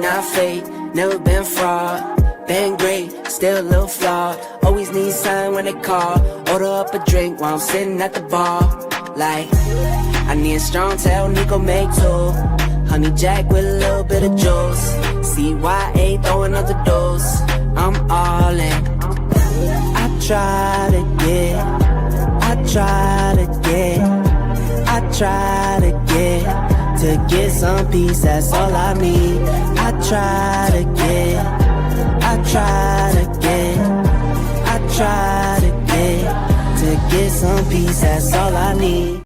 not fake, never been fraud. Been great, still a little flawed. Always need sign when they call. Order up a drink while I'm sitting at the bar. Like, I need a strong tail, Nico make two. Honey Jack with a little bit of juice. CYA throwing up the dose. I'm all in. I try to get some peace, that's all I need. I try to get some peace, that's all I need.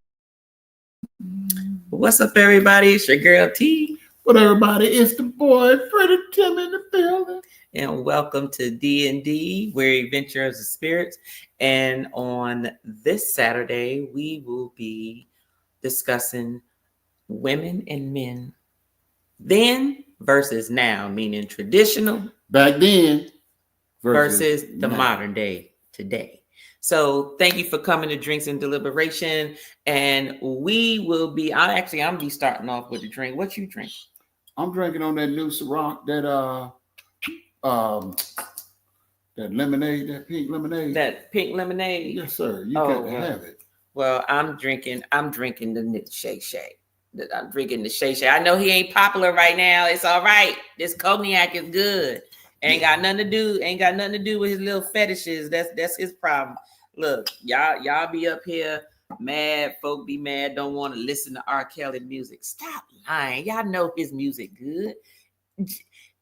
What's up, everybody? It's your girl T. What everybody? It's the boy Freddie Tim in the building. And welcome to D&D, where we venture as the spirits. And on this Saturday, we will be discussing women and men then versus now, meaning traditional back then versus the modern day today. So thank you for coming to Drinks and Deliberation. And we will be, I'm gonna be starting off with a drink. What you drink? I'm drinking on that new Ciroc, that lemonade, that pink lemonade. That pink lemonade? Yes, sir. You can have it. Well, I'm drinking the Shay Shay. I'm drinking the Shay Shay. I know he ain't popular right now. It's all right. This cognac is good. Ain't got nothing to do with his little fetishes. That's his problem. Look, y'all be up here mad. Folk be mad. Don't want to listen to R. Kelly music. Stop lying. Y'all know his music good.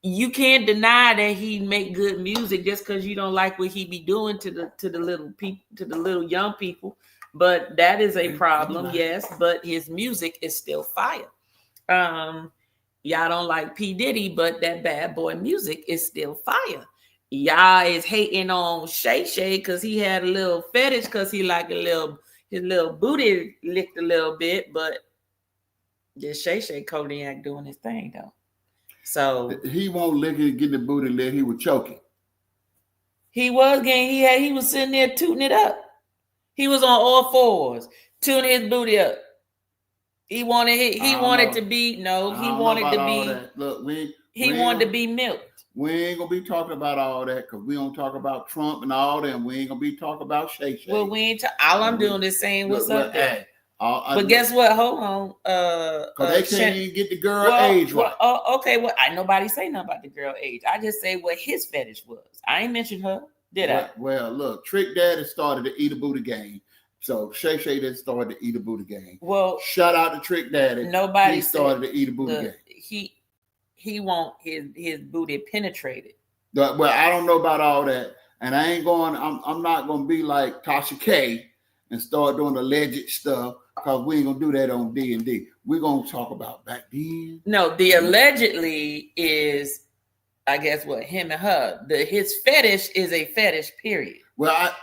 You can't deny that he make good music just because you don't like what he be doing to the little people, to the little young people. But that is a problem, yes. But his music is still fire. Y'all don't like P. Diddy, but that bad boy music is still fire. Y'all is hating on Shay Shay because he had a little fetish because he like his little booty licked a little bit, but this Shay Shay cognac doing his thing though. So he won't lick it, get the booty licked. He was choking. He was getting. He was sitting there tooting it up. He was on all fours, tuning his booty up. He wanted to be milked. We ain't gonna be talking about all that because we don't talk about Trump and all that. And we ain't gonna be talking about Shay Shay. Well, all I'm doing is saying what's up there. But guess what? Hold on. Because they can't even get the girl age right. Okay. Well, nobody say nothing about the girl age. I just say what his fetish was. I ain't mentioned her, did I? Well, look, Trick Daddy started the Eat a Booty game. So Shay Shay didn't start the Eat a Booty game. Well, shout out to Trick Daddy. Nobody started the Eat a Booty game. He want his booty penetrated. Well, I don't know about all that. And I ain't going, I'm not going to be like Tasha K and start doing alleged stuff because we ain't going to do that on D&D. We're going to talk about back then. No, the allegedly is, I guess, what, him and her. His fetish is a fetish, period. Well,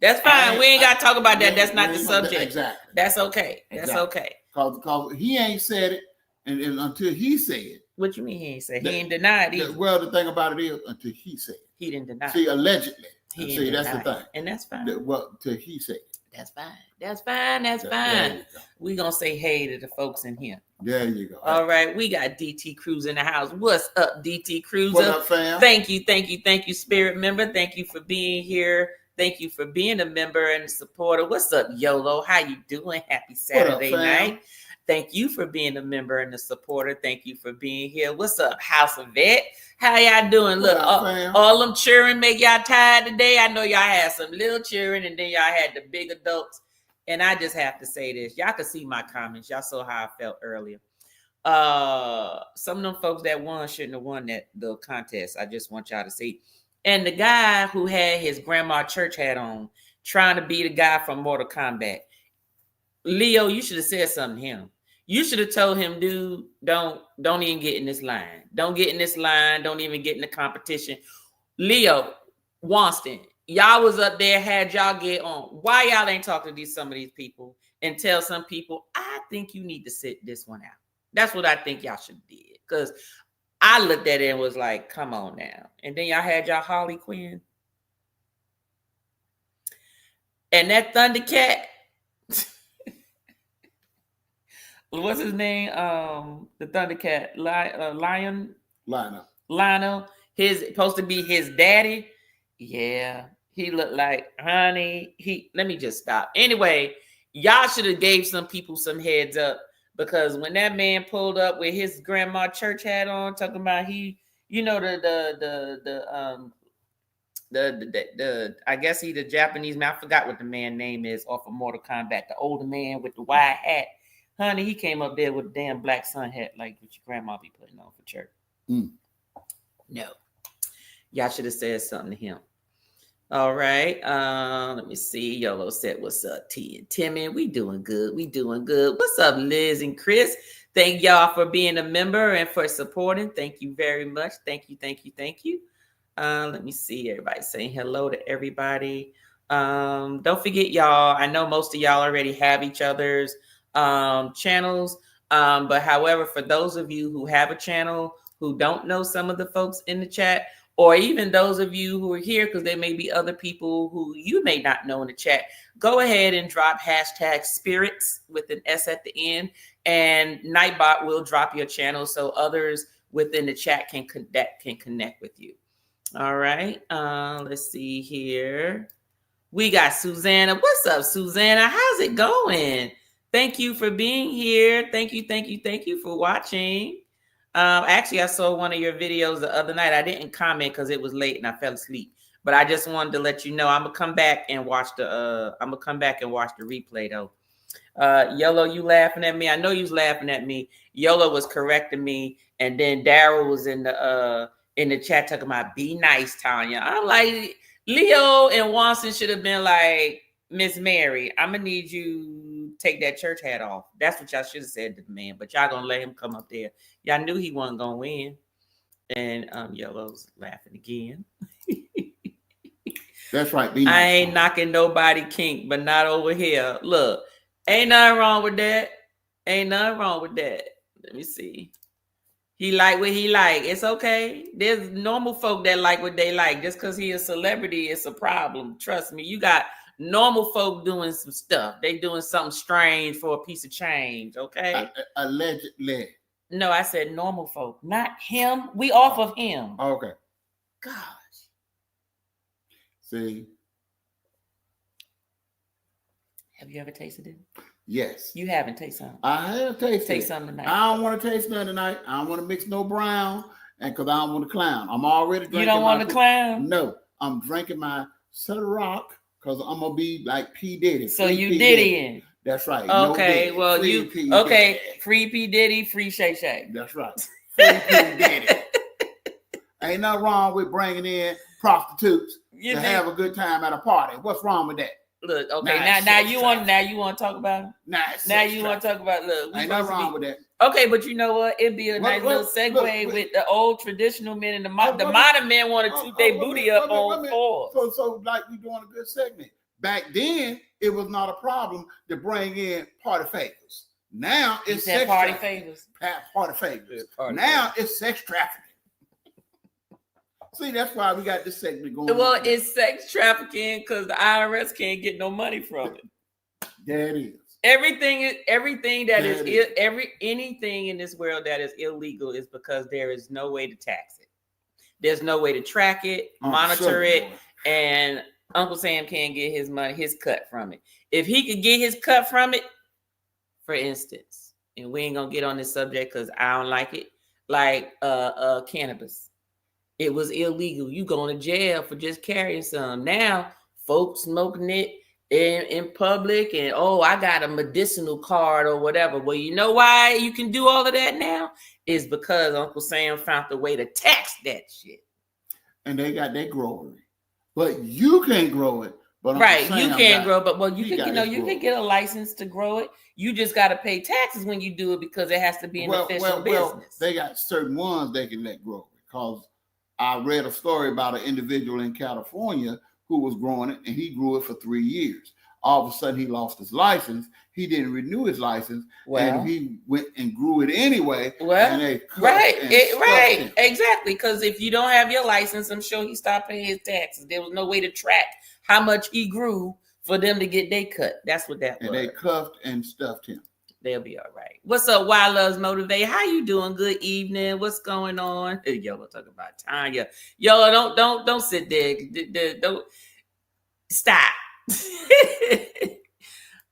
that's fine. We ain't got to talk about that. That's not the subject. Exactly. That's okay. That's okay. Because he ain't said it and until he said it. What you mean he ain't said? He ain't denied it. Well, the thing about it is until he said it. He didn't deny it. See, allegedly. See, that's the thing. And that's fine. Well, till he said it. That's fine. That's fine. That's fine. We're going to say hey to the folks in here. There you go. All right. We got DT Cruz in the house. What's up, DT Cruz? What up, fam? Thank you, Spirit member. Thank you for being here. Thank you for being a member and a supporter. What's up, YOLO? How you doing? Happy Saturday night. Thank you for being a member and a supporter. Thank you for being here. What's up, House of Vet? How y'all doing? Look, all them cheering make y'all tired today. I know y'all had some little cheering and then y'all had the big adults. And I just have to say this. Y'all can see my comments. Y'all saw how I felt earlier. Some of them folks that won shouldn't have won that little contest. I just want y'all to see. And the guy who had his grandma church hat on, trying to be the guy from Mortal Kombat. Leo, you should have said something to him. You should have told him, dude, don't even get in this line. Don't get in this line. Don't even get in the competition. Leo, Wanston, y'all was up there, had y'all get on. Why y'all ain't talking to some of these people and tell some people, I think you need to sit this one out. That's what I think y'all should have did. Because I looked at it and was like, come on now. And then y'all had y'all Harley Quinn. And that Thundercat. What's his name? The Thundercat, Lion Lionel, his supposed to be his daddy. Yeah, he looked like honey. Let me just stop. Anyway, y'all should have gave some people some heads up, because when that man pulled up with his grandma church hat on, talking about the I guess he the Japanese man. I forgot what the man name is off of Mortal Kombat. The older man with the wide hat. Honey, he came up there with a damn black sun hat like what your grandma be putting on for church. No. Y'all should have said something to him. All right. Let me see. Yolo said, what's up, T and Timmy? We doing good. What's up, Liz and Chris? Thank y'all for being a member and for supporting. Thank you very much. Thank you. Let me see. Everybody saying hello to everybody. Don't forget, y'all. I know most of y'all already have each other's channels. But however, for those of you who have a channel who don't know some of the folks in the chat, or even those of you who are here, because there may be other people who you may not know in the chat, go ahead and drop hashtag spirits with an S at the end, and Nightbot will drop your channel so others within the chat can connect with you. All right. Let's see here. We got Susanna. What's up, Susanna? How's it going? Thank you for being here. Thank you for watching. Actually, I saw one of your videos the other night. I didn't comment because it was late and I fell asleep. But I just wanted to let you know I'm gonna come back and watch the replay though. Yolo, you laughing at me? I know you was laughing at me. Yolo was correcting me, and then Daryl was in the chat talking about be nice, Tanya. I'm like, Leo and Watson should have been like, Miss Mary, I'm gonna need you take that church hat off. That's what y'all should have said to the man, but y'all gonna let him come up there. Y'all knew he wasn't gonna win. And Yellow's laughing again. That's right. I ain't knocking nobody kink, but not over here. Look, ain't nothing wrong with that. Let me see. He like what he like. It's okay. There's normal folk that like what they like. Just because he a celebrity, it's a problem. Trust me. You got normal folk doing some stuff. They doing something strange for a piece of change, okay? Allegedly. No, I said normal folk, not him. We off of him. Okay. Gosh. See? Have you ever tasted it? Yes. You haven't tasted something. I have tasted Taste something tonight. I don't want to taste none tonight. I don't want to mix no brown, and because I don't want to clown. I'm already drinking. You don't want to clown? No. I'm drinking my Ciroc. Because I'm gonna be like P. Diddy. So you Diddying. That's right. Okay, no well, free P. okay, Diddy. free P. Diddy, free Shay Shay. That's right. Free P. Diddy. Ain't nothing wrong with bringing in prostitutes to have a good time at a party. What's wrong with that? Look, okay, now you want to talk about it? Now you want to talk about look. Ain't nothing wrong with that. Okay, but you know what? It'd be a nice little segue with the old traditional men and the modern men want to toot their booty up on floors. So like we doing a good segment. Back then, it was not a problem to bring in party favors. Now it's sex party favors. Party favors. Now it's sex trafficking. See, that's why we got this segment going. Well, it's sex trafficking because the IRS can't get no money from it. There it is. Anything in this world that is illegal is because there is no way to tax it. There's no way to track it, monitor it, and Uncle Sam can't get his money, his cut from it. If he could get his cut from it, for instance, and we ain't gonna get on this subject because I don't like it, like cannabis. It was illegal. You going to jail for just carrying some. Now, folks smoking it in public and, oh, I got a medicinal card or whatever. Well, you know why you can do all of that now? Is because Uncle Sam found the way to tax that shit. And they got their growery. But you can't grow it. But right, you can't grow, but you can get a license to grow it. You just got to pay taxes when you do it because it has to be an official business. They got certain ones they can let grow because I read a story about an individual in California who was growing it, and he grew it for 3 years. All of a sudden, he lost his license. He didn't renew his license, and he went and grew it anyway. Well, exactly. Because if you don't have your license, I'm sure he stopped paying his taxes. There was no way to track how much he grew for them to get their cut. That's what that was. And they cuffed and stuffed him. They'll be all right. What's up, Wild Loves Motivate? How you doing? Good evening. What's going on? Y'all talking about Tanya. Y'all don't sit there. Don't stop.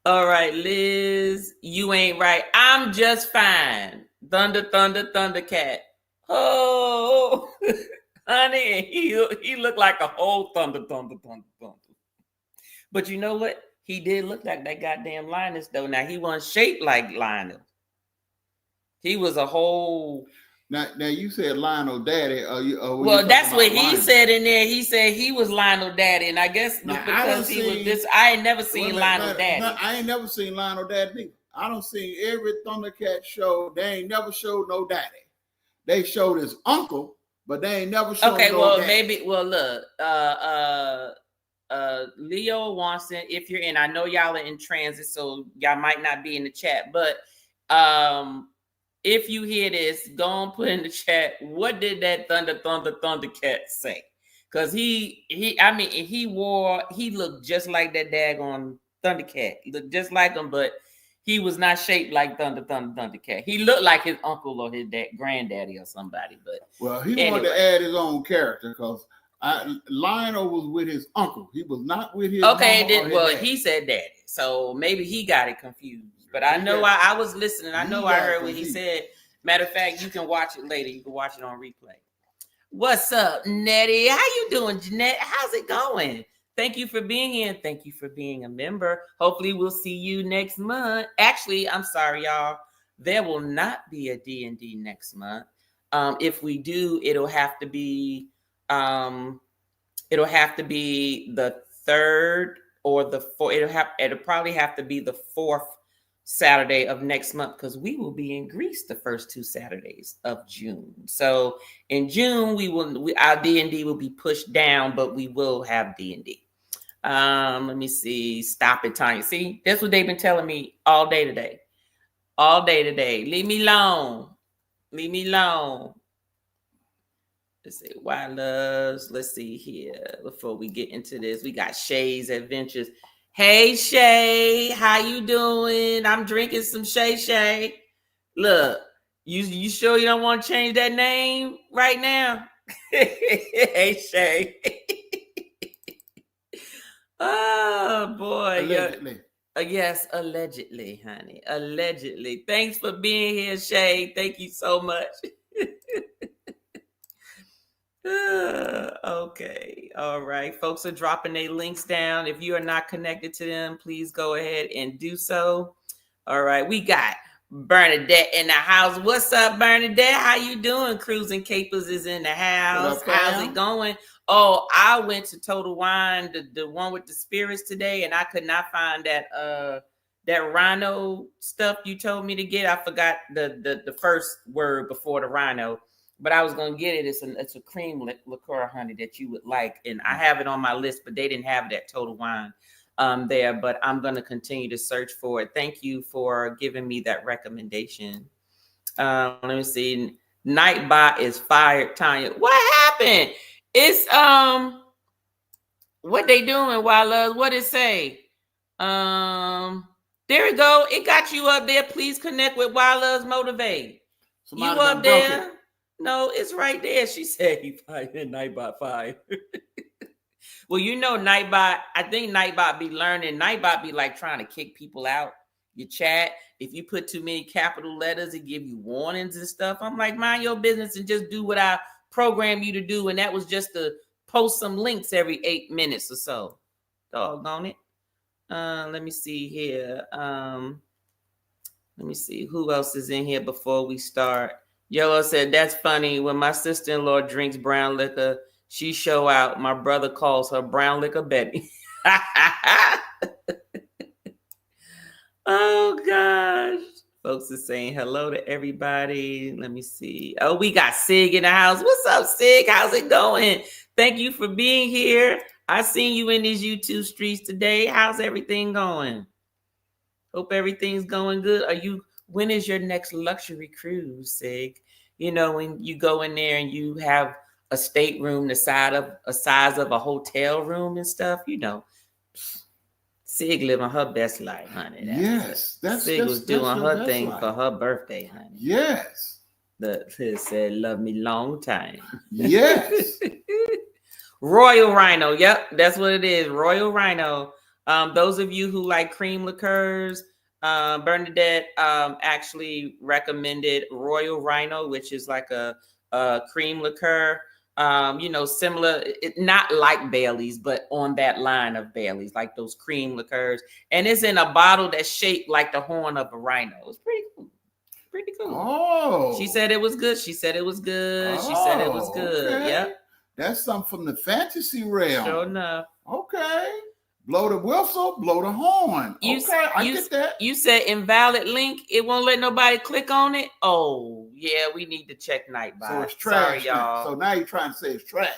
All right, Liz, you ain't right. I'm just fine. Thunder, Thundercat. Oh, honey, he looked like a whole thunder. But you know what? He did look like that goddamn Linus, though. Now, he wasn't shaped like Lionel. He was a whole... Now you said Lionel Daddy. Well, that's what he said in there. He said he was Lionel Daddy, and I guess because he was this... I ain't never seen Lionel Daddy. I ain't never seen Lionel Daddy either. I don't see every Thundercat show. They ain't never showed no daddy. They showed his uncle, but they ain't never showed no daddy. Maybe... Well, look. Leo Watson, if you're in, I know y'all are in transit, so y'all might not be in the chat, but if you hear this, go and put in the chat, what did that Thundercat say? Because he looked just like that daggone Thundercat. He looked just like him, but he was not shaped like Thundercat. He looked like his uncle or his granddaddy or somebody. But he wanted to add his own character because Lionel was with his uncle. He was not with his dad. He said daddy, so maybe he got it confused. But I know I was listening. I know I heard what he said. Matter of fact, you can watch it later. You can watch it on replay. What's up, Nettie? How you doing, Jeanette? How's it going? Thank you for being here. Thank you for being a member. Hopefully, we'll see you next month. Actually, I'm sorry, y'all. There will not be a D&D next month. If we do, it'll have to be the third or the fourth. It'll probably have to be the fourth Saturday of next month because we will be in Greece the first 2 Saturdays of June. So in June, our D&D will be pushed down, but we will have D&D. Let me see. Stop it, Tanya. See, that's what they've been telling me all day today. All day today. Leave me alone. Leave me alone. Let's see. Why loves? Let's see here. Before we get into this, we got Shay's Adventures. Hey, Shay. How you doing? I'm drinking some Shay. Look, you sure you don't want to change that name right now? Hey, Shay. Oh, boy. Allegedly. Yes, allegedly, honey. Allegedly. Thanks for being here, Shay. Thank you so much. Okay. All right. Folks are dropping their links down. If you are not connected to them, please go ahead and do so. All right. We got Bernadette in the house. What's up, Bernadette? How you doing? Cruising Capers is in the house. How's it going? Oh, I went to Total Wine, the one with the spirits today, and I could not find that rhino stuff you told me to get. I forgot the first word before the rhino. But I was gonna get it. It's a cream liqueur, honey, that you would like, and I have it on my list. But they didn't have that Total Wine there. But I'm gonna continue to search for it. Thank you for giving me that recommendation. Let me see. Nightbot is fired, Tanya. What happened? It's what they doing, Wild? What it say? There we go. It got you up there. Please connect with Wild Loves Motivate. You up there? No, it's right there. She said he fired Nightbot 5. Well, you know, Nightbot, I think Nightbot be learning. Nightbot be like trying to kick people out. Your chat, if you put too many capital letters, it give you warnings and stuff. I'm like, mind your business and just do what I program you to do. And that was just to post some links every 8 minutes or so. Doggone it. Let me see here. Let me see who else is in here before we start. Yellow said, that's funny. When my sister-in-law drinks brown liquor, she show out. My brother calls her brown liquor Betty. Oh, gosh. Folks are saying hello to everybody. Let me see. Oh, we got Sig in the house. What's up, Sig? How's it going? Thank you for being here. I seen you in these YouTube streets today. How's everything going? Hope everything's going good. When is your next luxury cruise, Sig? You know, when you go in there and you have a stateroom the size of a hotel room and stuff, you know, Sig living her best life, honey. Yes, Sig was doing her best thing life. for her birthday, honey. Yes. It said, "Love me long time." Yes. Royal Rhino. Yep, that's what it is. Royal Rhino. Those of you who like cream liqueurs, Bernadette actually recommended Royal Rhino, which is like a cream liqueur. Similar, not like Bailey's, but on that line of Bailey's, like those cream liqueurs. And it's in a bottle that's shaped like the horn of a rhino. It's pretty cool. Pretty cool. Oh. She said it was good. She said it was good. She said it was good. Okay. Yep. That's something from the fantasy realm. Sure enough. Okay. Blow the whistle, blow the horn. I get that. You said invalid link. It won't let nobody click on it. Oh, yeah, we need to check Nightbot. So it's trash. Sorry, y'all. So now you're trying to say it's trash.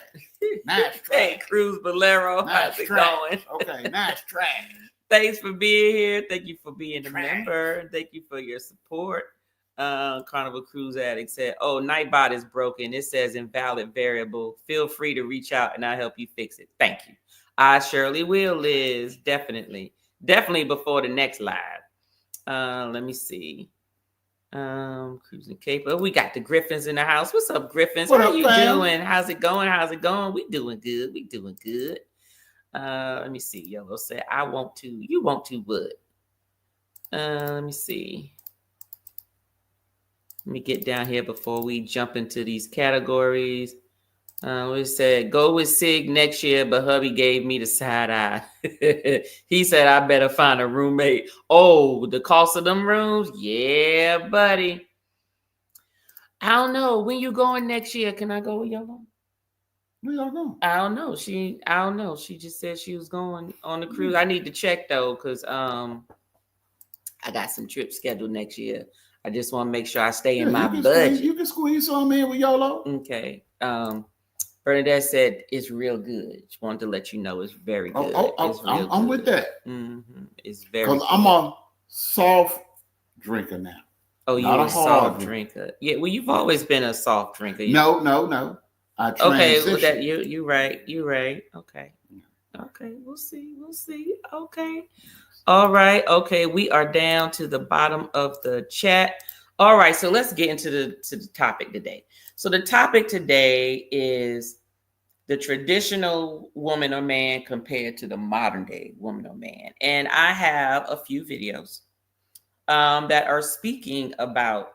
Nice trash. Hey, Cruz Bolero, how's it going? Okay, nice trash. Thanks for being here. Thank you for being a member. And thank you for your support. Carnival Cruise Addict said, "Oh, Nightbot is broken. It says invalid variable. Feel free to reach out and I'll help you fix it." Thank you. I surely will, Liz. Definitely before the next live. Let me see. Cruising Cape. Oh, we got the Griffins in the house. What's up, Griffins? What How up, you fam? doing? How's it going? We doing good. Let me see. Yellow said, "I want to." You want to what? Let me see. Let me get down here before we jump into these categories. We said, "Go with Sig next year," but hubby gave me the side eye. He said, "I better find a roommate." Oh, the cost of them rooms? Yeah, buddy. I don't know. When you going next year? Can I go with Yolo? Where y'all going? I don't know. She just said she was going on the cruise. I need to check though, because I got some trips scheduled next year. I just want to make sure I stay in my budget. You can squeeze some in with YOLO. Okay. Bernadette said it's real good. She wanted to let you know it's very good. I'm with that. Mm-hmm. It's very because good. I'm a soft drinker now. Oh, you're a soft drinker. Yeah, well, you've always been a soft drinker. No. I transitioned. Okay, you're right. Okay. We'll see. Okay. All right. Okay, we are down to the bottom of the chat. All right, so let's get into the topic today. So the topic today is the traditional woman or man compared to the modern day woman or man. And I have a few videos that are speaking about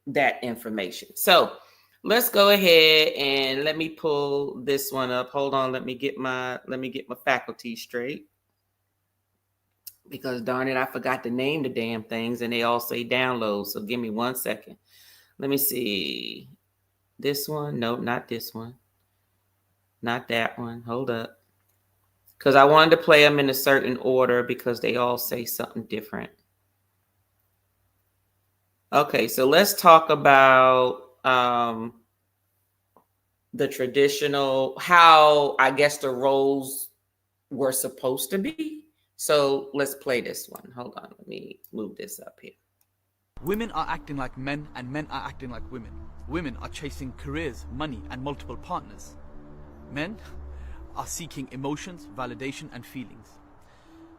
that information. So let's go ahead and let me pull this one up. Hold on, let me get my faculty straight. Because darn it, I forgot to name the damn things and they all say download. So give me 1 second. Let me see. This one? Nope, not this one. Not that one. Hold up. Because I wanted to play them in a certain order because they all say something different. Okay, so let's talk about the traditional, how I guess the roles were supposed to be. So let's play this one. Hold on, let me move this up here. Women are acting like men and men are acting like women. Women are chasing careers, money and multiple partners. Men are seeking emotions, validation and feelings.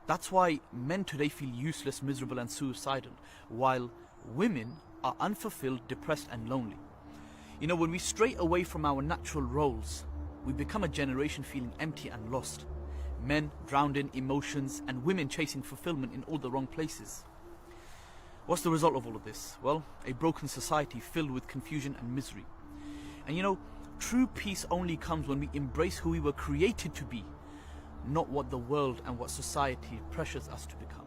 That's why men today feel useless, miserable and suicidal, while women are unfulfilled, depressed and lonely. You know, when we stray away from our natural roles, we become a generation feeling empty and lost. Men drowned in emotions and women chasing fulfillment in all the wrong places. What's the result of all of this? Well, a broken society filled with confusion and misery. And you know, true peace only comes when we embrace who we were created to be, not what the world and what society pressures us to become.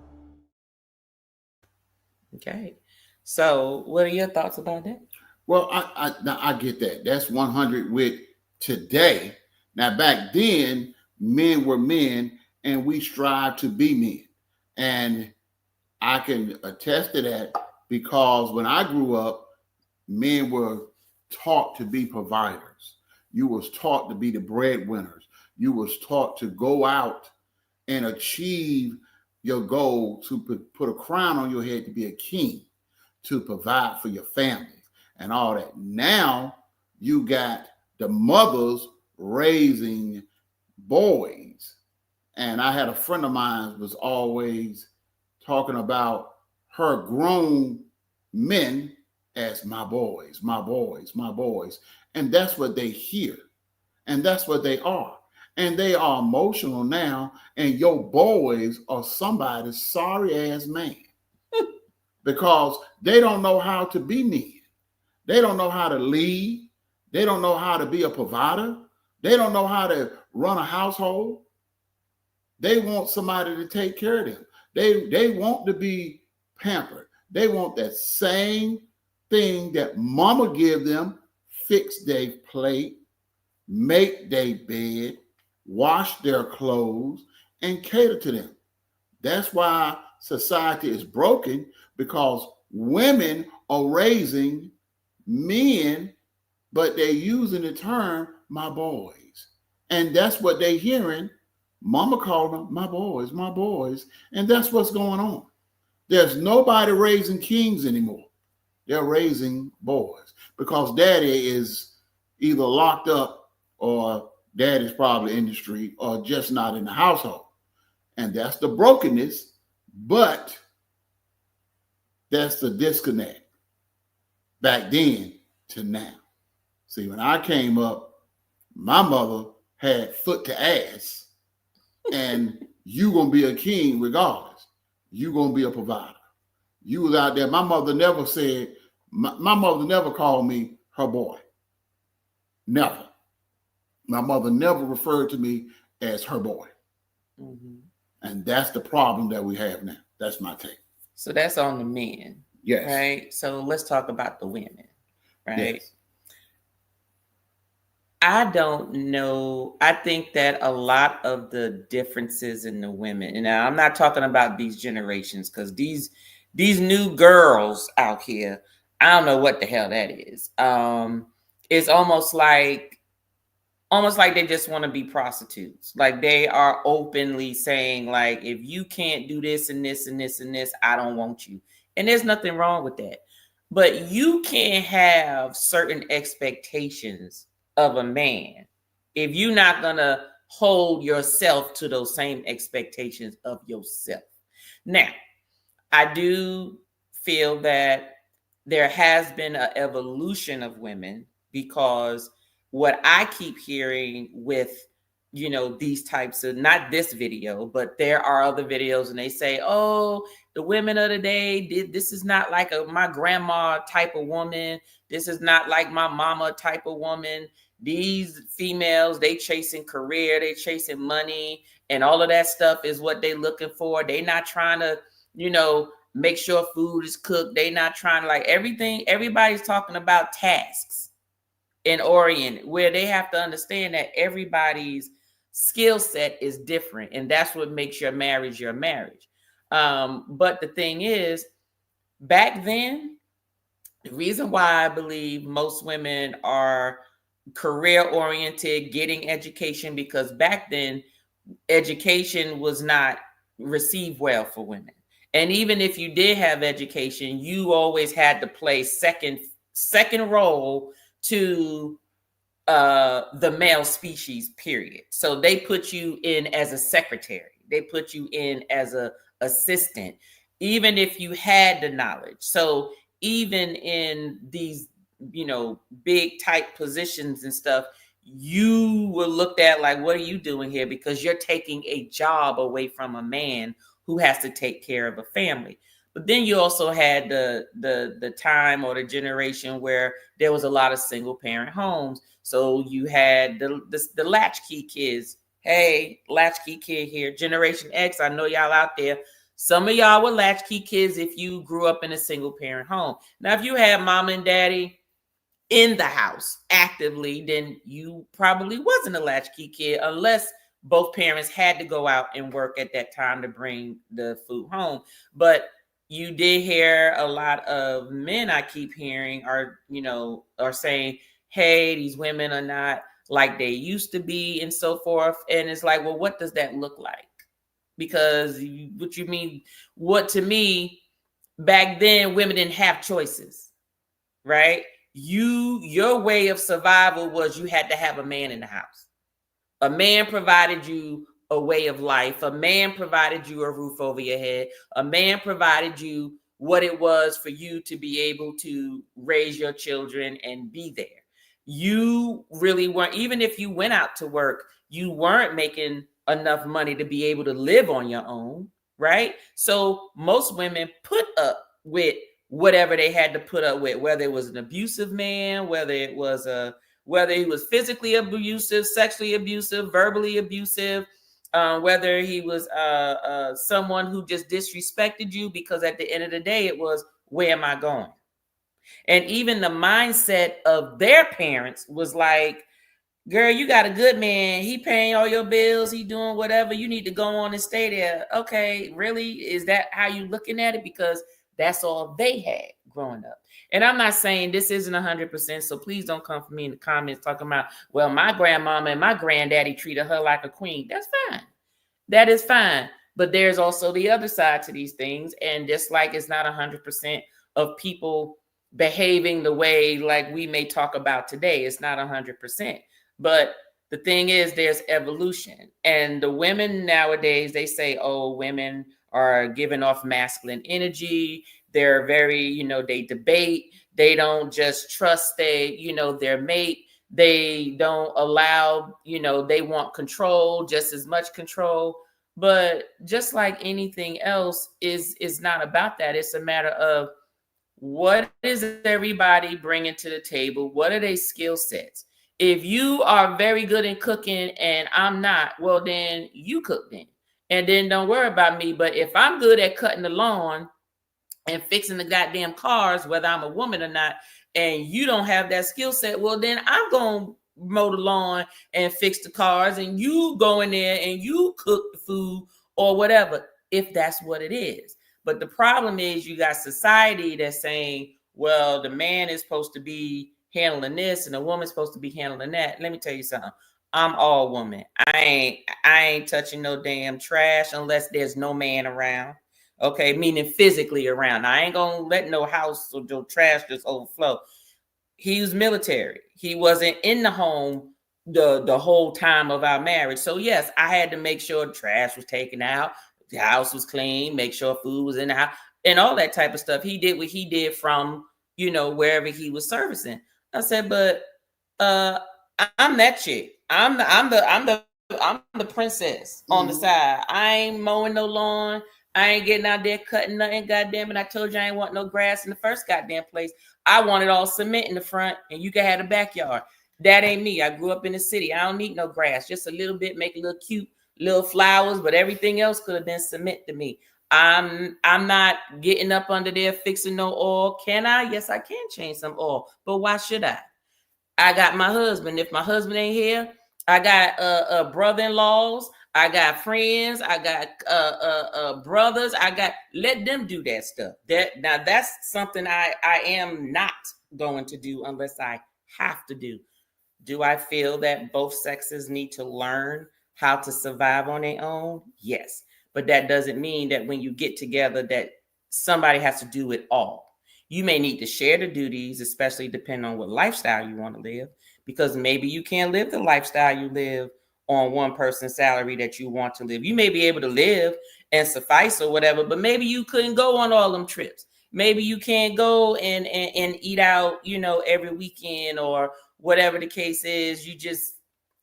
Okay. So what are your thoughts about that? Well, I get that. That's 100 with today. Now, back then, men were men and we strive to be men. And I can attest to that because when I grew up, men were taught to be providers. You was taught to be the breadwinners. You was taught to go out and achieve your goal, to put a crown on your head, to be a king, to provide for your family and all that. Now you got the mothers raising boys And I had a friend of mine was always talking about her grown men as my boys, my boys, my boys. And that's what they hear. And that's what they are. And they are emotional now. And your boys are somebody's sorry ass man because they don't know how to be men. They don't know how to lead. They don't know how to be a provider. They don't know how to run a household. They want somebody to take care of them. They want to be pampered. They want that same thing that mama give them: fix their plate, make their bed, wash their clothes, and cater to them. That's why society is broken, because women are raising men, but they're using the term my boys. And that's what they're hearing. Mama called them my boys, my boys. And that's what's going on. There's nobody raising kings anymore. They're raising boys because daddy is either locked up or daddy's probably in the street or just not in the household. And that's the brokenness, but that's the disconnect back then to now. See, when I came up, my mother had foot to ass, and you gonna be a king regardless. You gonna be a provider. You was out there. My mother never said, my mother never called me her boy. Never. My mother never referred to me as her boy. Mm-hmm. And that's the problem that we have now. That's my take. So that's on the men. Yes. Right. So let's talk about the women. Right. Yes. I don't know. I think that a lot of the differences in the women, and I'm not talking about these generations, because these new girls out here, I don't know what the hell that is. It's almost like they just want to be prostitutes. Like they are openly saying, like, if you can't do this and this and this and this, I don't want you. And there's nothing wrong with that. But you can't have certain expectations of a man if you're not gonna hold yourself to those same expectations of yourself. Now, I do feel that there has been an evolution of women, because what I keep hearing with, you know, these types of, not this video, but there are other videos, and they say, oh, the women of the day, this is not like my grandma type of woman. This is not like my mama type of woman. These females, they chasing career, they chasing money, and all of that stuff is what they looking for. They not trying to, you know, make sure food is cooked. They not trying to, like, everything. Everybody's talking about tasks and orient, where they have to understand that everybody's skill set is different, and that's what makes your marriage your marriage. But the thing is, back then, the reason why I believe most women are career oriented, getting education, because back then education was not received well for women. And even if you did have education, you always had to play second role to the male species, period. So they put you in as a secretary. They put you in as a assistant, even if you had the knowledge. So even in these, you know, big type positions and stuff, you were looked at like, what are you doing here? Because you're taking a job away from a man who has to take care of a family. But then you also had the time or the generation where there was a lot of single parent homes. So you had the latchkey kids. Hey, latchkey kid here. Generation X, I know y'all out there. Some of y'all were latchkey kids if you grew up in a single parent home. Now, if you had mom and daddy in the house actively, then you probably wasn't a latchkey kid, unless both parents had to go out and work at that time to bring the food home. But you did hear a lot of men, I keep hearing, are saying, hey, these women are not like they used to be and so forth. And it's like, well, what does that look like? Because what you mean, what to me, back then, women didn't have choices, right? Your way of survival was you had to have a man in the house. A man provided you a way of life. A man provided you a roof over your head. A man provided you what it was for you to be able to raise your children and be there. You really weren't, even if you went out to work, you weren't making enough money to be able to live on your own, right? So most women put up with whatever they had to put up with, whether it was an abusive man, whether he was physically abusive, sexually abusive, verbally abusive, whether he was someone who just disrespected you, because at the end of the day, it was, where am I going? And even the mindset of their parents was like, girl, you got a good man. He paying all your bills. He doing whatever. You need to go on and stay there. Okay, really? Is that how you looking at it? Because that's all they had growing up. And I'm not saying this isn't 100%, so please don't come for me in the comments talking about, well, my grandmama and my granddaddy treated her like a queen. That's fine. That is fine. But there's also the other side to these things. And just like it's not 100% of people behaving the way like we may talk about today, it's not 100%. But the thing is, there's evolution. And the women nowadays, they say, oh, women are giving off masculine energy. They're very, they debate. They don't just trust their mate. They don't allow, they want control, just as much control. But just like anything else is not about that. It's a matter of, what is everybody bringing to the table? What are their skill sets? If you are very good in cooking and I'm not, well, then you cook then. And then don't worry about me. But if I'm good at cutting the lawn and fixing the goddamn cars, whether I'm a woman or not, and you don't have that skill set, well, then I'm going to mow the lawn and fix the cars, and you go in there and you cook the food or whatever, if that's what it is. But the problem is you got society that's saying, well, the man is supposed to be handling this and the woman's supposed to be handling that. Let me tell you something. I'm all woman. I ain't touching no damn trash unless there's no man around. Okay, meaning physically around. I ain't gonna let no house or no trash just overflow. He was military. He wasn't in the home the whole time of our marriage. So yes, I had to make sure the trash was taken out, the house was clean, make sure food was in the house, and all that type of stuff. He did what he did from, wherever he was servicing. I said, but I'm that chick. I'm the princess on the side. I ain't mowing no lawn. I ain't getting out there cutting nothing. Goddamn it! I told you I ain't want no grass in the first goddamn place. I wanted all cement in the front, and you can have the backyard. That ain't me. I grew up in the city. I don't need no grass. Just a little bit, make a little cute little flowers, but everything else could have been cement to me. I'm not getting up under there fixing no oil. Can I? Yes, I can change some oil, but why should I? I got my husband. If my husband ain't here, I got brother-in-laws. I got friends. I got brothers. Let them do that stuff. That's something I am not going to do unless I have to do. Do I feel that both sexes need to learn how to survive on their own? Yes. But that doesn't mean that when you get together that somebody has to do it all. You may need to share the duties, especially depending on what lifestyle you want to live, because maybe you can't live the lifestyle you live on one person's salary that you want to live. You may be able to live and suffice or whatever, but maybe you couldn't go on all them trips. Maybe you can't go and eat out, every weekend or whatever the case is. You just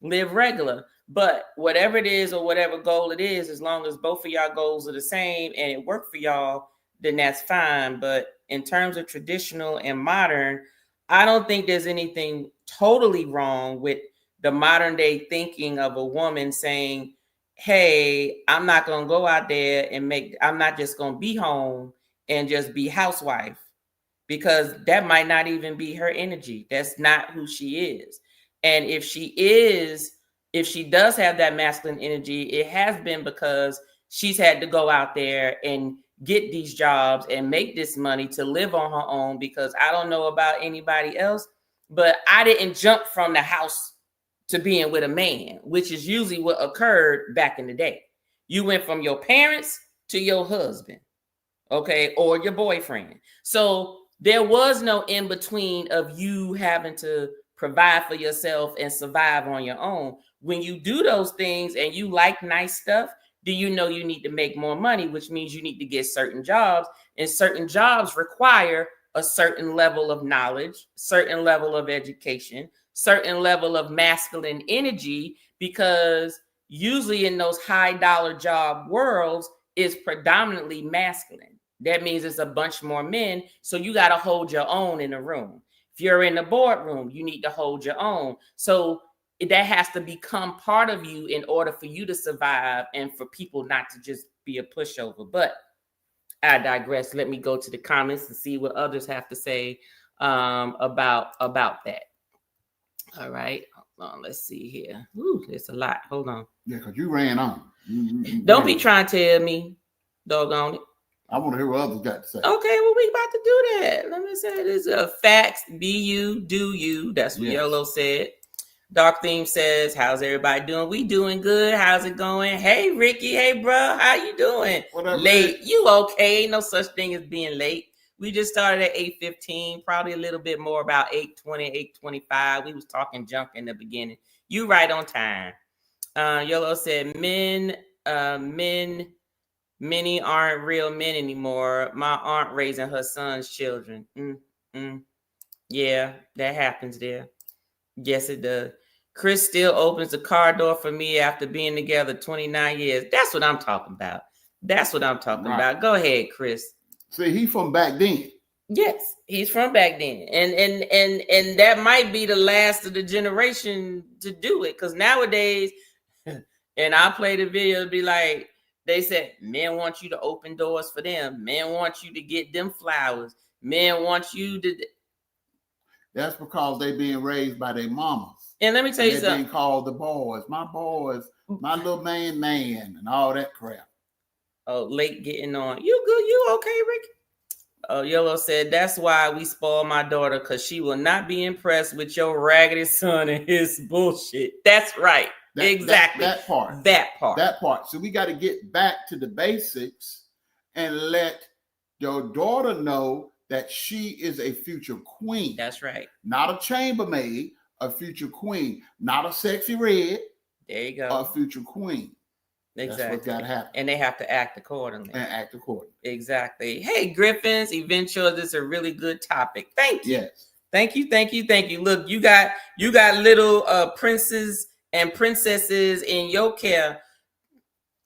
live regular. But whatever it is or whatever goal it is, as long as both of y'all goals are the same and it worked for y'all, then that's fine. But in terms of traditional and modern, I don't think there's anything totally wrong with the modern day thinking of a woman saying, hey, I'm not going to go out there and I'm not just going to be home and just be housewife, because that might not even be her energy. That's not who she is. And if she does have that masculine energy, it has been because she's had to go out there and get these jobs and make this money to live on her own. Because I don't know about anybody else, but I didn't jump from the house to being with a man, which is usually what occurred back in the day. You went from your parents to your husband, okay, or your boyfriend. So there was no in between of you having to provide for yourself and survive on your own. When you do those things and you like nice stuff, do you know you need to make more money, which means you need to get certain jobs, and certain jobs require a certain level of knowledge, certain level of education, certain level of masculine energy, because usually in those high dollar job worlds is predominantly masculine. That means it's a bunch more men. So you got to hold your own in the room. If you're in the boardroom, you need to hold your own. So that has to become part of you in order for you to survive and for people not to just be a pushover. But I digress. Let me go to the comments and see what others have to say about that. All right. Hold on. Let's see here. Ooh, there's a lot. Hold on. Yeah, because you ran on. Don't be trying to tell me, doggone it. I want to hear what others got to say. Okay, well, we about to do that. Let me say this. Facts, be you, do you. That's what Yolo said. Dark Theme says, how's everybody doing? We doing good. How's it going? Hey, Ricky. Hey, bro. How you doing? What up, late. man? You okay? Ain't no such thing as being late. We just started at 8:15, probably a little bit more about 8:20, 8:25. We was talking junk in the beginning. You right on time. Yolo said, many aren't real men anymore. My aunt raising her son's children. Yeah, that happens there. Yes, it does. Chris still opens the car door for me after being together 29 years. That's what I'm talking about. That's what I'm talking about. Go ahead, Chris. See, he from back then. Yes, he's from back then. And that might be the last of the generation to do it. Because nowadays, and I play the video, be like, they said, men want you to open doors for them. Men want you to get them flowers. Men want you to... That's because they being raised by their mamas. And let me tell you something. Being called the boys, my little man, and all that crap. Oh, late getting on. You good? You okay, Ricky? Oh, Yolo said, that's why we spoil my daughter, because she will not be impressed with your raggedy son and his bullshit. That's right. Exactly. That part. So we got to get back to the basics and let your daughter know that she is a future queen. That's right. Not a chambermaid, a future queen. Not a sexy red. There you go. A future queen. Exactly. That's what's got to happen. And they have to act accordingly. Exactly. Hey, Griffins, eventually this is a really good topic. Thank you. Yes. Thank you. Look, you got little princes and princesses in your care.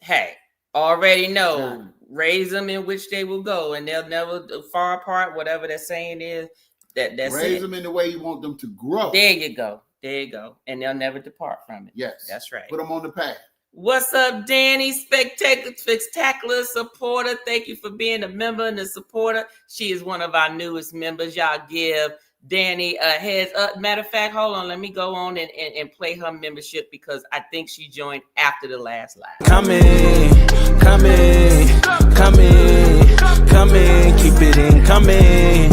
Hey, already know. Raise them in which they will go, and they'll never far apart, whatever that saying is. That's raise them in the way you want them to grow. There you go. And they'll never depart from it. Yes. That's right. Put them on the path. What's up, Danny? Spectacular supporter. Thank you for being a member and a supporter. She is one of our newest members. Y'all give Danny a heads up. Matter of fact, hold on. Let me go on and play her membership, because I think she joined after the last live. Come in, keep it in, come in.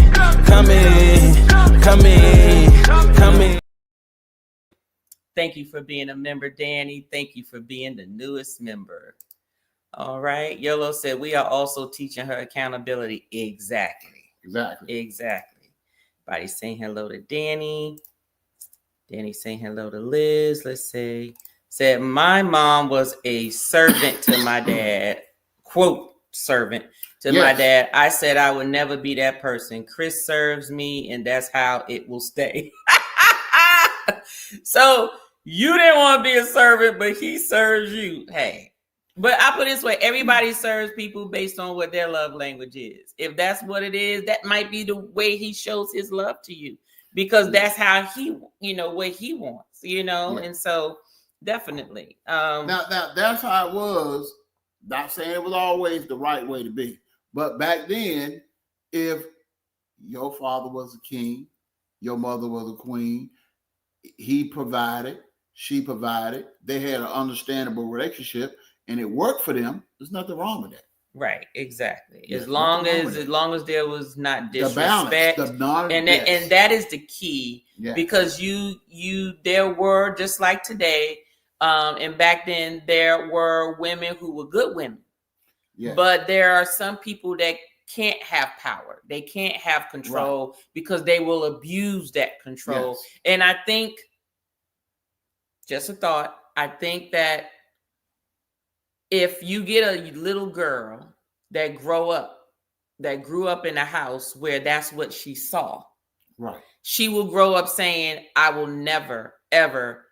Thank you for being a member, Danny. Thank you for being the newest member. All right. Yolo said we are also teaching her accountability. Exactly. Everybody saying hello to Danny. Danny saying hello to Liz. Let's see. Said, my mom was a servant to my dad. Quote, servant to my dad. I said I would never be that person. Chris serves me, and that's how it will stay. So you didn't want to be a servant, but he serves you. Hey. But I put it this way, everybody serves people based on what their love language is. If that's what it is, that might be the way he shows his love to you, because that's how he, what he wants, and so definitely. Now that's how it was. Not saying it was always the right way to be, but back then, if your father was a king, your mother was a queen, he provided, she provided, they had an understandable relationship, and it worked for them. There's nothing wrong with that. Right, exactly. As long as there was not disrespect, the balance, and that is the key. Yes. Because there were, just like today, and back then there were women who were good women. Yes. But there are some people that can't have power. They can't have control because they will abuse that control. Yes. And I think, just a thought, I think that if you get a little girl that grew up in a house where that's what she saw, Right. she will grow up saying, I will never, ever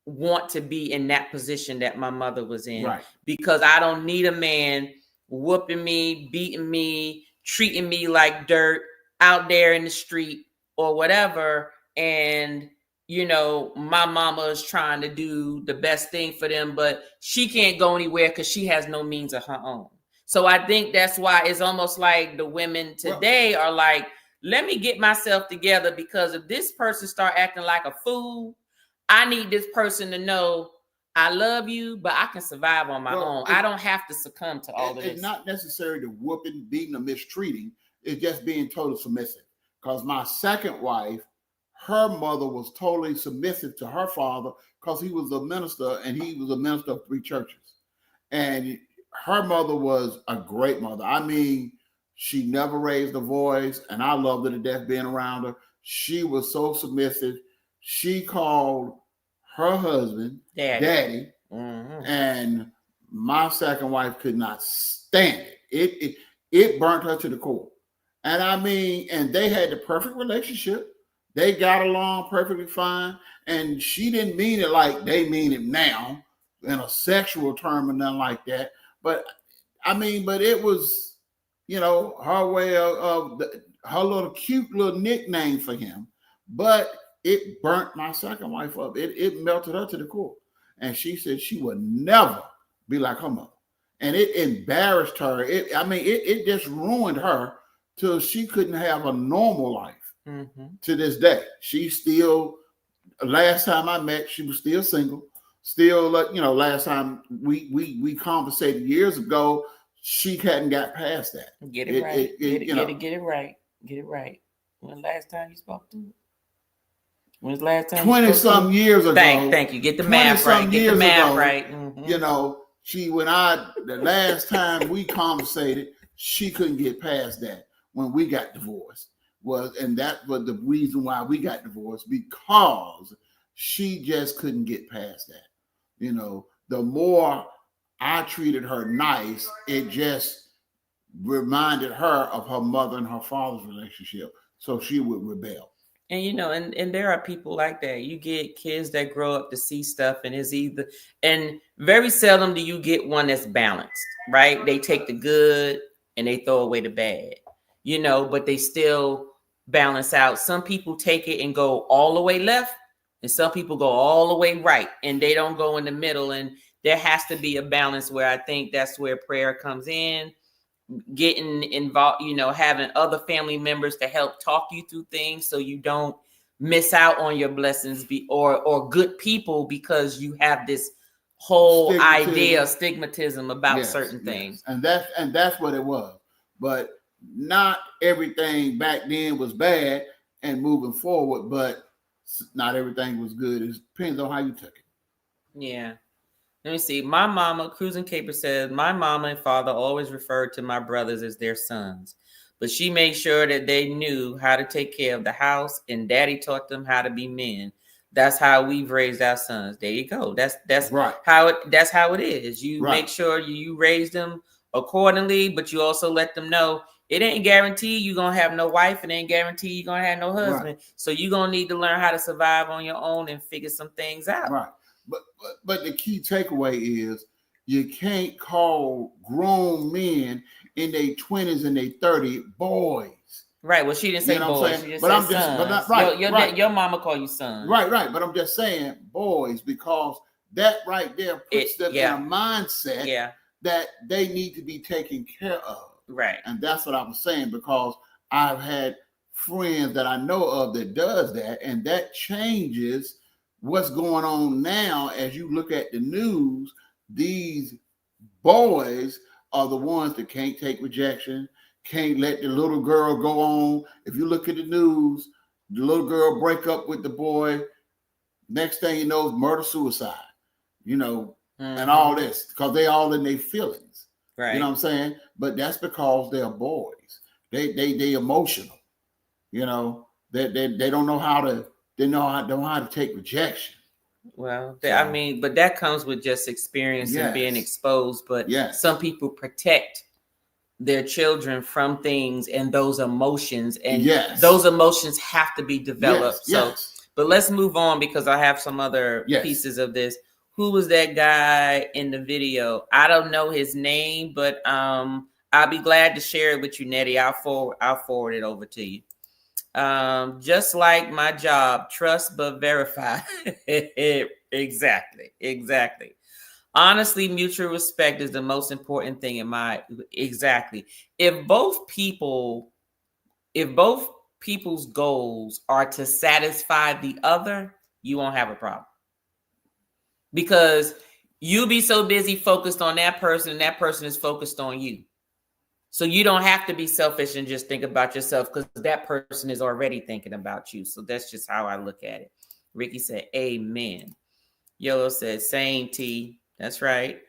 want to be in that position that my mother was in. Right. Because I don't need a man whooping me, beating me, treating me like dirt out there in the street or whatever. And, you know, my mama is trying to do the best thing for them, but she can't go anywhere because she has no means of her own. So I think that's why it's almost like the women today are like, let me get myself together, because if this person start acting like a fool, I need this person to know I love you, but I can survive on my own. I don't have to succumb to all of this. It's not necessarily the whooping, beating, or mistreating. It's just being totally submissive. Because my second wife, her mother was totally submissive to her father because he was a minister, and he was a minister of 3 churches. And her mother was a great mother. I mean, she never raised a voice, and I loved her to death being around her. She was so submissive. She called her husband Daddy, and my second wife could not stand it. It burnt her to the core. And I mean, and they had the perfect relationship. They got along perfectly fine, and she didn't mean it like they mean it now in a sexual term or nothing like that. But I mean, but it was, you know, her way of her little cute little nickname for him. But it burnt my second wife up. It melted her to the core. And she said she would never be like her mother. And it embarrassed her. It just ruined her till she couldn't have a normal life to this day. She still, last time I met, she was still single. Still, you know, last time we conversated years ago, she hadn't got past that. Get it right. Get it right. Get it right. When last time you spoke to her? When's the last time? 20-some years ago. Thank you. Get the math right. Get the math right. You know, the last time we conversated, she couldn't get past that when we got divorced. And that was the reason why we got divorced, because she just couldn't get past that. You know, the more I treated her nice, it just reminded her of her mother and her father's relationship. So she would rebel. And, you know, and there are people like that. You get kids that grow up to see stuff, and and very seldom do you get one that's balanced, right? They take the good and they throw away the bad, you know, but they still balance out. Some people take it and go all the way left, and some people go all the way right, and they don't go in the middle. And there has to be a balance, where I think that's where prayer comes in. Getting involved, you know, having other family members to help talk you through things so you don't miss out on your blessings, or good people, because you have this whole idea of stigmatism about certain things. And that's what it was. But not everything back then was bad and moving forward, but not everything was good. It depends on how you took it. Yeah. Let me see. My mama, Cruising Caper, says, my mama and father always referred to my brothers as their sons, but she made sure that they knew how to take care of the house, and daddy taught them how to be men. That's how we've raised our sons. There you go. That's right. That's how it is. You make sure you raise them accordingly, but you also let them know it ain't guaranteed you're going to have no wife. It ain't guaranteed you're going to have no husband. Right. So you're going to need to learn how to survive on your own and figure some things out. Right. But the key takeaway is you can't call grown men in their 20s and their 30s boys. Right. Well, she didn't say boys. She just said sons. Your mama call you son. Right. But I'm just saying boys, because that right there puts them in a mindset that they need to be taken care of. Right. And that's what I was saying, because I've had friends that I know of that does that, and that changes what's going on now. As you look at the news, these boys are the ones that can't take rejection, can't let the little girl go on. If you look at the news, the little girl break up with the boy, next thing you know, murder, suicide, you know, and all this, because they all in their feelings. Right. You know what I'm saying? But that's because they're boys. They emotional. You know, they don't know how to don't know how to take rejection. Well, So- I mean, but that comes with just experience and being Yes. exposed. But Yes. some people protect their children from things and those emotions, and Yes. those emotions have to be developed. Yes. So, Yes. but let's move on because I have some other Yes. pieces of this. Who was that guy in the video? I don't know his name, but I'll be glad to share it with you, Nettie. I'll forward it over to you. Just like my job, trust but verify. Exactly. Honestly, mutual respect is the most important thing in my exactly. If both people's goals are to satisfy the other, you won't have a problem. Because you be so busy focused on that person, and that person is focused on you. So you don't have to be selfish and just think about yourself because that person is already thinking about you. So that's just how I look at it. Ricky said, amen. Yellow said, same T. That's right.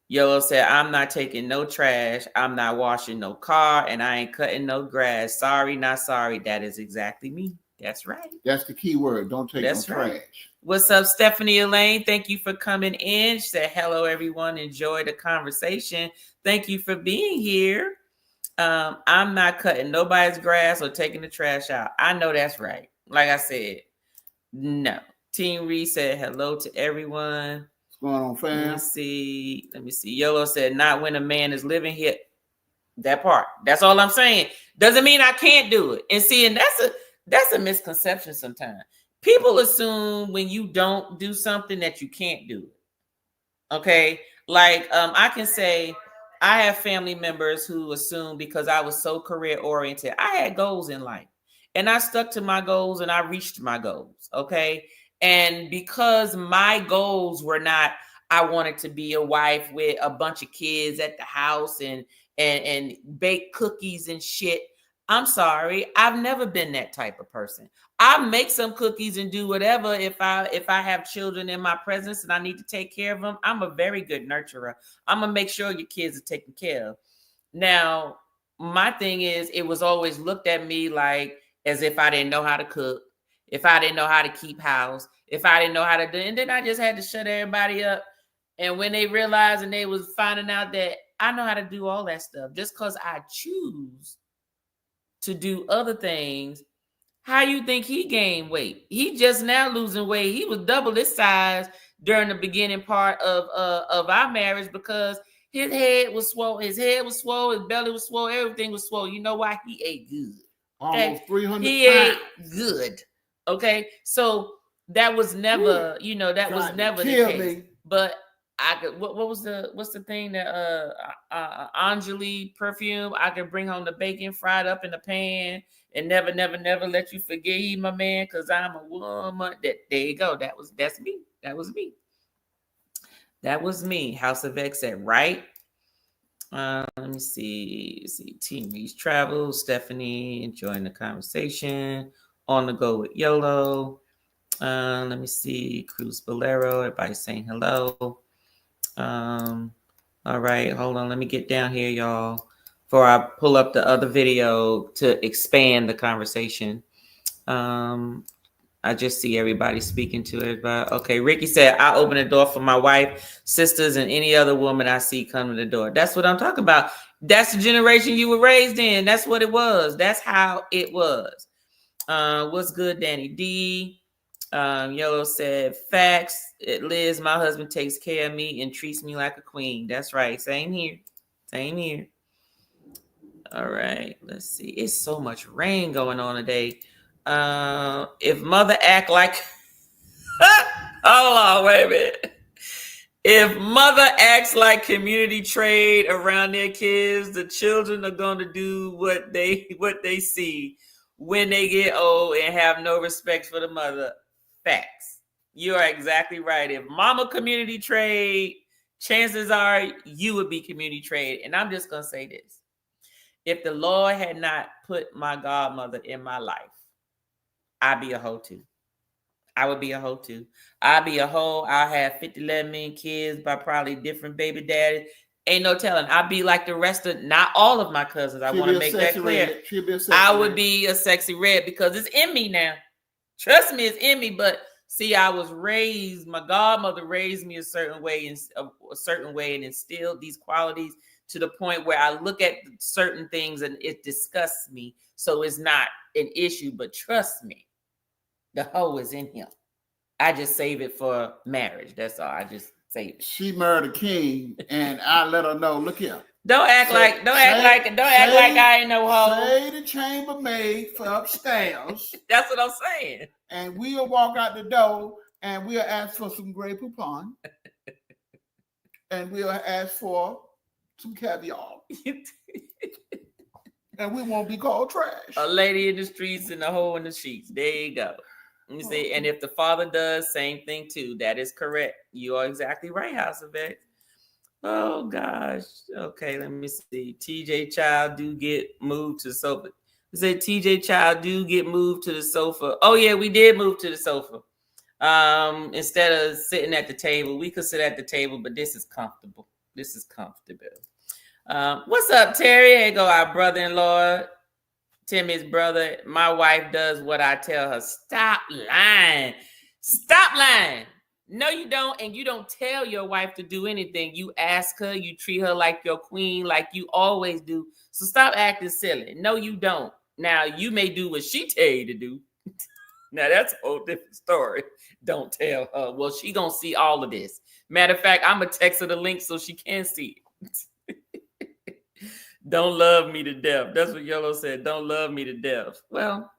Yellow said, I'm not taking no trash. I'm not washing no car. And I ain't cutting no grass. Sorry, not sorry. That is exactly me. That's right. That's the key word. Don't take That's no right. trash. What's up, Stephanie Elaine? Thank you for coming in. She said, hello, everyone. Enjoy the conversation. Thank you for being here. I'm not cutting nobody's grass or taking the trash out. I know that's right. Like I said, no. Team Reed said hello to everyone. What's going on, fam? Let me see. Yellow said, not when a man is living here. That part. That's all I'm saying. Doesn't mean I can't do it. And see, and that's a misconception sometimes. People assume when you don't do something that you can't do it. Okay. Like I can say I have family members who assume because I was so career oriented, I had goals in life and I stuck to my goals and I reached my goals. Okay. And because my goals were not, I wanted to be a wife with a bunch of kids at the house and bake cookies and shit. I'm sorry. I've never been that type of person. I make some cookies and do whatever if I have children in my presence and I need to take care of them. I'm a very good nurturer. I'm gonna make sure your kids are taken care of. Now, my thing is, it was always looked at me like as if I didn't know how to cook, if I didn't know how to keep house, if I didn't know how to do, and then I just had to shut everybody up. And when they realized and they was finding out that I know how to do all that stuff, just because I choose to do other things. How you think he gained weight? He just now losing weight. He was double his size during the beginning part of our marriage because his head was swole. His head was swole. His belly was swole. Everything was swole. You know why? He ate good. Almost 300 He pounds. ate good. Okay, so that was never, that was never the case. Me. But I could. What's the thing that Anjali perfume? I could bring home the bacon fried up in the pan and never let you forget he my man because I'm a woman. There you go. That's me. That was me. House of X said right. Let me see. Team Reed's Travel. Stephanie enjoying the conversation. On the go with YOLO. Let me see. Cruz Bolero. Everybody saying hello. All right, hold on. Let me get down here, y'all, before I pull up the other video to expand the conversation. I just see everybody speaking to everybody. Okay, Ricky said, I open the door for my wife, sisters, and any other woman I see come to the door. That's what I'm talking about. That's the generation you were raised in. That's what it was. That's how it was. What's good, Danny D? Yellow said, facts. Liz, my husband takes care of me and treats me like a queen. That's right. Same here. All right. Let's see. It's so much rain going on today. If mother act like hold on, wait a minute. If mother acts like community trade around their kids, the children are going to do what they see when they get old and have no respect for the mother. Facts. You are exactly right. If mama community trade, chances are you would be community trade. And I'm just going to say this. If the Lord had not put my godmother in my life, I'd be a hoe too. I would be a hoe too. I'd be a hoe. I'll have 50, 11 million kids by probably different baby daddies. Ain't no telling. I'd be like the rest of, not all of my cousins. I want to make that clear. I would be a sexy red because it's in me now. Trust me, it's in me. But see, I was raised, my godmother raised me a certain way and instilled these qualities to the point where I look at certain things and it disgusts me. So it's not an issue, but trust me, the hoe is in him. I just save it for marriage. That's all. I just save it. She married a king, and I let her know. Look here. Don't act like I ain't no hoe. Say the chambermaid for upstairs. That's what I'm saying. And we'll walk out the door, and we'll ask for some Grey Poupon, and we'll ask for some caviar, and we won't be called trash. A lady in the streets and a hoe in the sheets. There you go. You see, and if the father does, same thing too. That is correct. You are exactly right, House of X. Oh gosh. Okay, let me see. TJ Child do get moved to the sofa. Say TJ Child do get moved to the sofa. Oh yeah, we did move to the sofa. Instead of sitting at the table, we could sit at the table, but this is comfortable. This is comfortable. What's up, Terry? Here go our brother-in-law. Timmy's brother. My wife does what I tell her. Stop lying. Stop lying. No, you don't. And you don't tell your wife to do anything. You ask her, you treat her like your queen, like you always do. So stop acting silly. No, you don't. Now, you may do what she tell you to do. Now, that's a whole different story. Don't tell her. Well, she gonna see all of this. Matter of fact, I'm gonna text her the link so she can see it. Don't love me to death. That's what Yellow said. Don't love me to death. Well,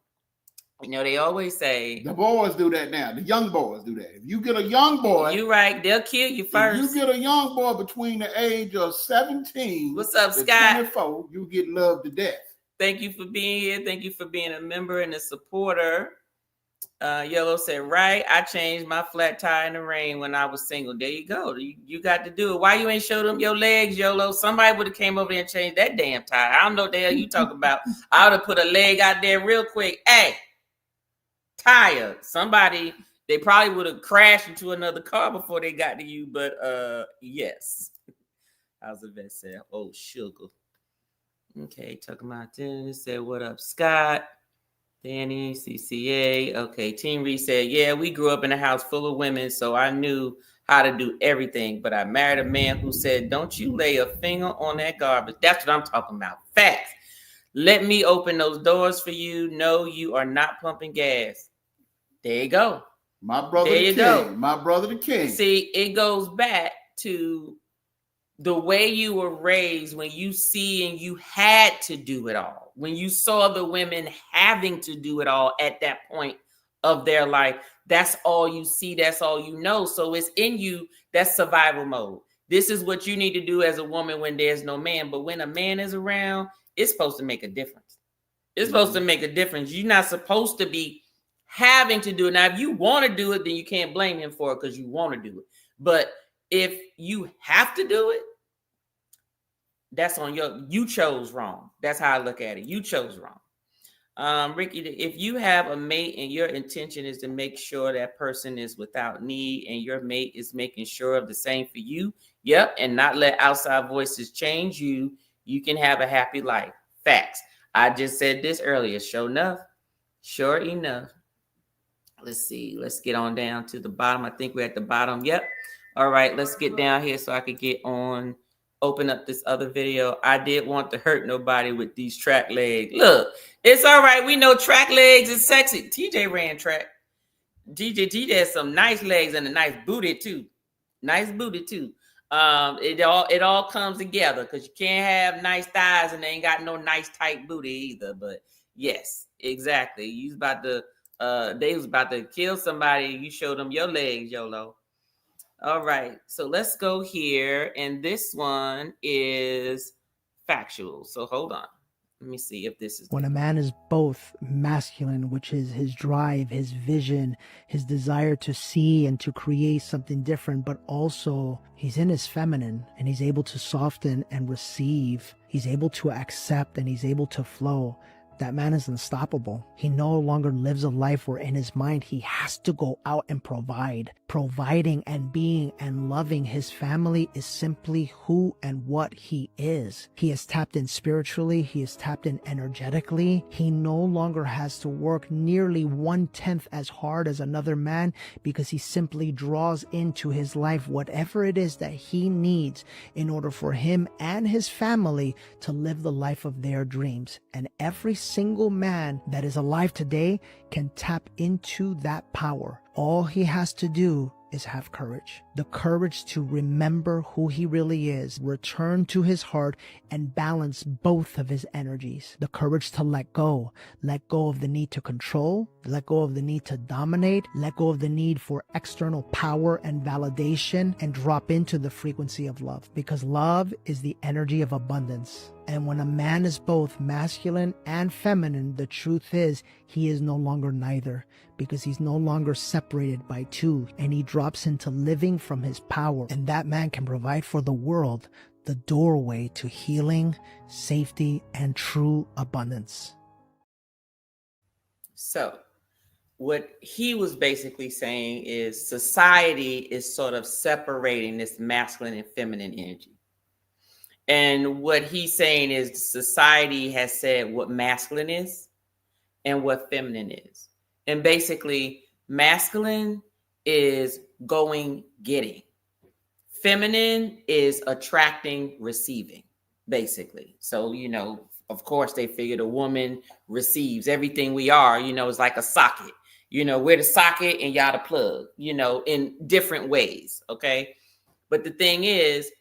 you know, they always say the boys do that now. The young boys do that. If you get a young boy, you're right. They'll kill you first. If you get a young boy between the age of 17, what's up, Scott? 24, you get loved to death. Thank you for being here. Thank you for being a member and a supporter. Yellow said, right. I changed my flat tire in the rain when I was single. There you go. You got to do it. Why you ain't showed them your legs, YOLO? Somebody would have came over there and changed that damn tire. I don't know what the hell you talking about. I would have put a leg out there real quick. Hey, tire. Somebody, they probably would have crashed into another car before they got to you. But yes. How's the vet said? Oh, sugar. Okay, talking about this. Said, what up, Scott? Danny, CCA. Okay, Team Reed said, yeah, we grew up in a house full of women, so I knew how to do everything. But I married a man who said, don't you lay a finger on that garbage. That's what I'm talking about. Facts. Let me open those doors for you. No, you are not pumping gas. There you go. My brother, there you go. My brother, the king. See, it goes back to the way you were raised when you see and you had to do it all. When you saw the women having to do it all at that point of their life, that's all you see. That's all you know. So it's in you. That's survival mode. This is what you need to do as a woman when there's no man. But when a man is around, it's supposed to make a difference. It's supposed to make a difference. You're not supposed to be having to do it. Now, if you want to do it, then you can't blame him for it because you want to do it. But if you have to do it, that's on you chose wrong. That's how I look at it. You chose wrong. Ricky, if you have a mate and your intention is to make sure that person is without need and your mate is making sure of the same for you, yep, and not let outside voices change you, you can have a happy life. Facts. I just said this earlier. Sure enough. Let's see. Let's get on down to the bottom. I think we're at the bottom. Yep. All right. Let's get down here so I could get on. Open up this other video. I did want to hurt nobody with these track legs. Look, it's all right. We know track legs is sexy. TJ ran track. TJ has some nice legs and a nice booty too. It all comes together because you can't have nice thighs and they ain't got no nice tight booty either. But yes, exactly. They was about to kill somebody. You showed them your legs, YOLO. All right, so let's go here. And this one is factual. So hold on. Let me see if this is... When a man is both masculine, which is his drive, his vision, his desire to see and to create something different, but also he's in his feminine and he's able to soften and receive. He's able to accept and he's able to flow. That man is unstoppable. He no longer lives a life where in his mind he has to go out and provide. providing and being and loving his family is simply who and what he is. He is tapped in spiritually. He is tapped in energetically. He no longer has to work nearly 1/10 as hard as another man, because he simply draws into his life whatever it is that he needs in order for him and his family to live the life of their dreams. And every single man that is alive today can tap into that power. All he has to do is have courage. The courage to remember who he really is, return to his heart, and balance both of his energies. The courage to let go of the need to control, let go of the need to dominate, let go of the need for external power and validation, and drop into the frequency of love, because love is the energy of abundance. And when a man is both masculine and feminine, the truth is he is no longer neither, because he's no longer separated by two, and he drops into living from his power. And that man can provide for the world the doorway to healing, safety, and true abundance. So what he was basically saying is society is sort of separating this masculine and feminine energy. And what he's saying is society has said what masculine is and what feminine is. And basically, masculine is going, getting. Feminine is attracting, receiving, basically. So, of course, they figured a woman receives everything we are, it's like a socket. We're the socket and y'all the plug, in different ways, okay? But the thing is,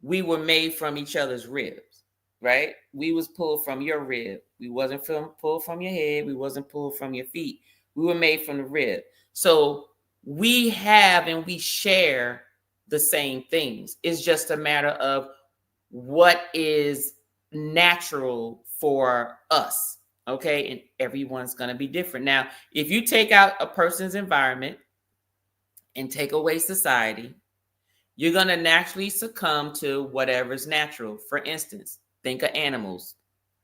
we were made from each other's ribs, right? We was pulled from your rib. We wasn't pulled from your head. We wasn't pulled from your feet. We were made from the rib. So we have and we share the same things. It's just a matter of what is natural for us, okay? And everyone's going to be different. Now, if you take out a person's environment and take away society, you're going to naturally succumb to whatever's natural. For instance, think of animals.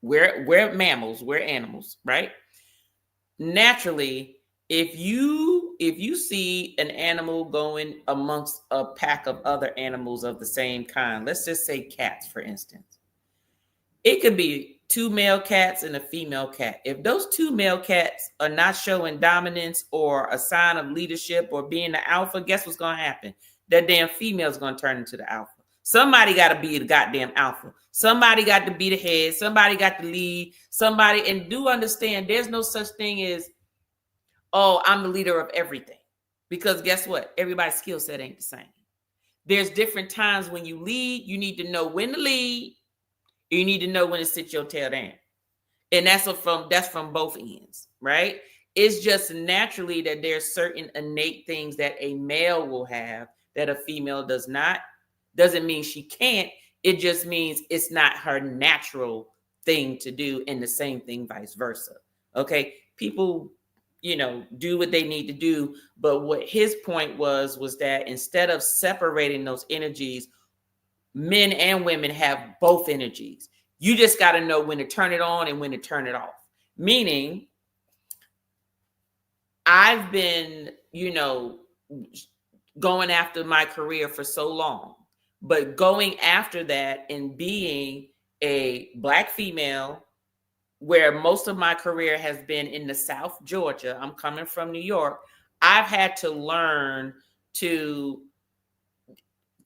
We're mammals, we're animals, right? Naturally, if you see an animal going amongst a pack of other animals of the same kind, let's just say cats, for instance, it could be 2 male cats and a female cat. If those 2 male cats are not showing dominance or a sign of leadership or being the alpha, guess what's going to happen? That damn female is going to turn into the alpha. Somebody got to be the goddamn alpha. Somebody got to be the head. Somebody got to lead. Somebody, and do understand there's no such thing as, oh, I'm the leader of everything. Because guess what? Everybody's skill set ain't the same. There's different times when you lead. You need to know when to lead. You need to know when to sit your tail down. And that's from both ends, right? It's just naturally that there's certain innate things that a male will have that a female does not. Doesn't mean she can't. It just means it's not her natural thing to do, and the same thing vice versa. Okay. People, do what they need to do. But what his point was that instead of separating those energies, men and women have both energies. You just got to know when to turn it on and when to turn it off. Meaning, I've been, going after my career for so long, but going after that and being a Black female, where most of my career has been in the South Georgia, I'm coming from New York, I've had to learn to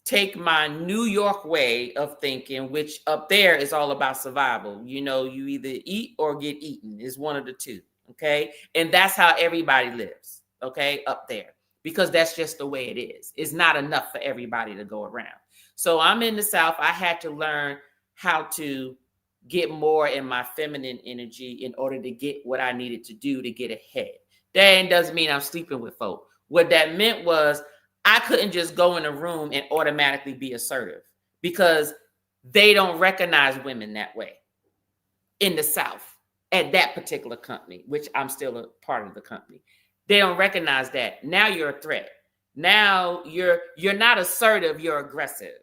take my New York way of thinking, which up there is all about survival. You either eat or get eaten, is one of the two. Okay. And that's how everybody lives. Okay. Up there, because that's just the way it is. It's not enough for everybody to go around. So I'm in the South. I had to learn how to get more in my feminine energy in order to get what I needed to do to get ahead. That doesn't mean I'm sleeping with folk. What that meant was I couldn't just go in a room and automatically be assertive, because they don't recognize women that way in the South at that particular company, which I'm still a part of the company. They don't recognize that. Now you're a threat. Now you're not assertive, you're aggressive.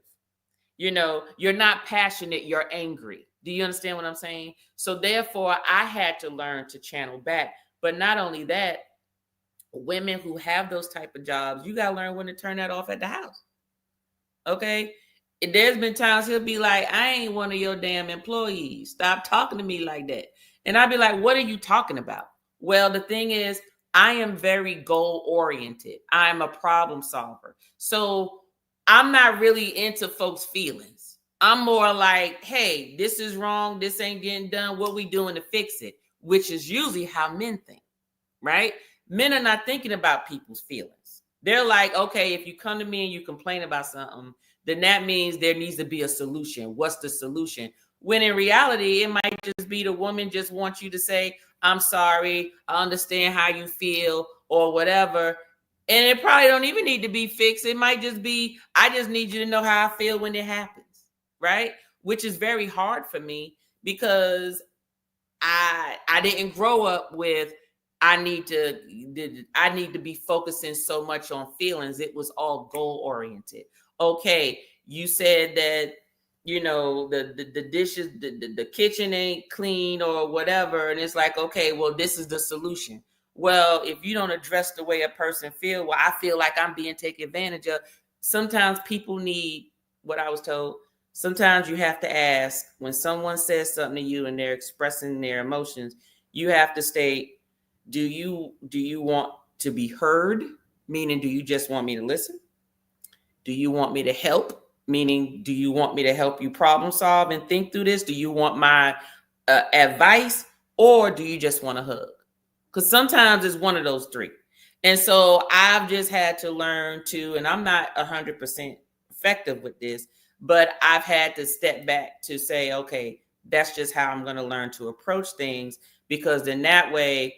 You're not passionate, you're angry. Do you understand what I'm saying? So therefore, I had to learn to channel back. But not only that, women who have those type of jobs, you got to learn when to turn that off at the house. Okay. There's been times he'll be like, I ain't one of your damn employees. Stop talking to me like that. And I'd be like, what are you talking about? Well, the thing is, I am very goal oriented. I'm a problem solver. So I'm not really into folks' feelings. I'm more like, hey, this is wrong. This ain't getting done. What we doing to fix it? Which is usually how men think, right? Men are not thinking about people's feelings. They're like, okay, if you come to me and you complain about something, then that means there needs to be a solution. What's the solution? When in reality, it might just be the woman just wants you to say, I'm sorry, I understand how you feel or whatever. And it probably don't even need to be fixed. It might just be, I just need you to know how I feel when it happens, right? Which is very hard for me because I didn't grow up with, I need to be focusing so much on feelings. It was all goal oriented. Okay, you said that, you know, the dishes, the kitchen ain't clean or whatever. And it's like, okay, well, this is the solution. Well, if you don't address the way a person feels, well, I feel like I'm being taken advantage of. Sometimes people need, what I was told, sometimes you have to ask, when someone says something to you and they're expressing their emotions, you have to state, do you want to be heard? Meaning, do you just want me to listen? Do you want me to help? Meaning, do you want me to help you problem solve and think through this? Do you want my advice, or do you just want a hug? Because sometimes it's one of those three. And so I've just had to learn to, and I'm not 100% effective with this, but I've had to step back to say, okay, that's just how I'm going to learn to approach things. Because in that way,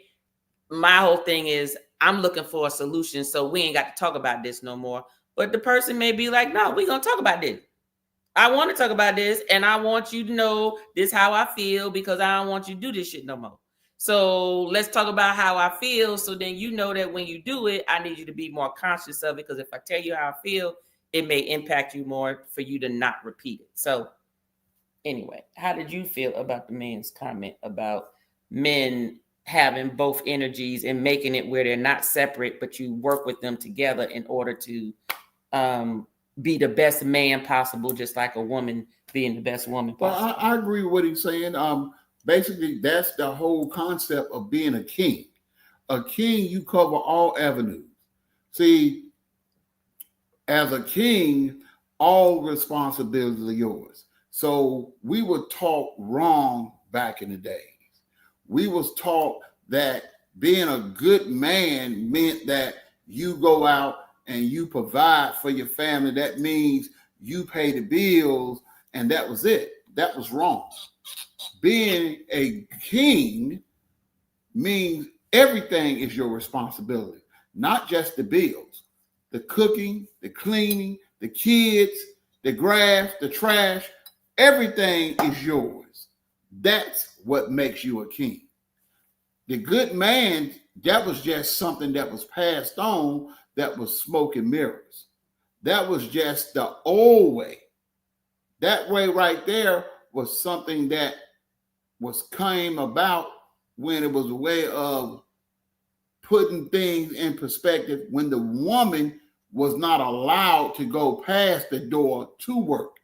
my whole thing is I'm looking for a solution. So we ain't got to talk about this no more. But the person may be like, no, we're going to talk about this. I want to talk about this. And I want you to know this how I feel, because I don't want you to do this shit no more. So let's talk about how I feel. So then you know that when you do it, I need you to be more conscious of it. Because if I tell you how I feel, it may impact you more for you to not repeat it. So anyway, how did you feel about the man's comment about men having both energies and making it where they're not separate, but you work with them together in order to be the best man possible, just like a woman being the best woman possible? Well, I agree with what he's saying. Basically, that's the whole concept of being a king. A king, you cover all avenues. See, as a king, all responsibilities are yours. So we were taught wrong back in the days. We was taught that being a good man meant that you go out and you provide for your family. That means you pay the bills, and that was it. That was wrong. Being a king means everything is your responsibility, not just the bills, the cooking, the cleaning, the kids, the grass, the trash, everything is yours. That's what makes you a king. The good man, that was just something that was passed on, that was smoke and mirrors. That was just the old way. That way right there was something that came about when it was a way of putting things in perspective, when the woman was not allowed to go past the door to work.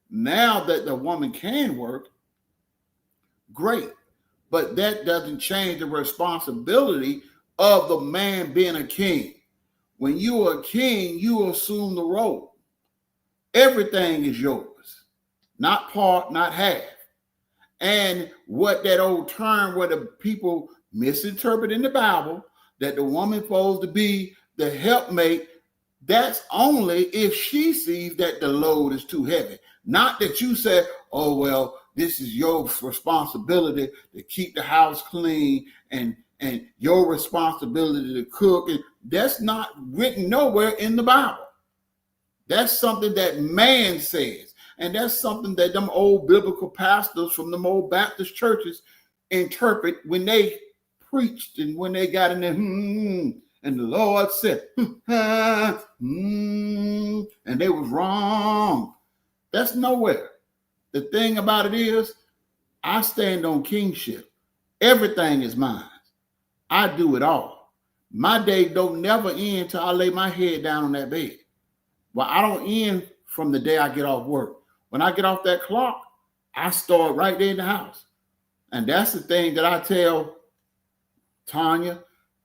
Now that the woman can work, great. But that doesn't change the responsibility of the man being a king. When you're a king, you assume the role. Everything is yours, not part, not half. And what that old term, where the people misinterpret in the Bible, that the woman's supposed to be the helpmate, that's only if she sees that the load is too heavy. Not that you say, oh, well, this is your responsibility to keep the house clean and your responsibility to cook. And that's not written nowhere in the Bible. That's something that man says. And that's something that them old biblical pastors from them old Baptist churches interpret when they preached and when they got in there, and the Lord said, and they was wrong. That's nowhere. The thing about it is, I stand on kingship. Everything is mine. I do it all. My day don't never end till I lay my head down on that bed. Well, I don't end from the day I get off work. When I get off that clock, I start right there in the house. And that's the thing that I tell Tanya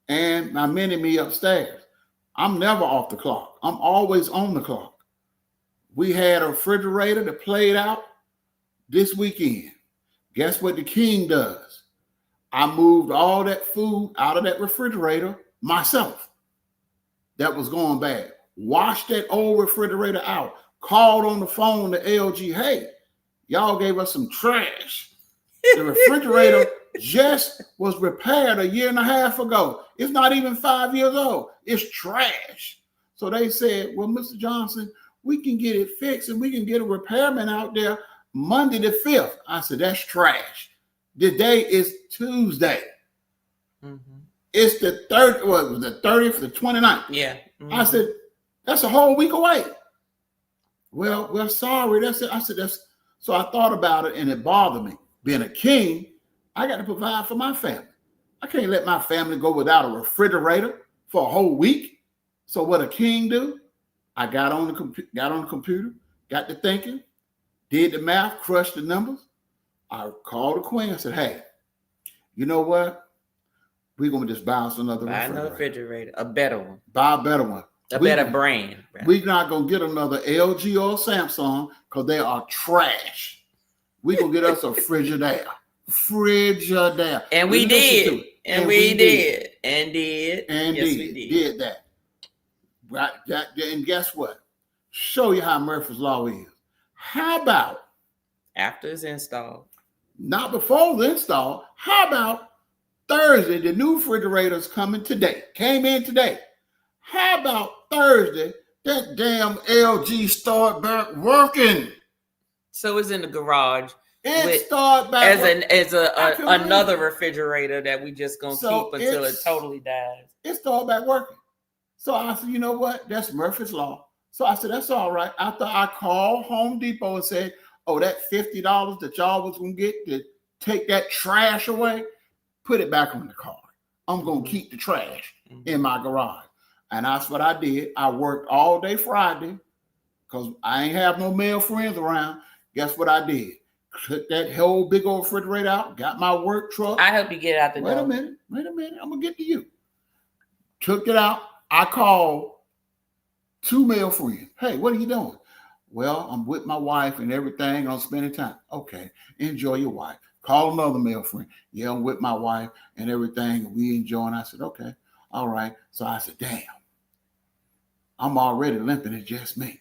and my mini-me upstairs. I'm never off the clock. I'm always on the clock. We had a refrigerator that played out this weekend. Guess what the king does? I moved all that food out of that refrigerator myself. That was going bad. Washed that old refrigerator out. Called on the phone to LG. Hey, y'all gave us some trash. The refrigerator just was repaired a year and a half ago. It's not even 5 years old. It's trash. So they said, well, Mr. Johnson, we can get it fixed and we can get a repairman out there Monday the 5th. I said, that's trash. The day is Tuesday. Mm-hmm. It's the 30th, what was the 30th, the 29th. Yeah. Mm-hmm. I said, that's a whole week away. Well, sorry. That's it. I said, that's so I thought about it and it bothered me. Being a king, I got to provide for my family. I can't let my family go without a refrigerator for a whole week. So what a king do? I got on the computer, got to thinking, did the math, crushed the numbers. I called the queen. I said, hey, you know what? We're going to just buy us another refrigerator. A better one. Buy a better one. Better brand. Right? We're not going to get another LG or Samsung because they are trash. We're going to get us a Frigidaire. And we did. And we did. And yes, we did that. Right. And guess what? Show you how Murphy's Law is. How about after it's installed? Not before the install. How about Thursday? The new refrigerator's coming today. Came in today. How about Thursday? That damn LG start back working. So it's in the garage. It start back as another refrigerator that we just gonna keep until it totally dies. It started back working. So I said, you know what? That's Murphy's Law. So I said, that's all right. After I called Home Depot and said, oh, that $50 that y'all was gonna get to take that trash away, put it back on the card. I'm gonna keep the trash in my garage. And that's what I did. I worked all day Friday because I ain't have no male friends around. Guess what I did? Took that whole big old refrigerator out, got my work truck. I help you get out the door. Wait a minute. I'm going to get to you. Took it out. I called 2 male friends. Hey, what are you doing? Well, I'm with my wife and everything. I'm spending time. Okay, enjoy your wife. Call another male friend. Yeah, I'm with my wife and everything. We enjoying. I said, okay, all right. So I said, damn, I'm already limping. It's just me.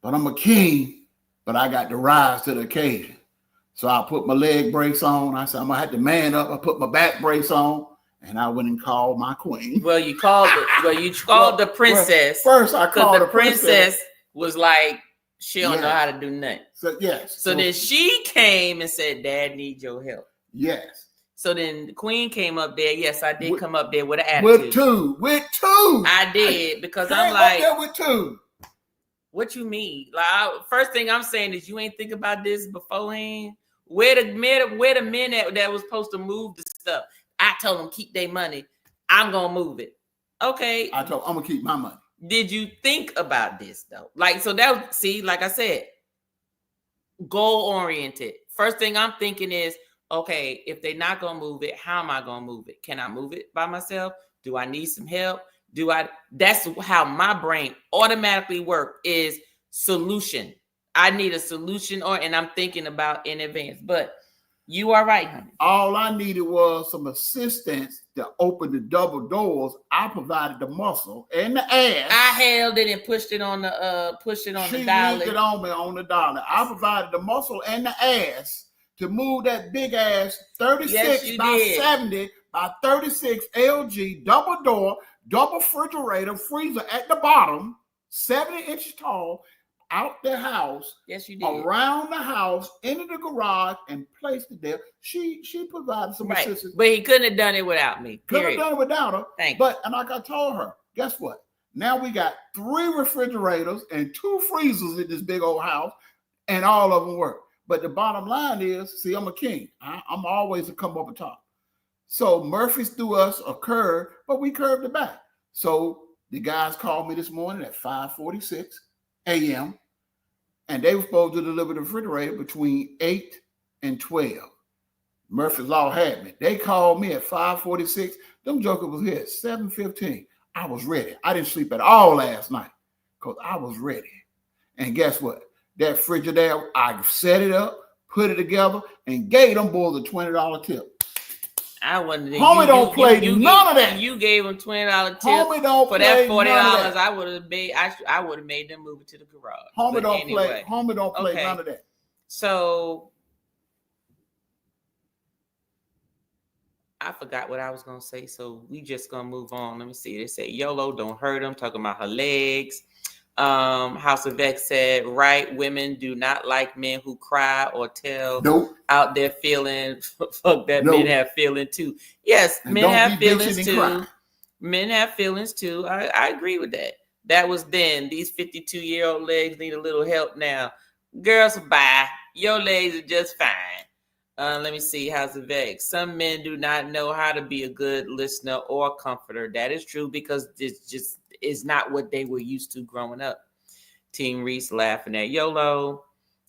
But I'm a king, but I got to rise to the occasion. So I put my leg brace on. I said, I'm going to have to man up. I put my back brace on. And I went and called my queen. Well, you called the princess. First, I called the princess. Was like, she don't know how to do nothing. So, yes. So then she came and said, Dad needs your help. Yes. So then the queen came up there. Yes, I did come up there with an attitude. With two. I did because I'm like, with 2. What you mean? Like, first thing I'm saying is you ain't think about this beforehand. Where the men that was supposed to move the stuff? I told them keep their money. I'm gonna move it. Okay. I'm gonna keep my money. Did you think about this though? Like, so that see, like I said, goal oriented. First thing I'm thinking is, okay, if they're not gonna move it, how am I gonna move it? Can I move it by myself? Do I need some help? That's how my brain automatically works is solution. I need a solution and I'm thinking about in advance, but you are right, honey. All I needed was some assistance to open the double doors. I provided the muscle and the ass. I held it and pushed it on the dollar. She linked it on me on the dollar. I provided the muscle and the ass to move that big ass 36 by 70 by 36 LG double door, double refrigerator, freezer at the bottom, 70 inches tall, out the house. Yes, you did. Around the house, into the garage, and placed it there. She provided some assistance. But he couldn't have done it without me. Couldn't have done it without her. Thank you. And like I told her, guess what? Now we got 3 refrigerators and 2 freezers in this big old house, and all of them work. But the bottom line is, see, I'm a king. I'm always a come up top. So Murphy's threw us a curve, but we curved it back. So the guys called me this morning at 5:46 a.m. and they were supposed to deliver the refrigerator between 8 and 12. Murphy's Law had me. They called me at 5:46. Them jokers was here at 7:15. I was ready. I didn't sleep at all last night because I was ready. And guess what? That Frigidaire, I set it up, put it together, and gave them boys a $20 tip. I wouldn't. Homie don't play none of that. You gave them $20 tip Homie don't for play that $40. none of that. I would have made. I would have made them move it to the garage. Homie But don't anyway. play. Homie don't play Okay. none of that. So I forgot what I was gonna say. So we just gonna move on. Let me see. They say YOLO, don't hurt them. Talking about her legs. House of X said, right, women do not like men who cry or tell Nope. out their feeling. Fuck that, Nope. men have feelings too. Yes, And men don't have be bitching feelings and too. cry. Men have feelings too. I agree with that. That was then. These 52-year-old legs need a little help now. Girls, bye. Your legs are just fine. Let me see. House of X. Some men do not know how to be a good listener or comforter. That is true because this just is not what they were used to growing up. Team Reese laughing at YOLO.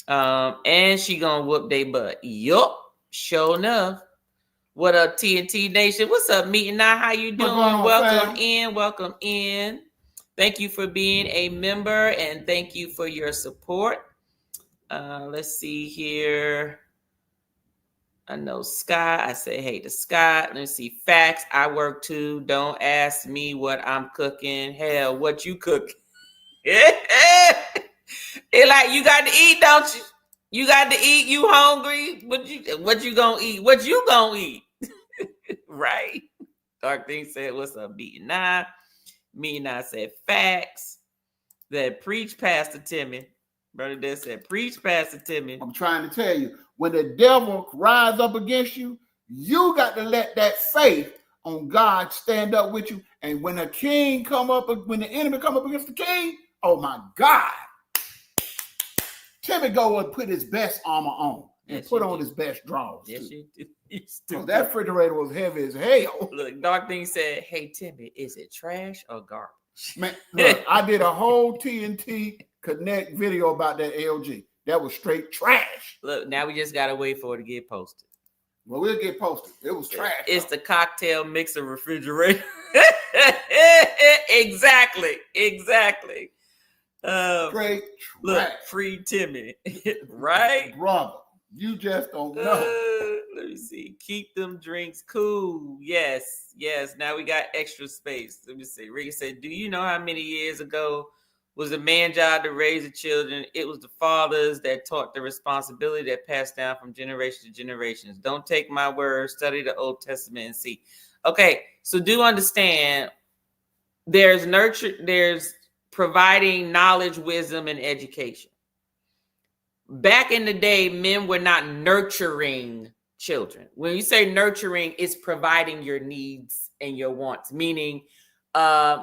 And she gonna whoop they butt. Yup. Sure enough. What up, TNT Nation? What's up, Meeting Now? How you doing? Welcome in. Welcome in. Thank you for being a member and thank you for your support. Let's see here. I know Scott. I say hey to Scott. Let me see. Facts. I work too. Don't ask me what I'm cooking. Hell, what you cooking? It like you got to eat, don't you? You got to eat. You hungry? What you gonna eat? What you gonna eat? Right? Dark Thing said, "What's up, Beating Nine?" Me and I said, "Facts." That preach, Pastor Timmy. Brother Dad said, "Preach, Pastor Timmy." I'm trying to tell you, when the devil rise up against you, you got to let that faith on God stand up with you. And when when the enemy come up against the king, oh my God. Timmy go and put his best armor on and Yes, put you on do. his best drawers. Yes, too. you do. You So stupid. that refrigerator was heavy as hell. Look, Dark Thing said, "Hey Timmy, is it trash or garbage?" Man, look, I did a whole TNT Connect video about that LG. That was straight trash. Look, now we just gotta wait for it to get posted. Well, we'll get posted. It was trash. It's the cocktail mixer refrigerator. Exactly. straight Look, trash. free Timmy, right? Brother, you just don't know. Let me see. Keep them drinks cool. Yes. Now we got extra space. Let me see. Ricky said, "Do you know how many years ago was a man's job to raise the children? It was the fathers that taught the responsibility that passed down from generation to generations. Don't take my word. Study the Old Testament and see." Okay, so do understand there's providing knowledge, wisdom, and education. Back in the day, men were not nurturing children. When you say nurturing, it's providing your needs and your wants, meaning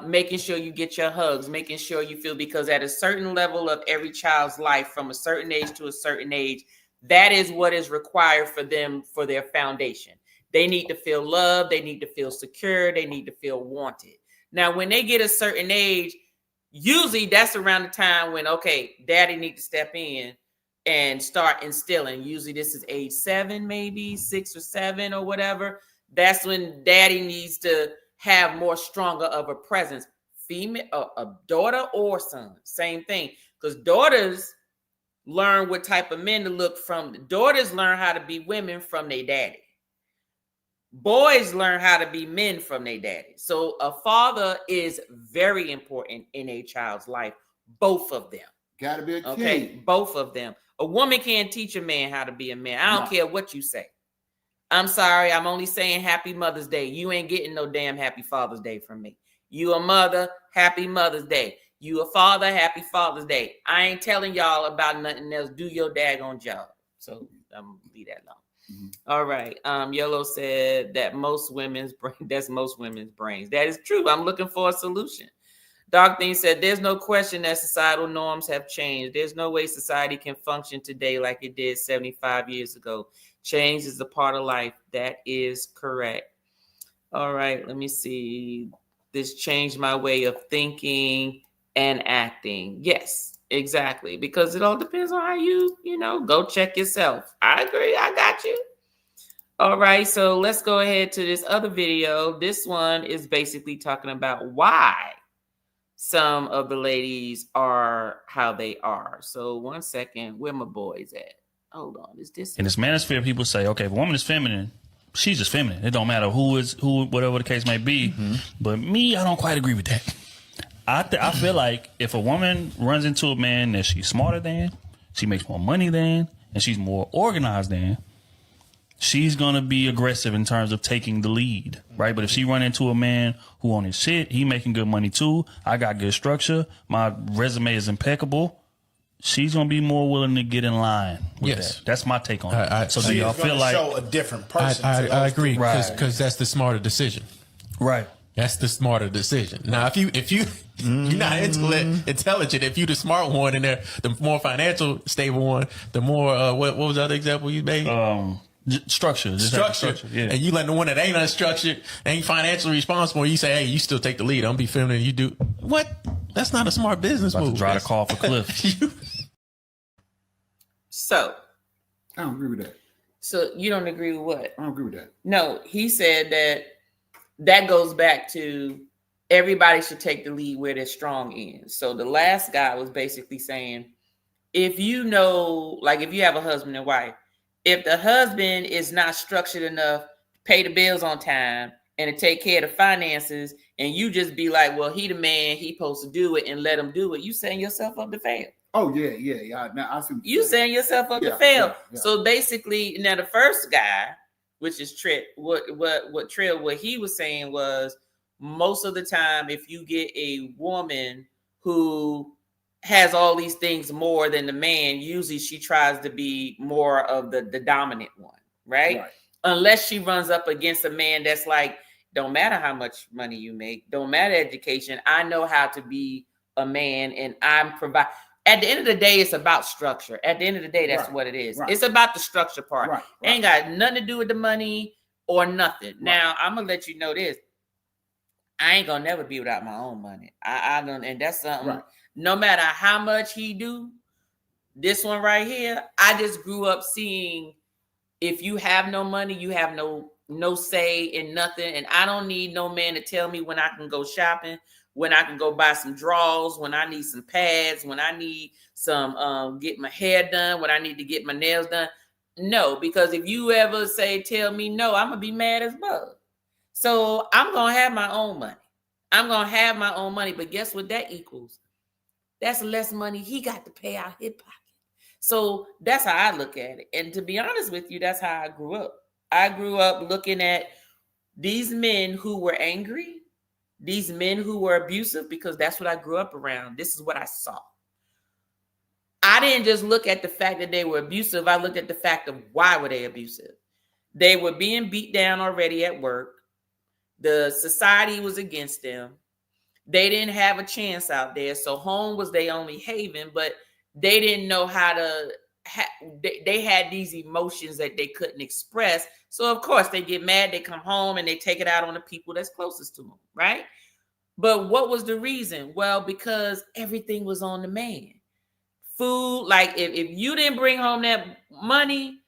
making sure you get your hugs, making sure you feel, because at a certain level of every child's life, from a certain age to a certain age, that is what is required for them for their foundation. They need to feel loved. They need to feel secure. They need to feel wanted. Now, when they get a certain age, usually that's around the time when, okay, daddy need to step in and start instilling. Usually this is age 7, maybe 6 or 7 or whatever. That's when daddy needs to have more stronger of a presence. Female, a daughter or son, same thing. Because daughters learn what type of men to look from. Daughters learn how to be women from their daddy. Boys learn how to be men from their daddy. So a father is very important in a child's life. Both of them. Gotta be a king. Okay, both of them. A woman can't teach a man how to be a man. I don't care what you say. I'm sorry. I'm only saying Happy Mother's Day. You ain't getting no damn Happy Father's Day from me. You a mother, Happy Mother's Day. You a father, Happy Father's Day. I ain't telling y'all about nothing else. Do your daggone job. So I'm gonna leave that alone. Mm-hmm. All right. Yellow said that most women's brains. That is true. I'm looking for a solution. Dark Thing said, "There's no question that societal norms have changed. There's no way society can function today like it did 75 years ago. Change is a part of life." That is correct. All right, let me see. This changed my way of thinking and acting. Yes, exactly. Because it all depends on how you go check yourself. I agree. I got you. All right, so let's go ahead to this other video. This one is basically talking about why some of the ladies are how they are. So 1 second, where my boys at? Hold on, is this? In this manosphere, people say, okay, if a woman is feminine, she's just feminine. It don't matter who, whatever the case may be. But me, I don't quite agree with that. I feel like if a woman runs into a man that she's smarter than, she makes more money than, and she's more organized than, she's going to be aggressive in terms of taking the lead, right? But if she run into a man who on his shit, he making good money too, I got good structure, my resume is impeccable, she's going to be more willing to get in line with that. That's my take on it. So do y'all feel like... show a different person. I agree, Right. because that's the smarter decision. Right. That's the smarter decision. Now, if you you're not intelligent, if you the smart one and the more financial stable one, the more what was the other example you made? Structure. Yeah. And you let the one that ain't unstructured, ain't financially responsible, you say, hey, you still take the lead. I'm be feminine. You do what? That's not a smart business About move. to drive the car off a cliff. So I don't agree with that. So you don't agree with what? I don't agree with that. No, he said that goes back to everybody should take the lead where they're strong in. So the last guy was basically saying, if you know, like if you have a husband and wife, if the husband is not structured enough to pay the bills on time and to take care of the finances, and you just be like, well, he the man, he supposed to do it, and let him do it, you setting yourself up to fail. Oh yeah. Now I see. You setting yourself up to fail. Yeah. So basically, now the first guy, which is Trill, what he was saying was, most of the time, if you get a woman who has all these things more than the man, usually she tries to be more of the dominant one, right? Unless she runs up against a man that's like, don't matter how much money you make, don't matter education, I know how to be a man and I'm provide. At the end of the day, it's about structure. At the end of the day, that's what it is. It's about the structure part. Ain't got nothing to do with the money or nothing. Now, I'm gonna let you know this. I ain't gonna never be without my own money. I don't, and that's something. No matter how much he do, this one right here, I just grew up seeing, if you have no money, you have no say in nothing. And I don't need no man to tell me when I can go shopping, when I can go buy some drawers, when I need some pads, when I need some get my hair done, when I need to get my nails done. No, because if you ever tell me no, I'm gonna be mad as bug. So I'm gonna have my own money. I'm gonna have my own money, but guess what that equals? That's less money he got to pay out his pocket. So that's how I look at it. And to be honest with you, that's how I grew up. I grew up looking at these men who were angry, these men who were abusive, because that's what I grew up around. This is what I saw. I didn't just look at the fact that they were abusive. I looked at the fact of why were they abusive. They were being beat down already at work. The society was against them. They didn't have a chance out there. So home was their only haven, but they didn't know how to, they had these emotions that they couldn't express. So of course they get mad, they come home and they take it out on the people that's closest to them, right? But what was the reason? Well, because everything was on the man. Food, like if you didn't bring home that money,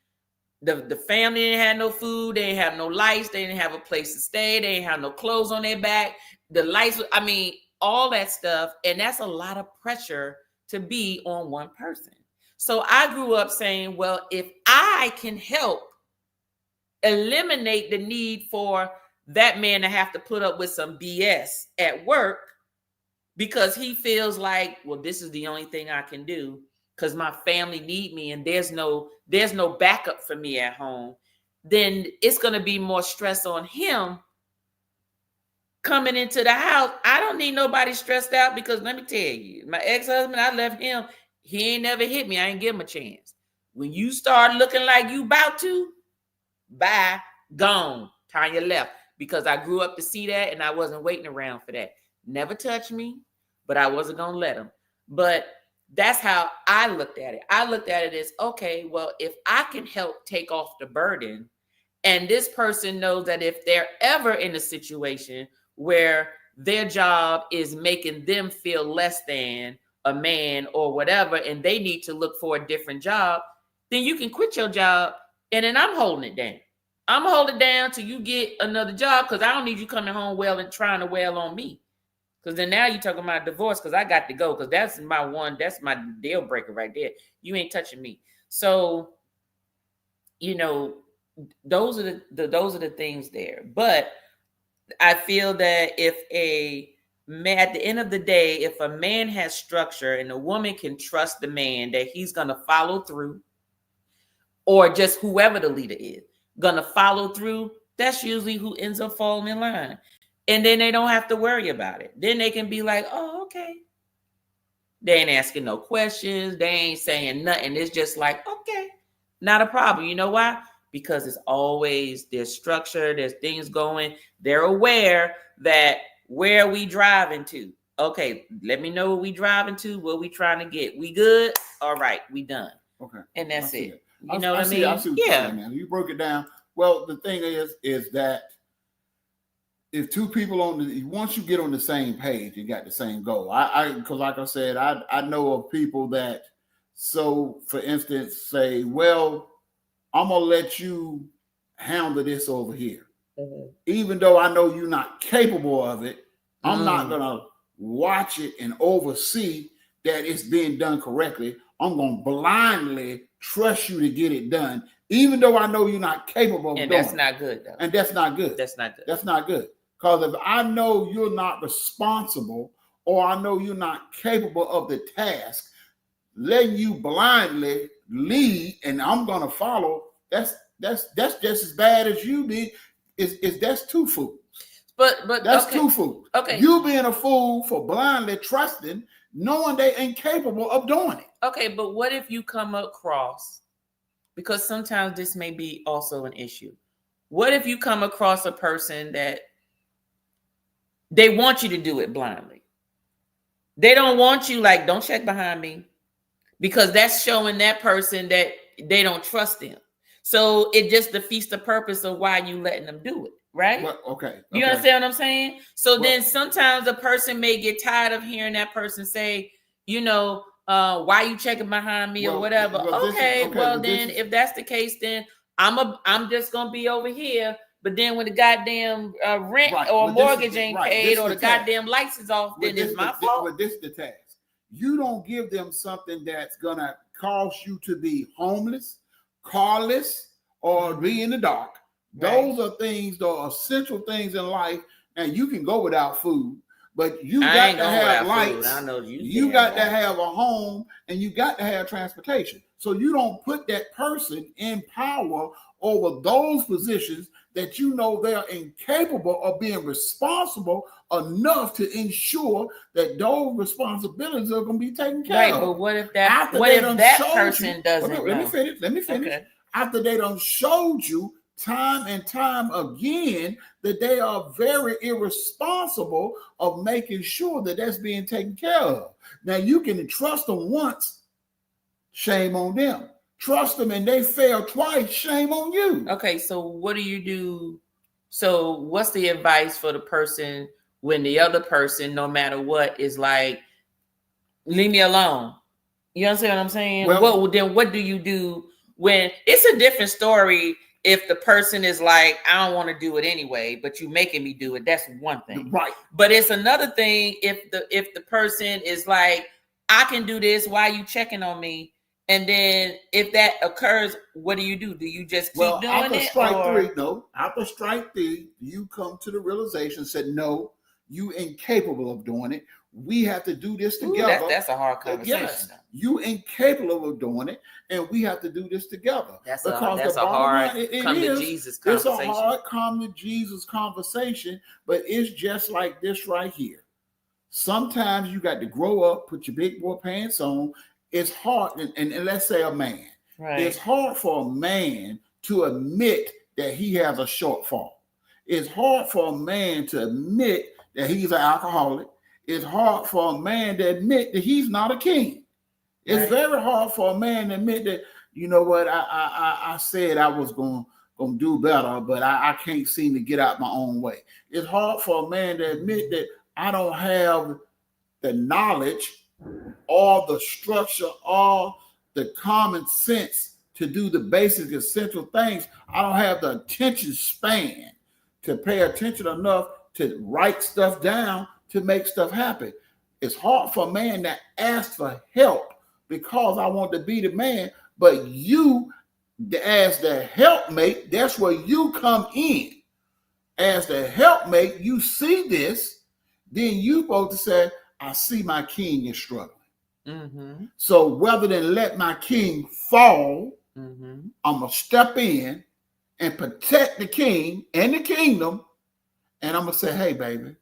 the family didn't have no food, they didn't have no lights, they didn't have a place to stay, they didn't have no clothes on their back. The lights, I mean, all that stuff. And that's a lot of pressure to be on one person. So I grew up saying, well, if I can help eliminate the need for that man to have to put up with some BS at work because he feels like, well, this is the only thing I can do because my family need me and there's no backup for me at home, then it's going to be more stress on him coming into the house. I don't need nobody stressed out because let me tell you, my ex-husband, I left him. He ain't never hit me. I ain't give him a chance. When you start looking like you about to, bye, gone, turn your left. Because I grew up to see that and I wasn't waiting around for that. Never touched me, but I wasn't going to let him. But that's how I looked at it. I looked at it as, okay, well, if I can help take off the burden And this person knows that if they're ever in a situation where their job is making them feel less than a man or whatever, and they need to look for a different job, then you can quit your job, and then I'm holding it down. I'm holding it down till you get another job, because I don't need you coming home well and trying to wail on me. Because then now you're talking about divorce, because I got to go, because that's my deal breaker right there. You ain't touching me. So, you know, those are the things there. But I feel that if a man, at the end of the day, if a man has structure and a woman can trust the man that he's going to follow through, or just whoever the leader is going to follow through, that's usually who ends up falling in line. And then they don't have to worry about it. Then they can be like, oh, okay. They ain't asking no questions. They ain't saying nothing. It's just like, okay, not a problem. You know why? Because there's structure, there's things going. They're aware that where we driving to. Okay, let me know what we driving to, what we trying to get. We good? All right, we done. Okay. And that's it. You know what I mean? I see what you're saying, man. You broke it down. Well, the thing is that if two people once you get on the same page, you got the same goal. Because like I said, I know of people that, so for instance, say, well, I'm gonna let you handle this over here. Mm-hmm. Even though I know you're not capable of it, I'm not gonna watch it and oversee that it's being done correctly. I'm gonna blindly trust you to get it done, even though I know you're not capable of doing it. And that's not good, though. And that's not good. That's not good. That's not good. Because if I know you're not responsible, or I know you're not capable of the task, letting you blindly lead and I'm gonna follow, that's just as bad as you be. That's two fools. But that's okay. two fools. Okay. You being a fool for blindly trusting, knowing they ain't capable of doing it. Okay, but what if you come across, because sometimes this may be also an issue. What if you come across a person that they want you to do it blindly? They don't want you, like, don't check behind me, because that's showing that person that they don't trust them. So it just defeats the purpose of why you letting them do it, right? Well, okay. You understand what I'm saying? So then sometimes a person may get tired of hearing that person say, you know, why you checking behind me or whatever. If that's the case, then I'm just gonna be over here. But then when the goddamn rent or mortgage ain't paid, or the goddamn lights is off, then it's my fault. But this is the task. You don't give them something that's gonna cause you to be homeless, carless, or be in the dark. Those are things, those essential things in life, and you can go without food, but you got to have lights. I know you got to have a home, and you got to have transportation. So you don't put that person in power over those positions that you know they are incapable of being responsible enough to ensure that those responsibilities are going to be taken care of. Right, but what if that person doesn't? Let me finish. Okay. After they done showed you time and time again that they are very irresponsible of making sure that that's being taken care of. Now you can trust them once, shame on them. Trust them and they fail twice, shame on you. Okay, so what do you do? So what's the advice for the person when the other person, no matter what, is like, leave me alone? You understand what I'm saying? Well, then what do you do when it's a different story? If the person is like, I don't want to do it anyway, but you making me do it, that's one thing. Right. But it's another thing if the person is like, I can do this, why are you checking on me? And then if that occurs, what do? Do you just keep doing it? After strike three, you come to the realization, said, no, you incapable of doing it. We have to do this together. That's a hard conversation. Yes, you incapable of doing it, and we have to do this together. That's a hard come to Jesus conversation. It's a hard come to Jesus conversation, but it's just like this right here. Sometimes you got to grow up, put your big boy pants on. It's hard, and let's say a man. Right. It's hard for a man to admit that he has a shortfall. It's hard for a man to admit that he's an alcoholic. It's hard for a man to admit that he's not a king. It's very hard for a man to admit that, you know what, I said I was going gonna do better, but I can't seem to get out my own way. It's hard for a man to admit that I don't have the knowledge or the structure or the common sense to do the basic essential things. I don't have the attention span to pay attention enough to write stuff down to make stuff happen. It's hard for a man to ask for help because I want to be the man, but you, as the helpmate, that's where you come in. As the helpmate, you see this, then you supposed to say, I see my king is struggling. Mm-hmm. So rather than let my king fall, Mm-hmm. I'm going to step in and protect the king and the kingdom. And I'm going to say, hey, baby,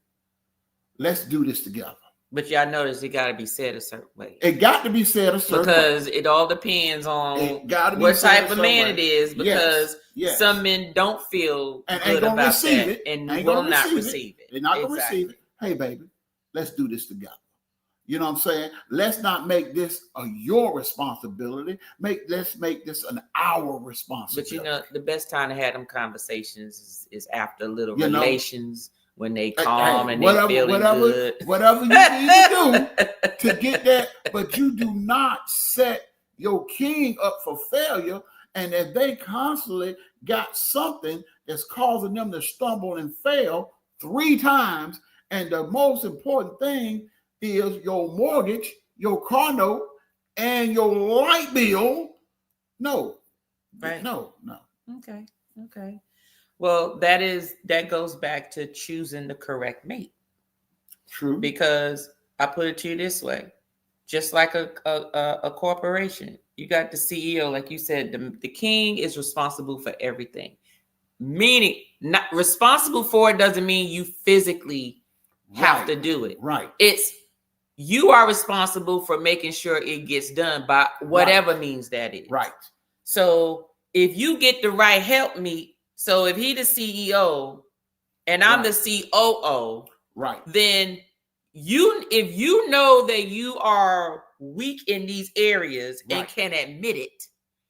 let's do this together. But y'all notice it got to be said a certain way. It got to be said a certain way. Because it all depends on It gotta be what said type a of man certain it way. is. Because Yes. some men don't feel And good ain't gonna about receive that it. and Ain't will gonna not receive receive it. They're not going to Exactly. receive it. Hey, baby, let's do this together. You know what I'm saying? Let's not make this your responsibility. Let's make this our responsibility. But you know, the best time to have them conversations is after a little You know, relations, when they Hey, calm and whatever, they feeling good. whatever you need to do to get that, but you do not set your king up for failure. And if they constantly got something that's causing them to stumble and fail 3 times, and the most important thing is your mortgage, your car note, and your light bill. No, Right. no. Okay. Well, that goes back to choosing the correct mate. True. Because I put it to you this way, just like a corporation, you got the CEO, like you said, the king is responsible for everything. Meaning, not responsible for it doesn't mean you physically have Right. to do it. Right. It's you are responsible for making sure it gets done by whatever means that is. Right. So if you get the right help me, so if he the CEO and I'm the COO, Right. then if you know that you are weak in these areas and Right. can admit it,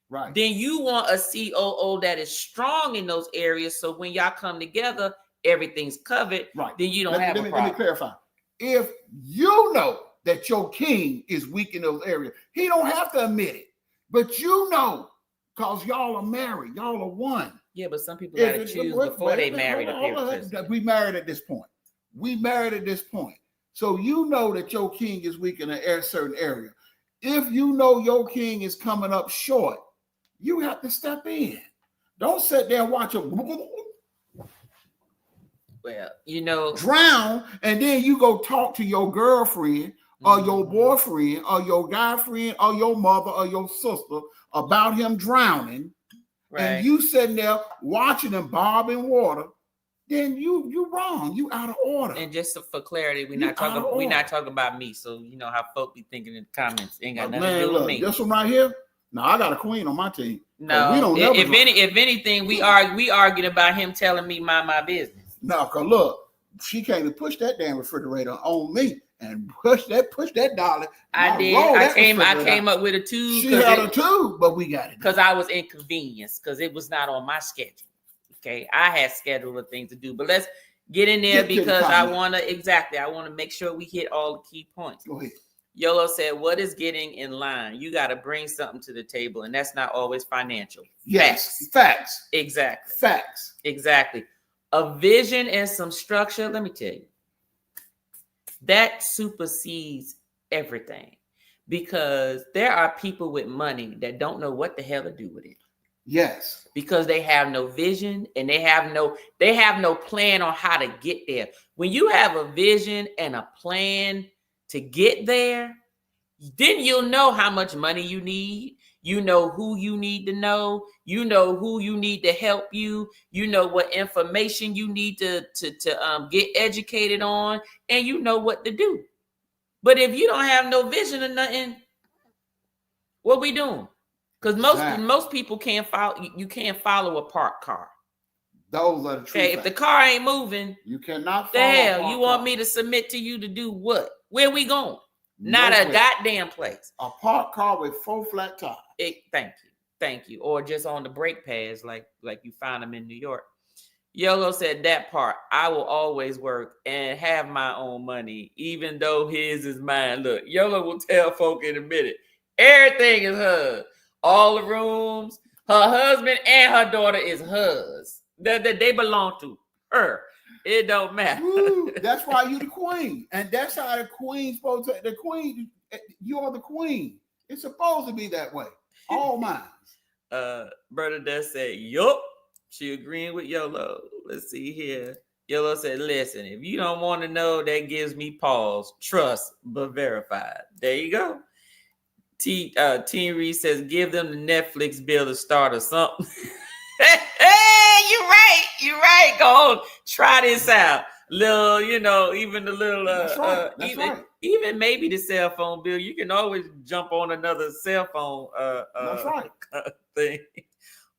Right. then you want a COO that is strong in those areas. So when y'all come together, everything's covered. Right. Then you don't Let have a me problem. clarify. If you know that your king is weak in those areas, he don't have to admit it. But you know, because y'all are married, y'all are one. Yeah, but some people gotta choose before they marry the person. We married at this point. So you know that your king is weak in a certain area. If you know your king is coming up short, you have to step in. Don't sit there and watch him Well, you know, drown, and then you go talk to your girlfriend or your boyfriend or your guy friend or your mother or your sister about him drowning, right? and you sitting there watching him bob in water, then you wrong. You out of order. And just for clarity, we're You not talking. out of We're not order. talking about me. So you know how folk be thinking in the comments. Ain't got But nothing to man, do with look, me. this one right here. Now I got a queen on my team. No, we don't never if anything, we argued about him telling me mind my business. No, cause look, she came and pushed that damn refrigerator on me and push that dollar. I did. rolled I that came refrigerator up with a tube. She had a tube, but we got it. Because I was inconvenienced because it was not on my schedule. Okay, I had scheduled of things to do, but let's get in there Get to the because I comment. want to make sure we hit all the key points. Go ahead. Yolo said, "What is getting in line? You got to bring something to the table, and that's not always financial." Yes, facts. Exactly. A vision and some structure. Let me tell you, that supersedes everything because there are people with money that don't know what the hell to do with it. Yes. Because they have no vision and they have no plan on how to get there. When you have a vision and a plan to get there, then you'll know how much money you need. You know who you need to know. You know who you need to help you. You know what information you need to get educated on, and you know what to do. But if you don't have no vision or nothing, what we doing? Because most people can't follow. You can't follow a parked car. Those are the true Okay, if the facts. car ain't moving, You cannot the follow hell parked you want car. me to submit to you to do what? Where we going? Not a Nowhere. goddamn place. A parked car with 4 flat tires. Thank you. Thank you. Or just on the brake pads, like you find them in New York. Yolo said that part. I will always work and have my own money, even though his is mine. Look, Yolo will tell folk in a minute. Everything is hers. All the rooms. Her husband and her daughter is hers. That they belong to her. It don't matter. Woo, that's why you the queen. And that's how the queen's supposed to, the queen, you're the queen. It's supposed to be that way. All mine. Bernadette said, yup. She agreeing with Yolo. Let's see here. Yolo said, listen, if you don't want to know, that gives me pause. Trust, but verified. There you go. Teen Reed says, give them the Netflix bill to start or something. Hey, you're right. You're right. Go on. Try this out. Little, even the little, That's right. even maybe the cell phone bill. You can always jump on another cell phone That's right. thing.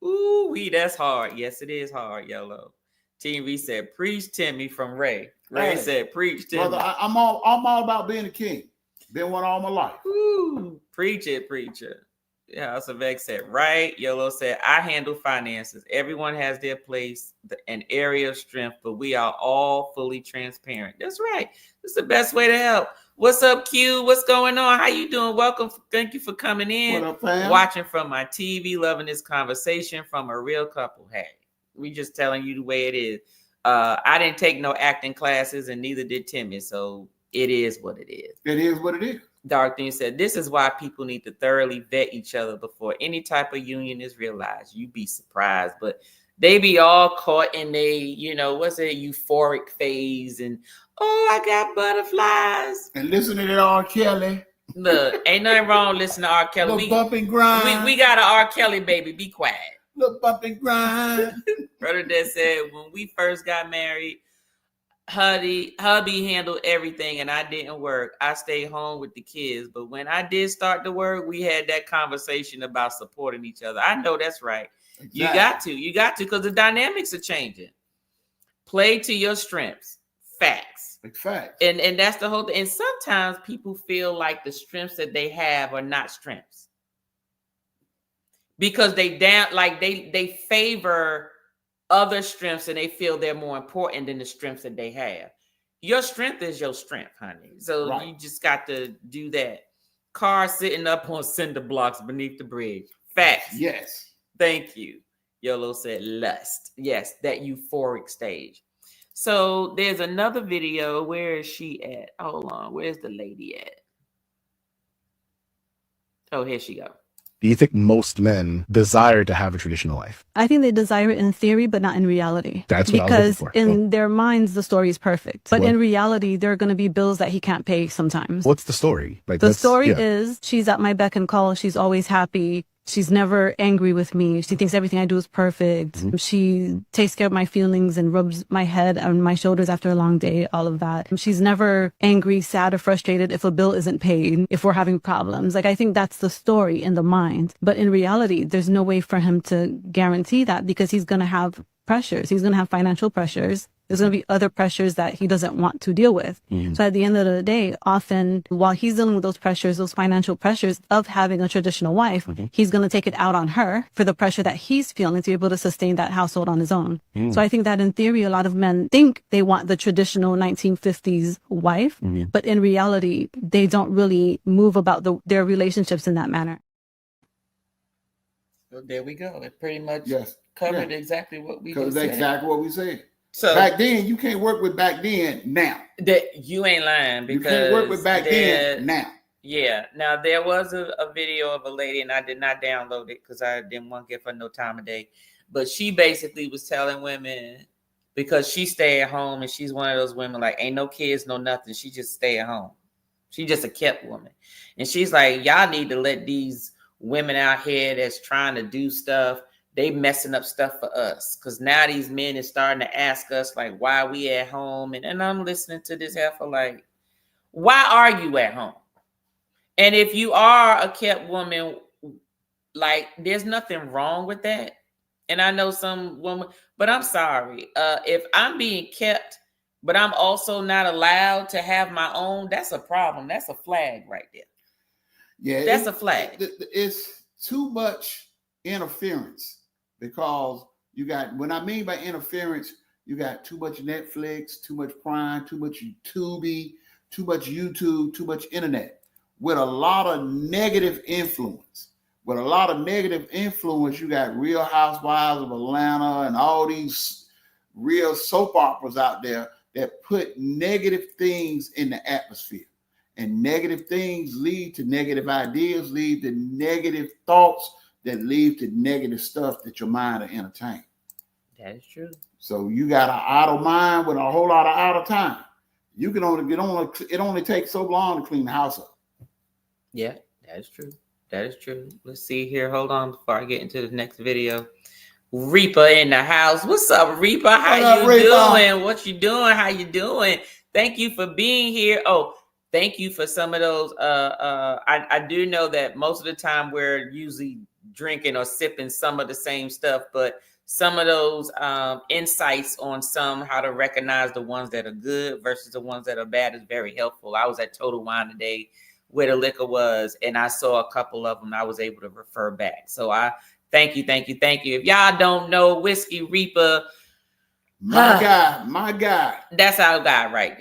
Ooh, that's hard. Yes, it is hard, Yolo. Teen Reed said, preach Timmy from Ray. Ray said, preach Timmy. Brother, I'm all about being a king. Been one all my life. Ooh, preach it, preacher. Yeah, House of X said, right. Yolo said, I handle finances. Everyone has their place, an area of strength, but we are all fully transparent. That's right. It's the best way to help. What's up, Q? What's going on? How you doing? Welcome. Thank you for coming in. What up, fam? Watching from my TV, loving this conversation from a real couple. Hey, we just telling you the way it is. I didn't take no acting classes, and neither did Timmy. So it is what it is. It is what it is. Dark Thing said, this is why people need to thoroughly vet each other before any type of union is realized. You'd be surprised, but they be all caught in euphoric phase and, oh, I got butterflies. And listening to R. Kelly. Look, ain't nothing wrong listening to R. Kelly. Little bump and grind. We got an R. Kelly, baby. Be quiet. Little bump and grind. Brother that said, when we first got married, hubby handled everything and I didn't work. I stayed home with the kids. But when I did start to work, we had that conversation about supporting each other. I know that's right. Exactly. You got to, because the dynamics are changing. Play to your strengths. Facts. Facts. And that's the whole thing. And sometimes people feel like the strengths that they have are not strengths. Because they favor other strengths and they feel they're more important than the strengths that they have. Your strength is your strength, honey. So right. You just got to do that. Car sitting up on cinder blocks beneath the bridge. Facts. Yes. Thank you. Yolo said lust. Yes, that euphoric stage. So there's another video. Where is she at? Hold on. Where's the lady at? Oh, here she go. Do you think most men desire to have a traditional life? I think they desire it in theory, but not in reality. That's what I was looking for. Because in their minds, the story is perfect. But in reality, there are going to be bills that he can't pay sometimes. What's the story? The story is she's at my beck and call. She's always happy. She's never angry with me. She thinks everything I do is perfect. Mm-hmm. She takes care of my feelings and rubs my head and my shoulders after a long day, all of that. She's never angry, sad, or frustrated if a bill isn't paid, if we're having problems. I think that's the story in the mind. But in reality, there's no way for him to guarantee that because he's going to have pressures. He's going to have financial pressures. There's going to be other pressures that he doesn't want to deal with. Mm-hmm. So at the end of the day, often while he's dealing with those pressures, those financial pressures of having a traditional wife, mm-hmm. he's going to take it out on her for the pressure that he's feeling to be able to sustain that household on his own. Mm-hmm. So I think that in theory, a lot of men think they want the traditional 1950s wife, mm-hmm. but in reality, they don't really move about their relationships in that manner. Well, there we go. It pretty much covered exactly what we just said. Exactly what we said. So back then, you can't work with back then now. That you ain't lying because you can't work with back then now. Yeah. Now there was a video of a lady, and I did not download it because I didn't want to give her no time of day. But she basically was telling women because she stay at home and she's one of those women like ain't no kids, no nothing. She just stay at home. She just a kept woman, and she's like, y'all need to let these women out here that's trying to do stuff. They messing up stuff for us because now these men is starting to ask us like why we at home and I'm listening to this heifer like why are you at home? And if you are a kept woman, like there's nothing wrong with that. And I know some women, but I'm sorry if I'm being kept, but I'm also not allowed to have my own. That's a problem. That's a flag right there. Yeah, that's a flag. It's too much interference, because you got, when I mean by interference, you got too much Netflix, too much Prime, too much Tubi, too much YouTube, too much internet, with a lot of negative influence. With a lot of negative influence, you got Real Housewives of Atlanta and all these real soap operas out there that put negative things in the atmosphere. And negative things lead to negative ideas, lead to negative thoughts that lead to negative stuff that your mind will entertain. That is true. So you got an idle mind with a whole lot of idle time. You can only get on. It only takes so long to clean the house up. Yeah, that is true. That is true. Let's see here. Hold on before I get into the next video. Reaper in the house. What's up, Reaper? How you doing? What you doing? How you doing? Thank you for being here. Oh, thank you for some of those. I do know that most of the time we're usually drinking or sipping some of the same stuff, but some of those insights on how to recognize the ones that are good versus the ones that are bad is very helpful. I was at Total Wine today where the liquor was, and I saw a couple of them I was able to refer back. So I thank you. If y'all don't know Whiskey Reaper, my guy. That's our guy right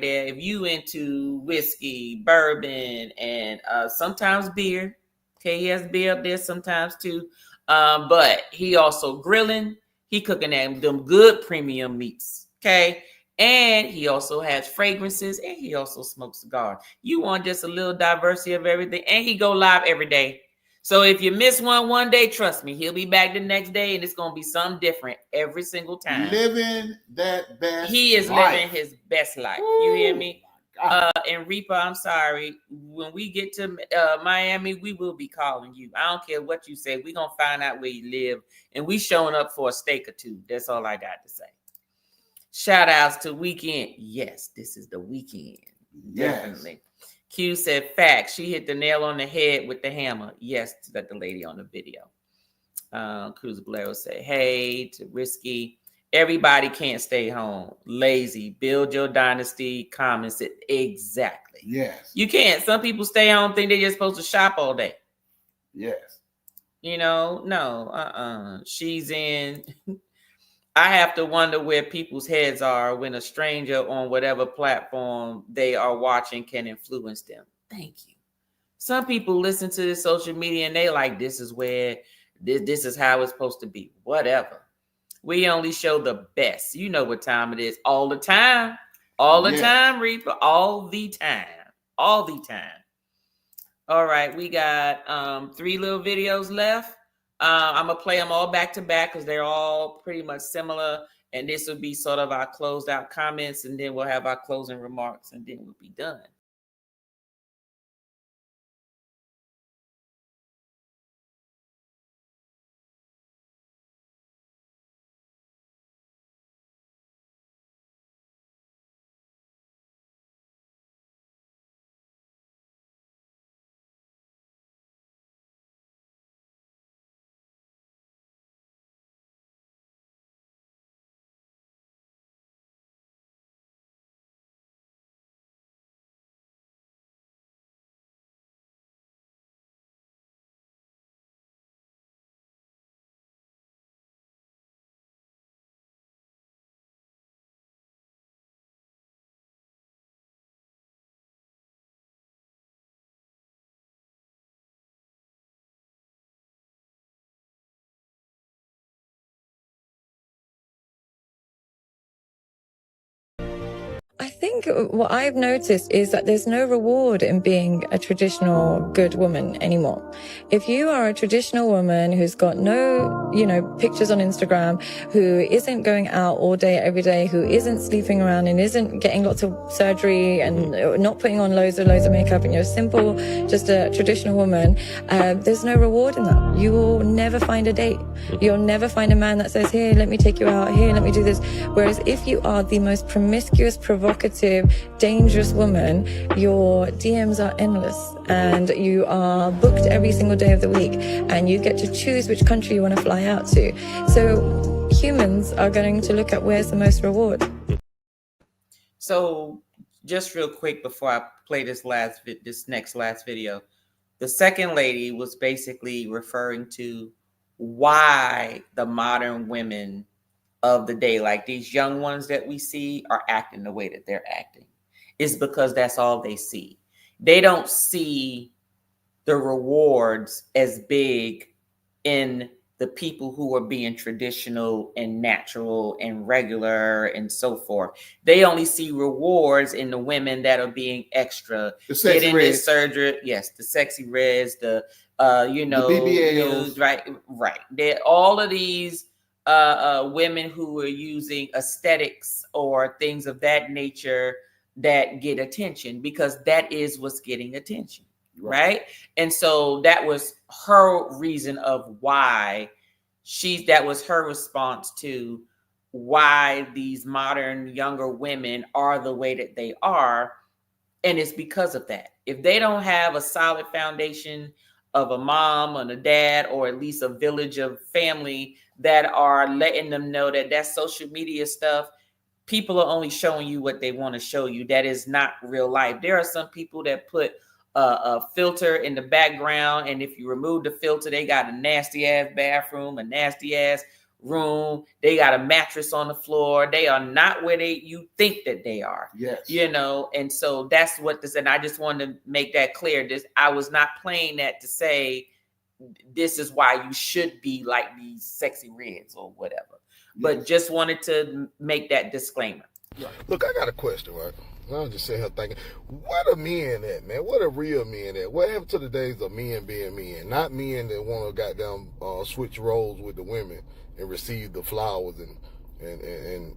there. If you into whiskey, bourbon, and sometimes beer, okay, he has beer up there sometimes too. But he also grilling, he cooking them good premium meats, okay? And he also has fragrances, and he also smokes cigars. You want just a little diversity of everything, and he go live every day. So if you miss one day, trust me, he'll be back the next day, and it's going to be something different every single time. Living that best He is life. living his best life. You hear me? And Reaper, I'm sorry. When we get to Miami, we will be calling you. I don't care what you say. We're going to find out where you live, and we showing up for a steak or two. That's all I got to say. Shout outs to Weekend. Yes, this is the weekend. Yes. Definitely. Q said, facts. She hit the nail on the head with the hammer. Yes, to that the lady on the video. Cruz Bolero said, hey, to Risky. Everybody can't stay home. Lazy. Build your dynasty. Comments it. Exactly. Yes. You can't. Some people stay home, think they're just supposed to shop all day. Yes. You know, no. She's in. I have to wonder where people's heads are when a stranger on whatever platform they are watching can influence them. Thank you. Some people listen to this social media and they like, this is where, this is how it's supposed to be. Whatever. We only show the best. You know what time it is. All the time. All the time, Reaper. All the time. All the time. All right. We got 3 little videos left. I'm going to play them all back to back because they're all pretty much similar. And this will be sort of our closed out comments. And then we'll have our closing remarks and then we'll be done. I think what I've noticed is that there's no reward in being a traditional good woman anymore. If you are a traditional woman who's got no, pictures on Instagram, who isn't going out all day, every day, who isn't sleeping around and isn't getting lots of surgery and not putting on loads of makeup, and you're simple, just a traditional woman, there's no reward in that. You will never find a date. You'll never find a man that says, here, let me take you out, here, let me do this. Whereas if you are the most promiscuous, provocative, dangerous woman, your DMs are endless and you are booked every single day of the week and you get to choose which country you want to fly out to. So humans are going to look at where's the most reward. So just real quick before I play this next video, The second lady was basically referring to why the modern women of the day, like these young ones that we see, are acting the way that they're acting. It's because that's all they see. They don't see the rewards as big in the people who are being traditional and natural and regular and so forth. They only see rewards in the women that are being extra, getting this surgery. Yes, the sexy reds, the you know, the BBLs. right. They're all of these women who are using aesthetics or things of that nature that get attention, because that is what's getting attention. Right. And so that was her reason of why that was her response to why these modern younger women are the way that they are. And it's because of that. If they don't have a solid foundation of a mom and a dad, or at least a village of family that are letting them know that that social media stuff, people are only showing you what they want to show you. That is not real life. There are some people that put a filter in the background, and if you remove the filter, they got a nasty ass bathroom, a nasty ass room. They got a mattress on the floor. They are not where you think that they are. Yes. You know, and so that's what this, and I just wanted to make that clear. I was not playing that to say this is why you should be like these sexy reds or whatever. But just wanted to make that disclaimer. Look, I got a question, right? I'm just sitting here thinking, what are men at, man? What are real men at? What happened to the days of men being men? Not men that want to goddamn switch roles with the women and receive the flowers and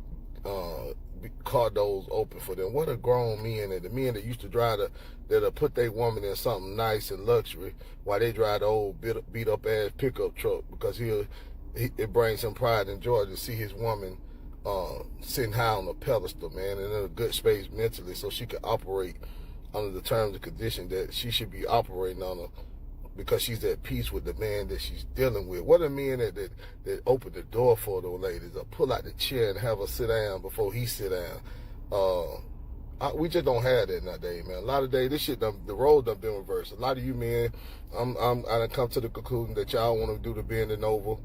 car doors open for them. What are grown men at? The men that used to drive that'll put their woman in something nice and luxury while they drive the old beat up ass pickup truck, because it brings him pride and joy to see his woman sitting high on a pedestal, man, and in a good space mentally, so she can operate under the terms and conditions that she should be operating on, because she's at peace with the man that she's dealing with. What are men that open the door for those ladies, or pull out the chair and have her sit down before he sit down? We just don't have that nowadays, man. A lot of days, this shit the roles done been reversed. A lot of you men, I done come to the conclusion that y'all want to do the bending over,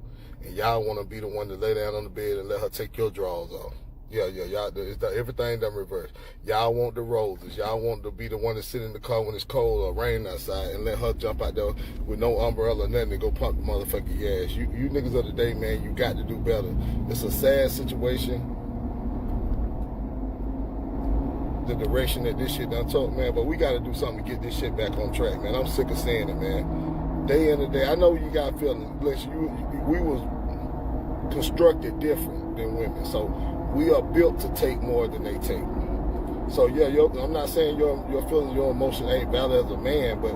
and y'all want to be the one to lay down on the bed and let her take your drawers off. Yeah, y'all, everything done reversed. Y'all want the roses. Y'all want to be the one to sit in the car when it's cold or rain outside and let her jump out there with no umbrella or nothing and go pump the motherfucking ass. You niggas of the day, man, you got to do better. It's a sad situation, the direction that this shit done took, man, but we got to do something to get this shit back on track, man. I'm sick of saying it, man. Day in the day, I know you got feelings. Listen, we was constructed different than women, so we are built to take more than they take. So yeah, I'm not saying your feelings, your emotions ain't valid as a man, but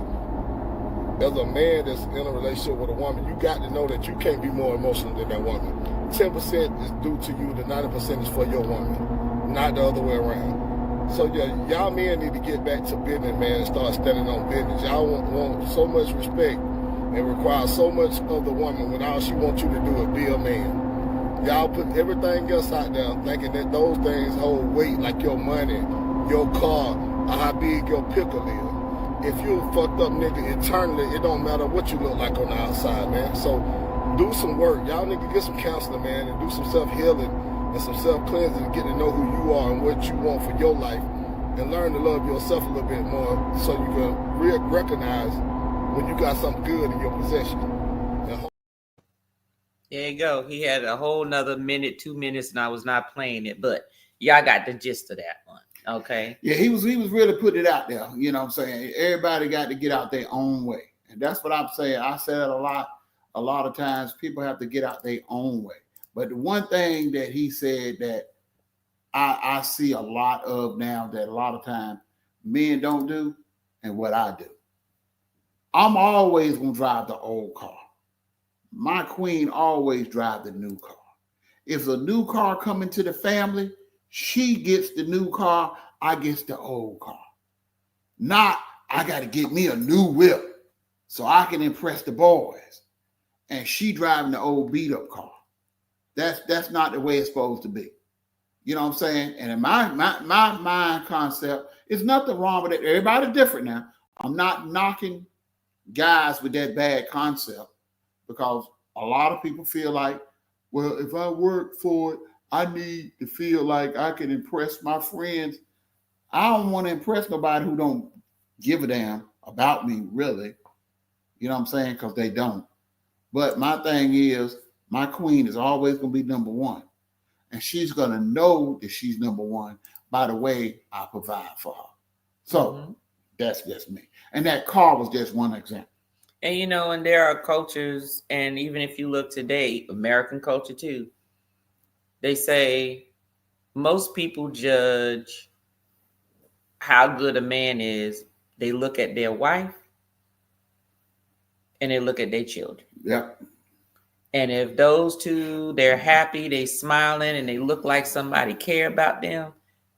as a man that's in a relationship with a woman, you got to know that you can't be more emotional than that woman. 10% is due to you, the 90% is for your woman, not the other way around. So yeah, y'all men need to get back to business, man, and start standing on business. Y'all want so much respect and require so much of the woman when all she wants you to do is be a man. Y'all put everything else out there thinking that those things hold weight, like your money, your car, or how big your pickle is. If you a fucked up nigga eternally, it don't matter what you look like on the outside, man. So do some work. Y'all need to get some counseling, man, and do some self-healing and some self-cleansing and get to know who you are and what you want for your life, and learn to love yourself a little bit more so you can recognize when you got something good in your possession. There you go. He had a whole nother minute, 2 minutes, and I was not playing it, but y'all got the gist of that one. Okay. Yeah, he was really putting it out there. You know what I'm saying? Everybody got to get out their own way. And that's what I'm saying. I said it a lot of times, people have to get out their own way. But the one thing that he said that I see a lot of now, that a lot of times men don't do, and what I do. I'm always going to drive the old car. My queen always drive the new car. If a new car come into the family, she gets the new car, I gets the old car. Not, I got to get me a new whip so I can impress the boys, and she driving the old beat up car. That's not the way it's supposed to be. You know what I'm saying? And in my mind concept, there's nothing wrong with it. Everybody's different now. I'm not knocking guys with that bad concept, because a lot of people feel like, well, if I work for it, I need to feel like I can impress my friends. I don't want to impress nobody who don't give a damn about me, really. You know what I'm saying? Because they don't. But my thing is, my queen is always going to be number one. And she's going to know that she's number one by the way I provide for her. So that's just me. And that car was just one example. And you know, and there are cultures, and even if you look today, American culture too, they say most people judge how good a man is. They look at their wife and they look at their children. Yep. And if those two, they're happy, they smiling, and they look like somebody care about them,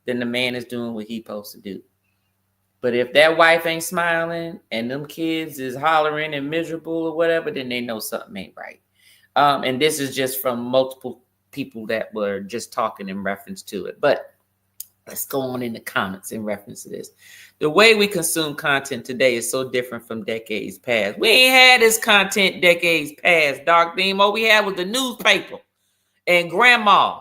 then the man is doing what he's supposed to do. But if that wife ain't smiling and them kids is hollering and miserable or whatever, then they know something ain't right. And this is just from multiple people that were just talking in reference to it. But let's go on in the comments in reference to this. The way we consume content today is so different from decades past. We ain't had this content decades past, Dark Theme. All we had was the newspaper and grandma.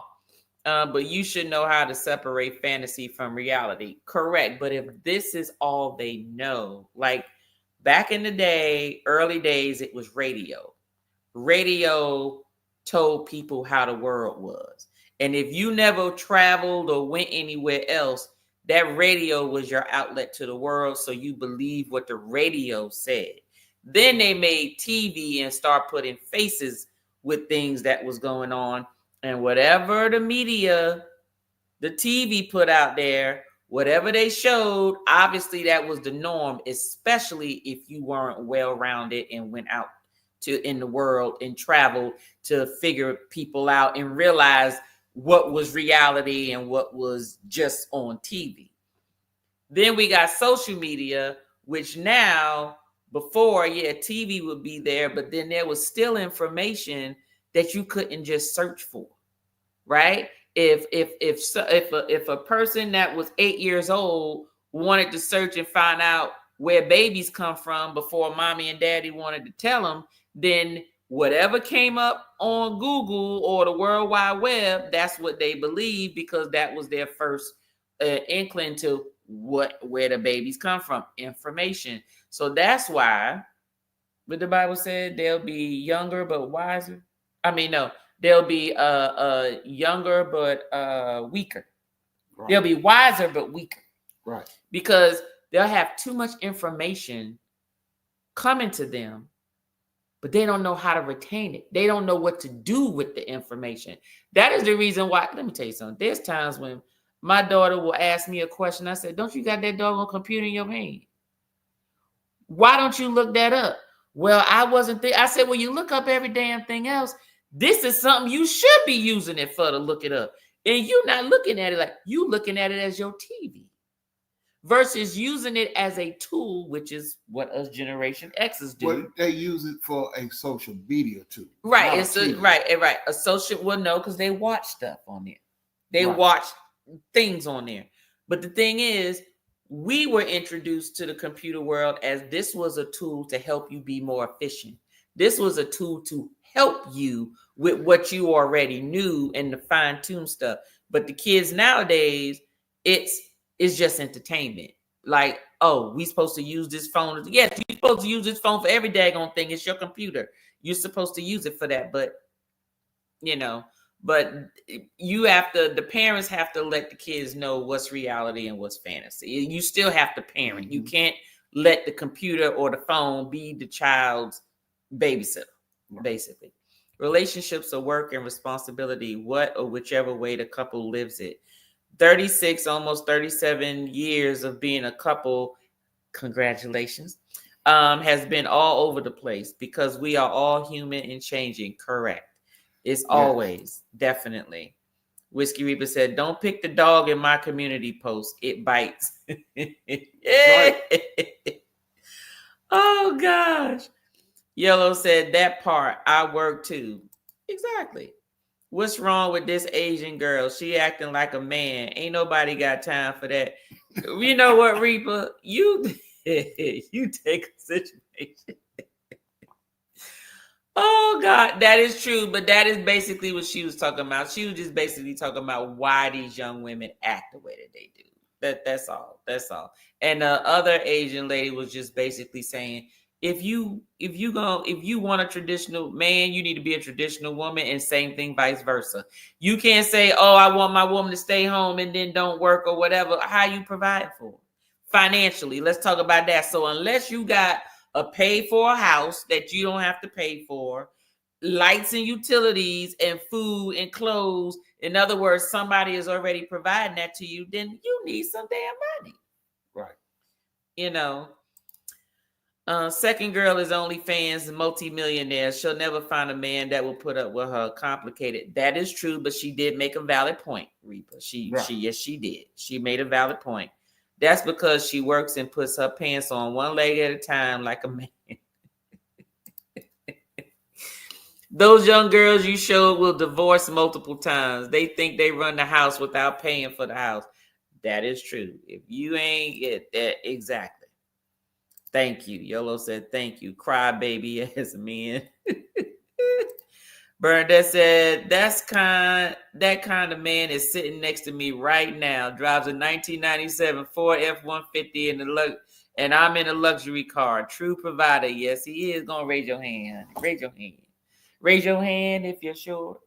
But you should know how to separate fantasy from reality. Correct. But if this is all they know, like back in the day, early days, it was radio. Radio told people how the world was. And if you never traveled or went anywhere else, that radio was your outlet to the world. So you believe what the radio said. Then they made TV and start putting faces with things that was going on. And whatever the media, the TV put out there, whatever they showed, obviously that was the norm, especially if you weren't well-rounded and went out in the world and traveled to figure people out and realize what was reality and what was just on TV. Then we got social media, which now, before, TV would be there, but then there was still information that you couldn't just search for, right? If a person that was 8 years old wanted to search and find out where babies come from before mommy and daddy wanted to tell them, then whatever came up on Google or the World Wide Web, that's what they believed, because that was their first inkling to where the babies come from, information. So that's why, but the Bible said they'll be younger but wiser. I mean, no, they'll be younger but weaker. Right. They'll be wiser but weaker. Right. Because they'll have too much information coming to them, but they don't know how to retain it. They don't know what to do with the information. That is the reason why, let me tell you something. There's times when my daughter will ask me a question. I said, don't you got that doggone computer in your hand? Why don't you look that up? Well, I wasn't there. I said, well, you look up every damn thing else. This is something you should be using it for, to look it up. And you're not looking at it like, you looking at it as your TV versus using it as a tool, which is what us Generation X's do. Well, they use it for a social media tool. Right. It's right. A social, well, no, because they watch stuff on there. They watch things on there. But the thing is, we were introduced to the computer world as this was a tool to help you be more efficient. This was a tool to help you with what you already knew and to fine-tune stuff. But the kids nowadays, it's just entertainment. Like, oh, we supposed to use this phone. Yes, you're supposed to use this phone for every daggone thing. It's your computer. You're supposed to use it for that. But, but the parents have to let the kids know what's reality and what's fantasy. You still have to parent. You can't let the computer or the phone be the child's babysitter, basically. Relationships are work and responsibility, what or whichever way the couple lives it. 36, almost 37 years of being a couple, congratulations, has been all over the place because we are all human and changing. Correct. It's always, definitely. Whiskey Reaper said, don't pick the dog in my community post. It bites. Oh, gosh. Yellow said, that part, I work too. Exactly. What's wrong with this Asian girl? She acting like a man. Ain't nobody got time for that. You know what, Reaper? You take a situation generation. Oh God, that is true, but that is basically what she was talking about. She was just basically talking about why these young women act the way that they do. That's all. That's all. And the other Asian lady was just basically saying, if you want a traditional man, you need to be a traditional woman, and same thing vice versa. You can't say, oh, I want my woman to stay home and then don't work or whatever. How you provide for her? Financially? Let's talk about that. So unless you got a pay for a house that you don't have to pay for, lights and utilities and food and clothes, in other words, somebody is already providing that to you, then you need some damn money. Right. You know. Second girl is OnlyFans, multi-millionaire. She'll never find a man that will put up with her. Complicated. That is true, but she did make a valid point, Reaper. Yes, she did. She made a valid point. That's because she works and puts her pants on one leg at a time like a man. Those young girls you showed will divorce multiple times. They think they run the house without paying for the house. That is true. If you ain't get that, exactly. Thank you. Yolo said, thank you. Cry baby as men. Bernadette said, that kind of man is sitting next to me right now. Drives a 1997 Ford F-150 and I'm in a luxury car. True provider. Yes, he is. Gonna raise your hand. Raise your hand. Raise your hand if you're sure.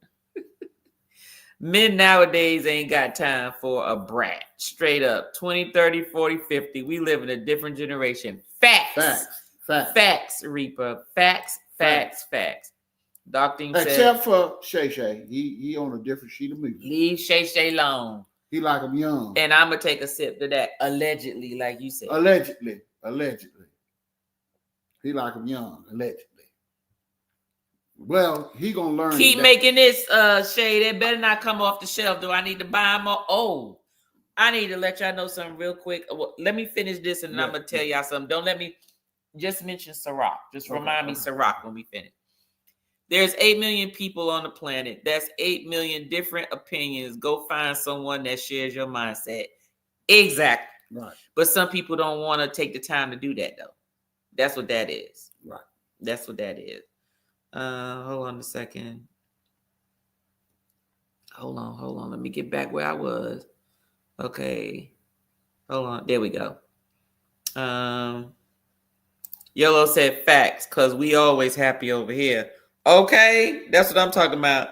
Men nowadays ain't got time for a brat. Straight up. 20, 30, 40, 50. We live in a different generation. Facts. Facts, Reaper. Facts. Dr. Except for Shay Shay. He on a different sheet of music. Leave Shay Shay alone. He like him young. And I'm going to take a sip to that. Allegedly, like you said. Allegedly. He like him young. Allegedly. Well, he gonna learn. Keep making this shade. It better not come off the shelf. Do I need to buy more? Oh, I need to let y'all know something real quick. Well, let me finish this and I'm gonna tell y'all something. Don't let me just mention Ciroc. Just remind me Ciroc when we finish. There's 8 million people on the planet. That's 8 million different opinions. Go find someone that shares your mindset. Exactly. Right. But some people don't want to take the time to do that though. That's what that is. Right. That's what that is. Hold on a second. Hold on. Let me get back where I was. Okay. Hold on. There we go. Yellow said facts, because we always happy over here. Okay. That's what I'm talking about.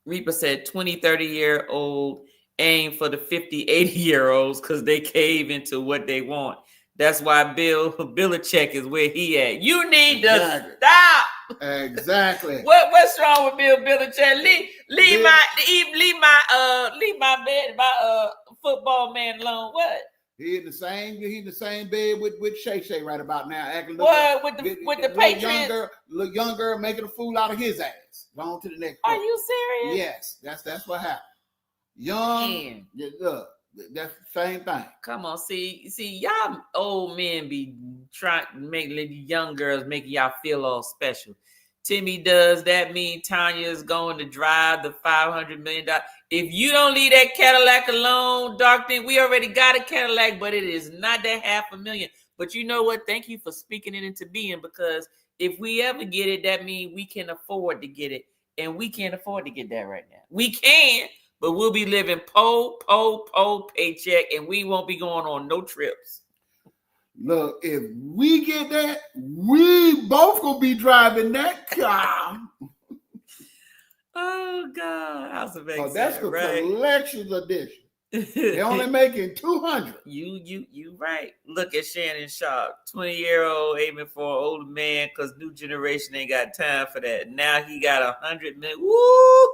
Reaper said 20, 30-year-old aim for the 50, 80-year-olds because they cave into what they want. That's why Bill Belichick is where he at. You need to stop. Exactly. What's wrong with Bill Belichick? Leave my football man alone. What? He in the same bed with Shay Shay right about now, acting what with the Patriots. Young girl making a fool out of his ass. On to the next. Are you serious? Yes, that's what happened. Young, look. That's the same thing. Come on, see, y'all old men be trying to make young girls making y'all feel all special. Timmy does that mean Tanya is going to drive the $500 million? If you don't leave that Cadillac alone, Doctor, we already got a Cadillac, but it is not that $500,000. But you know what? Thank you for speaking it into being, because if we ever get it, that means we can afford to get it, and we can't afford to get that right now. We can. But we'll be living paycheck, and we won't be going on no trips. Look, if we get that, we both gonna be driving that car. Oh God, House of X. Oh, that's the right? collector's edition. They only making 200. You right. Look at Shannon Sharp, 20-year-old aiming for an older man because new generation ain't got time for that. Now he got $100 million. Woo!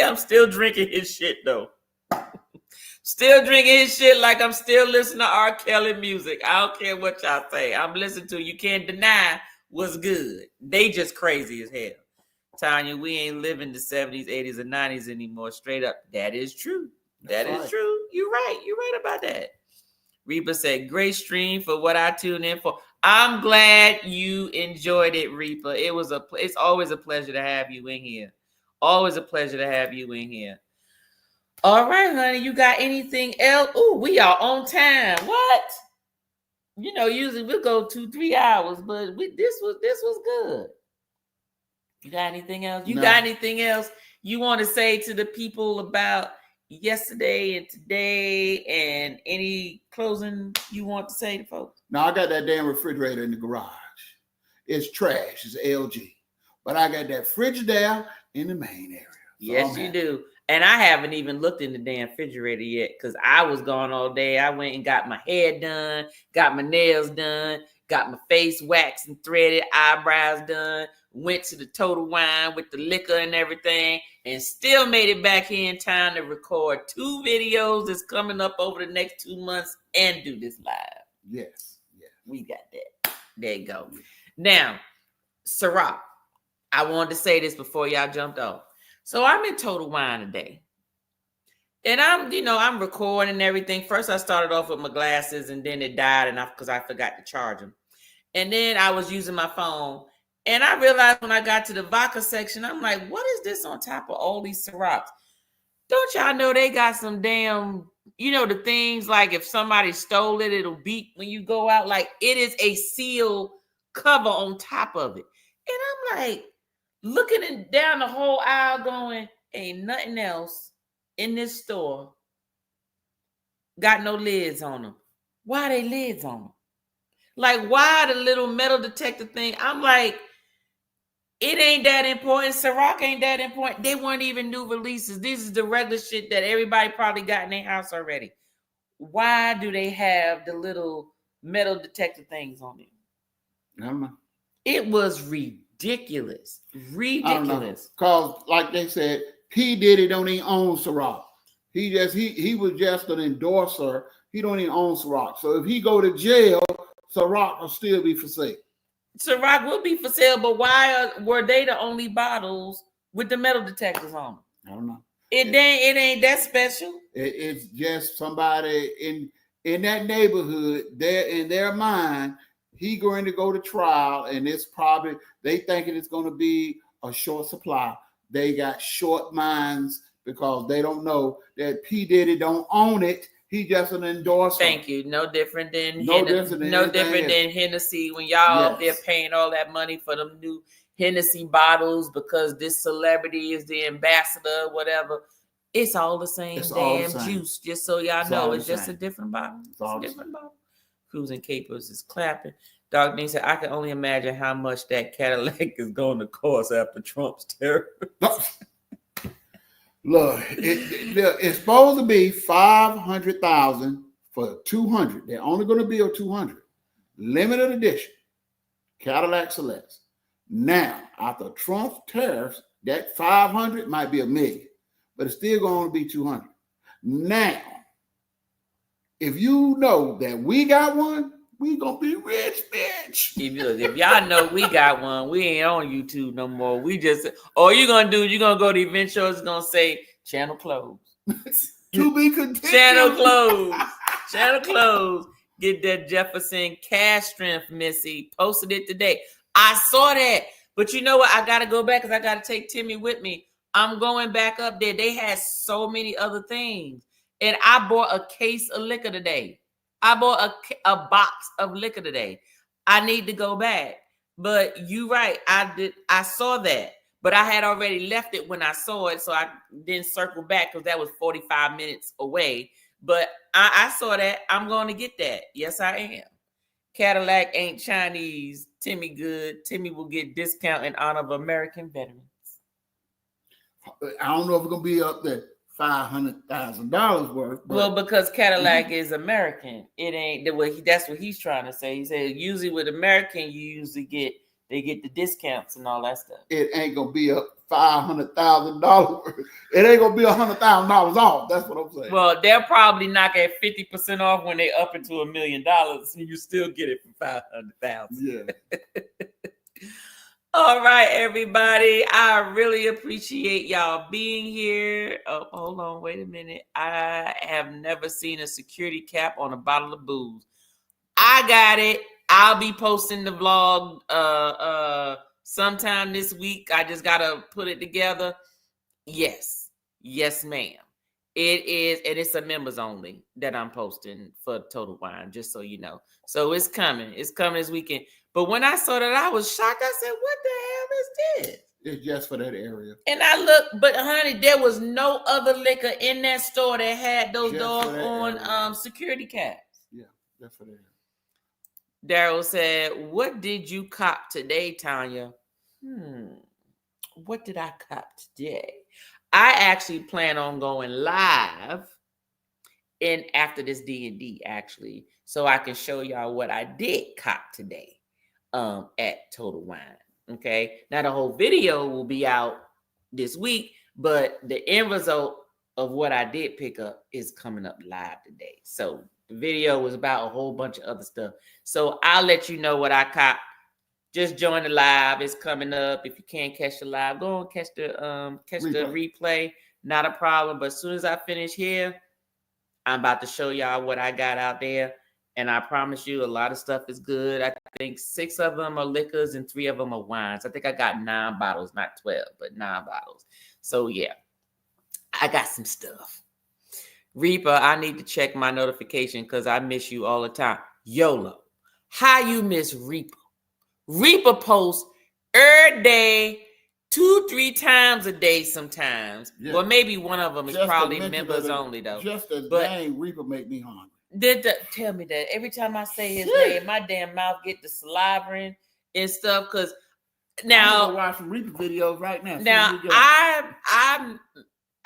I'm still drinking his shit though. Still drinking his shit like I'm still listening to R. Kelly music. I don't care what y'all say. I'm listening to. You can't deny what's good. They just crazy as hell. Tanya, we ain't living the 70s, 80s, and 90s anymore. Straight up. That is true. That is true. You're right. You're right about that. Reba said, great stream for what I tuned in for. I'm glad you enjoyed it, Reaper. It's always a pleasure to have you in here. Always a pleasure to have you in here. All right, honey. You got anything else? Oh, we are on time. What? You know, usually we'll go 2-3 hours, but this was good. You got anything else? You No. got anything else you want to say to the people about yesterday and today, and any closing you want to say to folks? Now I got that damn refrigerator in the garage. It's trash. It's LG. But I got that Frigidaire in the main area. So Yes, you do. And I haven't even looked in the damn refrigerator yet because I was gone all day. I went and got my hair done, got my nails done, got my face waxed and threaded, eyebrows done, went to the Total Wine with the liquor and everything, and still made it back here in time to record 2 videos that's coming up over the next 2 months and do this live. Yes. We got that. There you go. Now, Ciroc, I wanted to say this before y'all jumped off. So I'm in Total Wine today. And I'm recording and everything. First, I started off with my glasses and then it died because I forgot to charge them. And then I was using my phone. And I realized when I got to the vodka section, I'm like, what is this on top of all these Cirocs? Don't y'all know they got some damn, the things like if somebody stole it, it'll beep when you go out. Like it is a seal cover on top of it. And I'm like, looking down the whole aisle going, ain't nothing else in this store got no lids on them. Why are they lids on them? Like, why the little metal detector thing? I'm like, it ain't that important. Ciroc ain't that important. They weren't even new releases. This is the regular shit that everybody probably got in their house already. Why do they have the little metal detector things on them? I don't know. It was ridiculous. Ridiculous. Because, like they said, P. Diddy don't even own Ciroc. He was just an endorser. He don't even own Ciroc. So if he go to jail, Ciroc will still be for sale. Ciroc will be for sale, but why were they the only bottles with the metal detectors on them? I don't know. It ain't that special. It's just somebody in that neighborhood. There in their mind, he going to go to trial, and it's probably they thinking it's going to be a short supply. They got short minds because they don't know that P. Diddy don't own it. He just an endorser. Thank you. No different than Hennessy when y'all up there paying all that money for them new Hennessy bottles because this celebrity is the ambassador, whatever. It's all the same juice. Just so y'all know, it's just a different bottle. It's a different bottle. Cruising Capers is clapping. Dog Name said, I can only imagine how much that Cadillac is going to cost after Trump's tariff. Look, it's supposed to be $500,000 for 200. They're only going to build 200. Limited edition. Cadillac Celeste. Now, after Trump's tariffs, that 500 might be $1 million, but it's still going to be 200. Now, if you know that we got one, we gonna be rich, bitch. If y'all know we got one, we ain't on YouTube no more. We just, all you're gonna go to event shows, it's gonna say channel closed. To be continued. Channel closed. Channel closed. Get that Jefferson Cash Strength, Missy. Posted it today. I saw that. But you know what? I gotta go back because I gotta take Timmy with me. I'm going back up there. They had so many other things. And I bought a case of liquor today. I bought a box of liquor today. I need to go back. But you right. I saw that. But I had already left it when I saw it. So I didn't circle back because that was 45 minutes away. But I saw that. I'm going to get that. Yes, I am. Cadillac ain't Chinese. Timmy good. Timmy will get discount in honor of American veterans. I don't know if it's going to be up there. $500,000 worth. Well, because Cadillac is American, it ain't the way. That's what he's trying to say. He said usually with American, you usually get the discounts and all that stuff. It ain't gonna be up $500,000. It ain't gonna be $100,000 off. That's what I'm saying. Well, they'll probably knock at 50% off when they up into $1 million, and you still get it for $500,000. Yeah. All right, everybody. I really appreciate y'all being here. Oh, hold on. Wait a minute. I have never seen a security cap on a bottle of booze. I got it. I'll be posting the vlog sometime this week. I just got to put it together. Yes. Yes, ma'am. It is, and it's a members only that I'm posting for Total Wine, just so you know. So it's coming. It's coming this weekend. But when I saw that, I was shocked. I said, what the hell is this? It's just for that area. And I looked, but honey, there was no other liquor in that store that had those Just for that doggone security caps. Yeah, just for that area. Daryl said, what did you cop today, Tanya? What did I cop today? I actually plan on going live after this D&D, actually, so I can show y'all what I did cop today at Total Wine. Okay, now the whole video will be out this week, but the end result of what I did pick up is coming up live today. So the video was about a whole bunch of other stuff. So I'll let you know what I caught. Just join the live. It's coming up. If you can't catch the live, go and catch the replay. Not a problem. But as soon as I finish here, I'm about to show y'all what I got out there. And I promise you, a lot of stuff is good. I think 6 of them are liquors and 3 of them are wines. I think I got 9 bottles, not 12, but 9 bottles. So yeah, I got some stuff. Reaper, I need to check my notification because I miss you all the time. YOLO, how you miss Reaper? Reaper posts every day, 2-3 times a day sometimes. Yeah. Well, maybe one of them is just probably members only though. Just as dang Reaper make me hungry. Tell me that every time I say his name, my damn mouth get the salivering and stuff. Cause now I'm gonna watch some Reaper videos right now. Now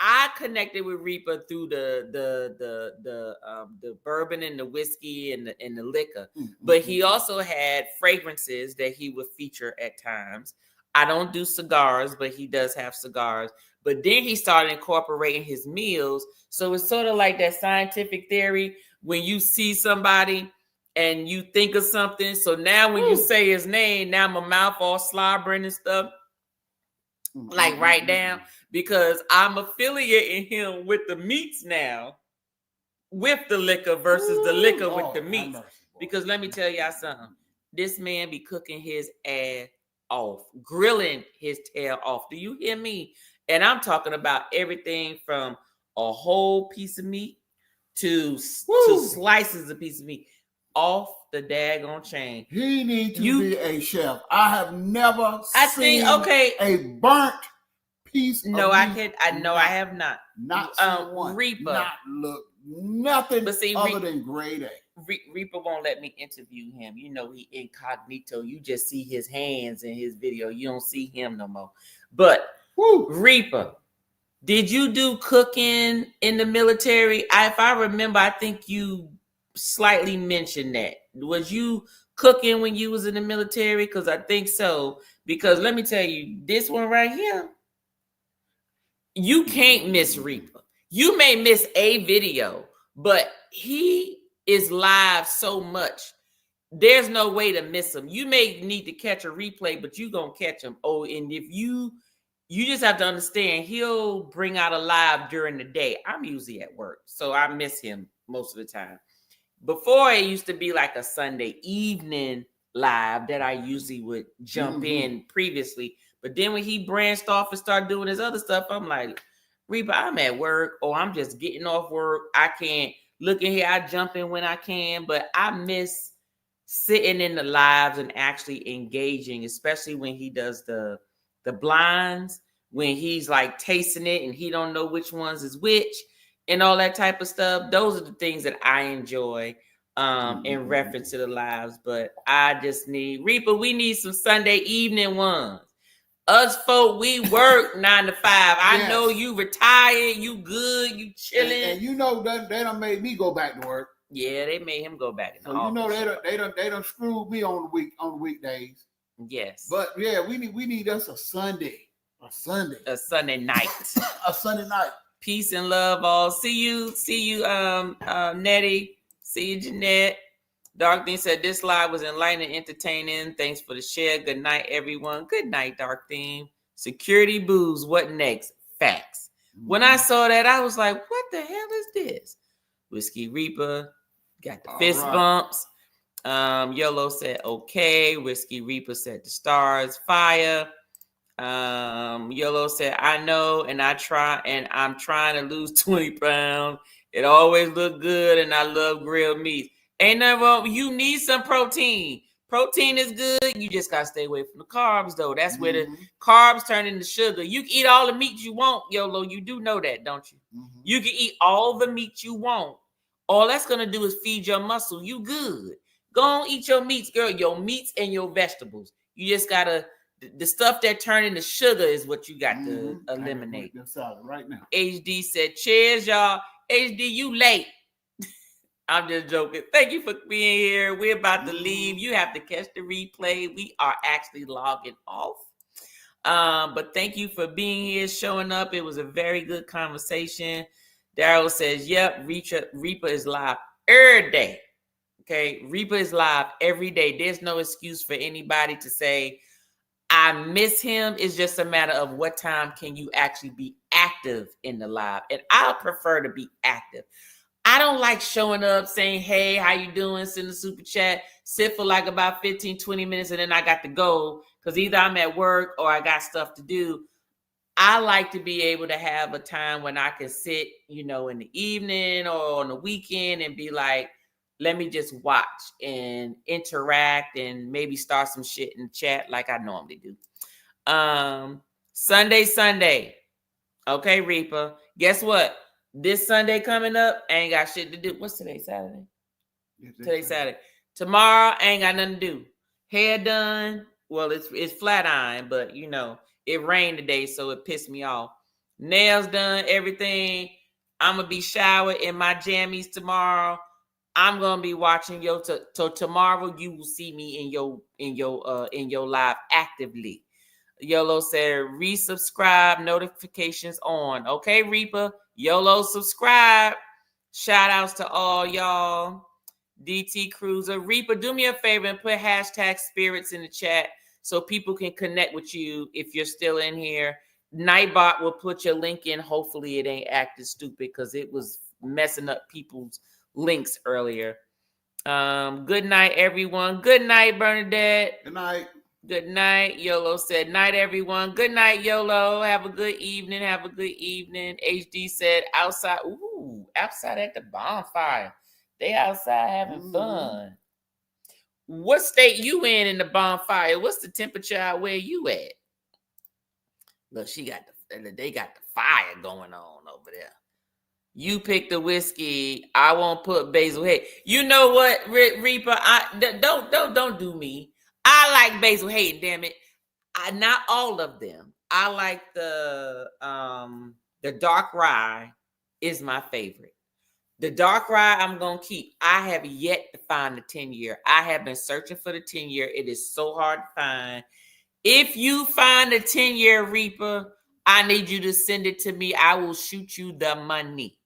I connected with Reaper through the bourbon and the whiskey and the liquor, but he also had fragrances that he would feature at times. I don't do cigars, but he does have cigars. But then he started incorporating his meals, so it's sort of like that scientific theory when you see somebody and you think of something. So now when you say his name, now my mouth all slobbering and stuff. Like right down, because I'm affiliating him with the meats now, with the liquor versus the liquor with the meats. Because let me tell y'all something. This man be cooking his ass off, grilling his tail off. Do you hear me? And I'm talking about everything from a whole piece of meat to slices of piece of meat off the daggone chain. He needs to be a chef. I have never seen a burnt piece of meat. I have not. Not seen one. Reaper. Not look nothing other than grade A. Reaper won't let me interview him. You know, he incognito. You just see his hands in his video. You don't see him no more. But Reaper, did you do cooking in the military? If I remember, I think you slightly mentioned that. Was you cooking when you was in the military? Because I think so. Because let me tell you, this one right here, you can't miss Reaper. You may miss a video, but he is live so much. There's no way to miss him. You may need to catch a replay, but you're going to catch him. Oh, and if you just have to understand, he'll bring out a live during the day. I'm usually at work, so I miss him most of the time. Before, it used to be like a Sunday evening live that I usually would jump in previously. But then when he branched off and started doing his other stuff, I'm like, Reaper, I'm at work or I'm just getting off work. I can't look in here. I jump in when I can, but I miss sitting in the lives and actually engaging, especially when he does the blinds, when he's like tasting it and he don't know which ones is which and all that type of stuff. Those are the things that I enjoy in reference to the lives. But I just need Reaper. We need some Sunday evening ones. Us folk, we work 9 to 5. I know you retired, you good, you chilling. And you know they done made me go back to work. Yeah, they made him go back. So you know they done screwed me on the weekdays. Yes. But yeah, we need us a Sunday night. A Sunday night. A Sunday night. Peace and love all. See you, Nettie. See you, Jeanette. Dark Theme said this live was enlightening and entertaining. Thanks for the share. Good night, everyone. Good night, Dark Theme. Security booze. What next? Facts. When I saw that, I was like, what the hell is this? Whiskey Reaper. Got the fist bumps. YOLO said, okay. Whiskey Reaper said the stars. Fire. Yolo said, I know, and I'm trying to lose 20 pounds. It always look good, and I love grilled meat. Ain't nothing wrong. You need some protein. Protein is good. You just gotta stay away from the carbs, though. That's where the carbs turn into sugar. You can eat all the meat you want, Yolo. You do know that, don't you? You can eat all the meat you want. All that's gonna do is feed your muscle. You good. Go on, eat your meats, girl. Your meats and your vegetables. You just gotta. The stuff that turn into sugar is what you got to eliminate. Right now. HD said, cheers, y'all. HD, you late. I'm just joking. Thank you for being here. We're about to leave. You have to catch the replay. We are actually logging off. But thank you for being here, showing up. It was a very good conversation. Daryl says, yep, Reaper is live every day. Okay, Reaper is live every day. There's no excuse for anybody to say, I miss him. It's just a matter of what time can you actually be active in the live. And I prefer to be active. I don't like showing up saying, hey, how you doing? Send a super chat, sit for like about 15, 20 minutes, and then I got to go because either I'm at work or I got stuff to do. I like to be able to have a time when I can sit, in the evening or on the weekend and be like, let me just watch and interact and maybe start some shit in the chat like I normally do. Sunday. Okay, Reaper. Guess what? This Sunday coming up, I ain't got shit to do. What's today? Saturday? Today's Saturday. Tomorrow, I ain't got nothing to do. Hair done. Well, it's flat iron, but it rained today, so it pissed me off. Nails done, everything. I'm gonna be showered in my jammies tomorrow. I'm gonna be watching so tomorrow you will see me in your live actively. Yolo said resubscribe, notifications on. Okay, Reaper. Yolo subscribe. Shout outs to all y'all. DT Cruiser. Reaper, do me a favor and put hashtag spirits in the chat so people can connect with you if you're still in here. Nightbot will put your link in. Hopefully it ain't acting stupid because it was messing up people's links earlier. Good night, everyone. Good night, Bernadette. Good night. Good night. Yolo said, night, everyone. Good night, Yolo. Have a good evening. Have a good evening. HD said, outside. Ooh, outside at the bonfire. They outside having fun. What state you in the bonfire? What's the temperature out where you at? Look, they got the fire going on over there. You pick the whiskey. I won't put Basil. Hey, you know what, Reaper? Don't do me. I like Basil Hayden. Damn it! Not all of them. I like the dark rye is my favorite. The dark rye I'm gonna keep. I have yet to find the 10-year. I have been searching for the 10-year. It is so hard to find. If you find a 10-year Reaper, I need you to send it to me. I will shoot you the money.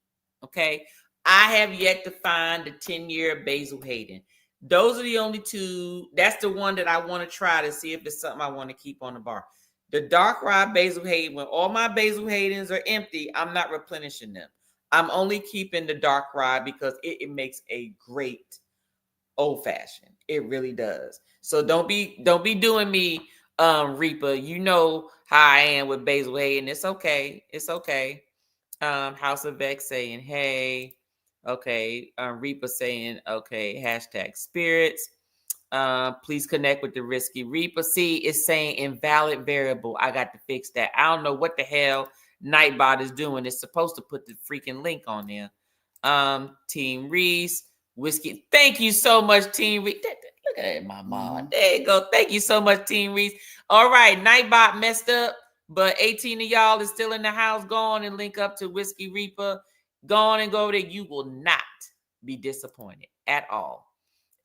Okay. I have yet to find the 10-year Basil Hayden. Those are the only two. That's the one that I want to try to see if it's something I want to keep on the bar. The dark rye Basil Hayden, when all my Basil Haydens are empty, I'm not replenishing them. I'm only keeping the dark rye because it makes a great old fashioned. It really does. So don't be doing me, Reaper. You know how I am with Basil Hayden. It's okay. It's okay. House of Vex saying, hey. Okay. Reaper saying, okay, hashtag spirits. Please connect with the risky Reaper. See, it's saying invalid variable. I got to fix that. I don't know what the hell Nightbot is doing. It's supposed to put the freaking link on there. Team Reese, whiskey. Thank you so much, Team Reese. Look at that, my mom. There you go. Thank you so much, Team Reese. All right, Nightbot messed up, but 18 of y'all is still in the house. Go on and link up to Whiskey Reaper. Go on and go there. You will not be disappointed at all.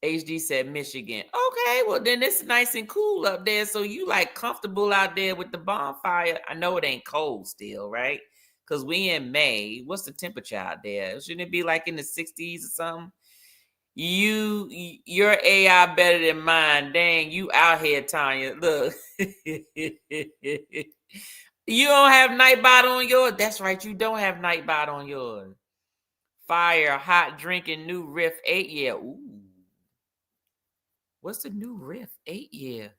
HD said Michigan. Okay, well then it's nice and cool up there. So you like comfortable out there with the bonfire. I know it ain't cold still, right? Because we in May. What's the temperature out there? Shouldn't it be like in the 60s or something? Your AI better than mine. Dang, you out here, Tanya. Look. You don't have Nightbot on yours? That's right, you don't have Nightbot on yours. Fire, hot drinking, new Riff 8-year. Ooh. What's the new Riff 8-year?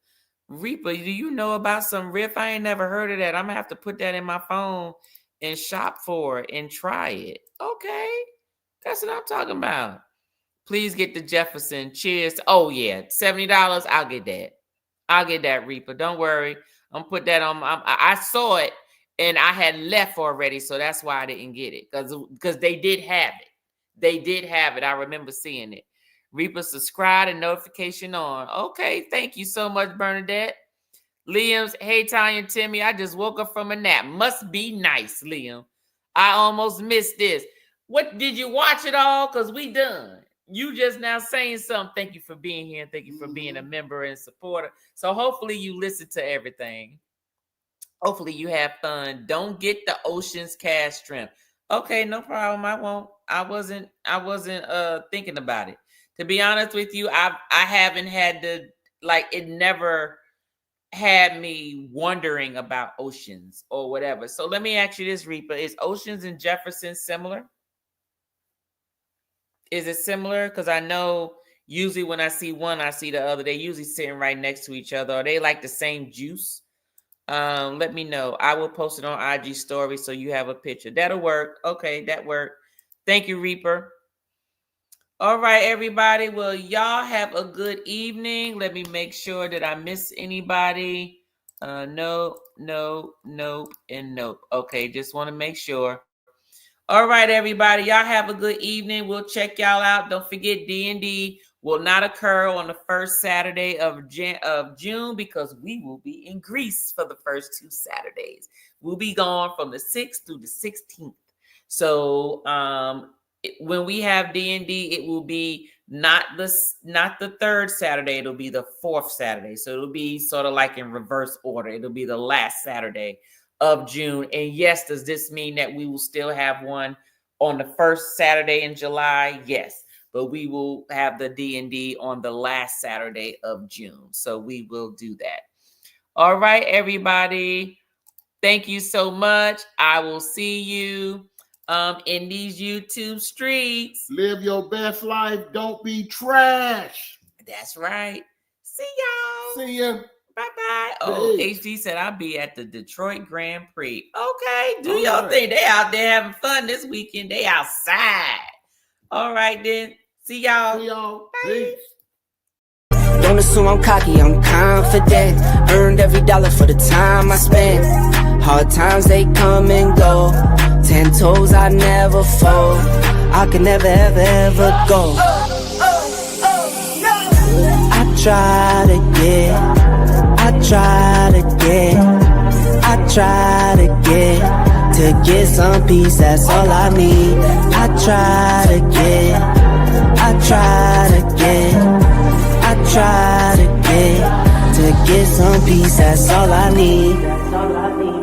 Reaper, do you know about some riff? I ain't never heard of that. I'm gonna have to put that in my phone and shop for it and try it. Okay, that's what I'm talking about. Please get the Jefferson. Cheers. Oh yeah, $70. I'll get that. I'll get that, Reaper. Don't worry. I'm put that on. I saw it and I had left already, so that's why I didn't get it because they did have it. They did have it. I remember seeing it. Reaper, subscribe and notification on. Okay, thank you so much, Bernadette. Liam's, hey, Tanya and Timmy, I just woke up from a nap. Must be nice, Liam. I almost missed this. What, did you watch it all? Because we done. You just now saying something. Thank you for being here. Thank you for being a member and supporter. So hopefully you listen to everything. Hopefully you have fun. Don't get the Ocean's Cast shrimp. Okay, no problem. I won't. I wasn't thinking about it. To be honest with you, I haven't had to, like, it never had me wondering about Oceans or whatever. So let me ask you this, Reaper. Is Oceans and Jefferson similar? Is it similar? Because I know usually when I see one, I see the other. They usually sitting right next to each other. Are they like the same juice? Let me know. I will post it on IG story so you have a picture. That'll work. Okay, that worked. Thank you, Reaper. All right, everybody. Well, y'all have a good evening. Let me make sure that I miss anybody. No, and nope. Okay, just want to make sure. All right, everybody. Y'all have a good evening. We'll check y'all out. Don't forget, D&D will not occur on the first Saturday of June because we will be in Greece for the first 2 Saturdays. We'll be gone from the 6th through the 16th. So, when we have D&D, it will be not the third Saturday. It'll be the 4th Saturday. So it'll be sort of like in reverse order. It'll be the last Saturday of June. And yes, does this mean that we will still have one on the first Saturday in July? Yes, but we will have the D&D on the last Saturday of June. So we will do that. All right, everybody. Thank you so much. I will see you in these YouTube streets. Live your best life. Don't be trash. That's right. See y'all. See ya. Bye-bye. Oh, HD said I'll be at the Detroit Grand Prix. Okay, do y'all think they out there having fun this weekend? They outside. All right, then. See y'all. See y'all. Peace. Don't assume I'm cocky, I'm confident. Earned every dollar for the time I spent. Hard times, they come and go. 10 toes, I never fold. I can never, ever, ever go. I try to get some peace, that's all I need. I try to get some peace, that's all I need.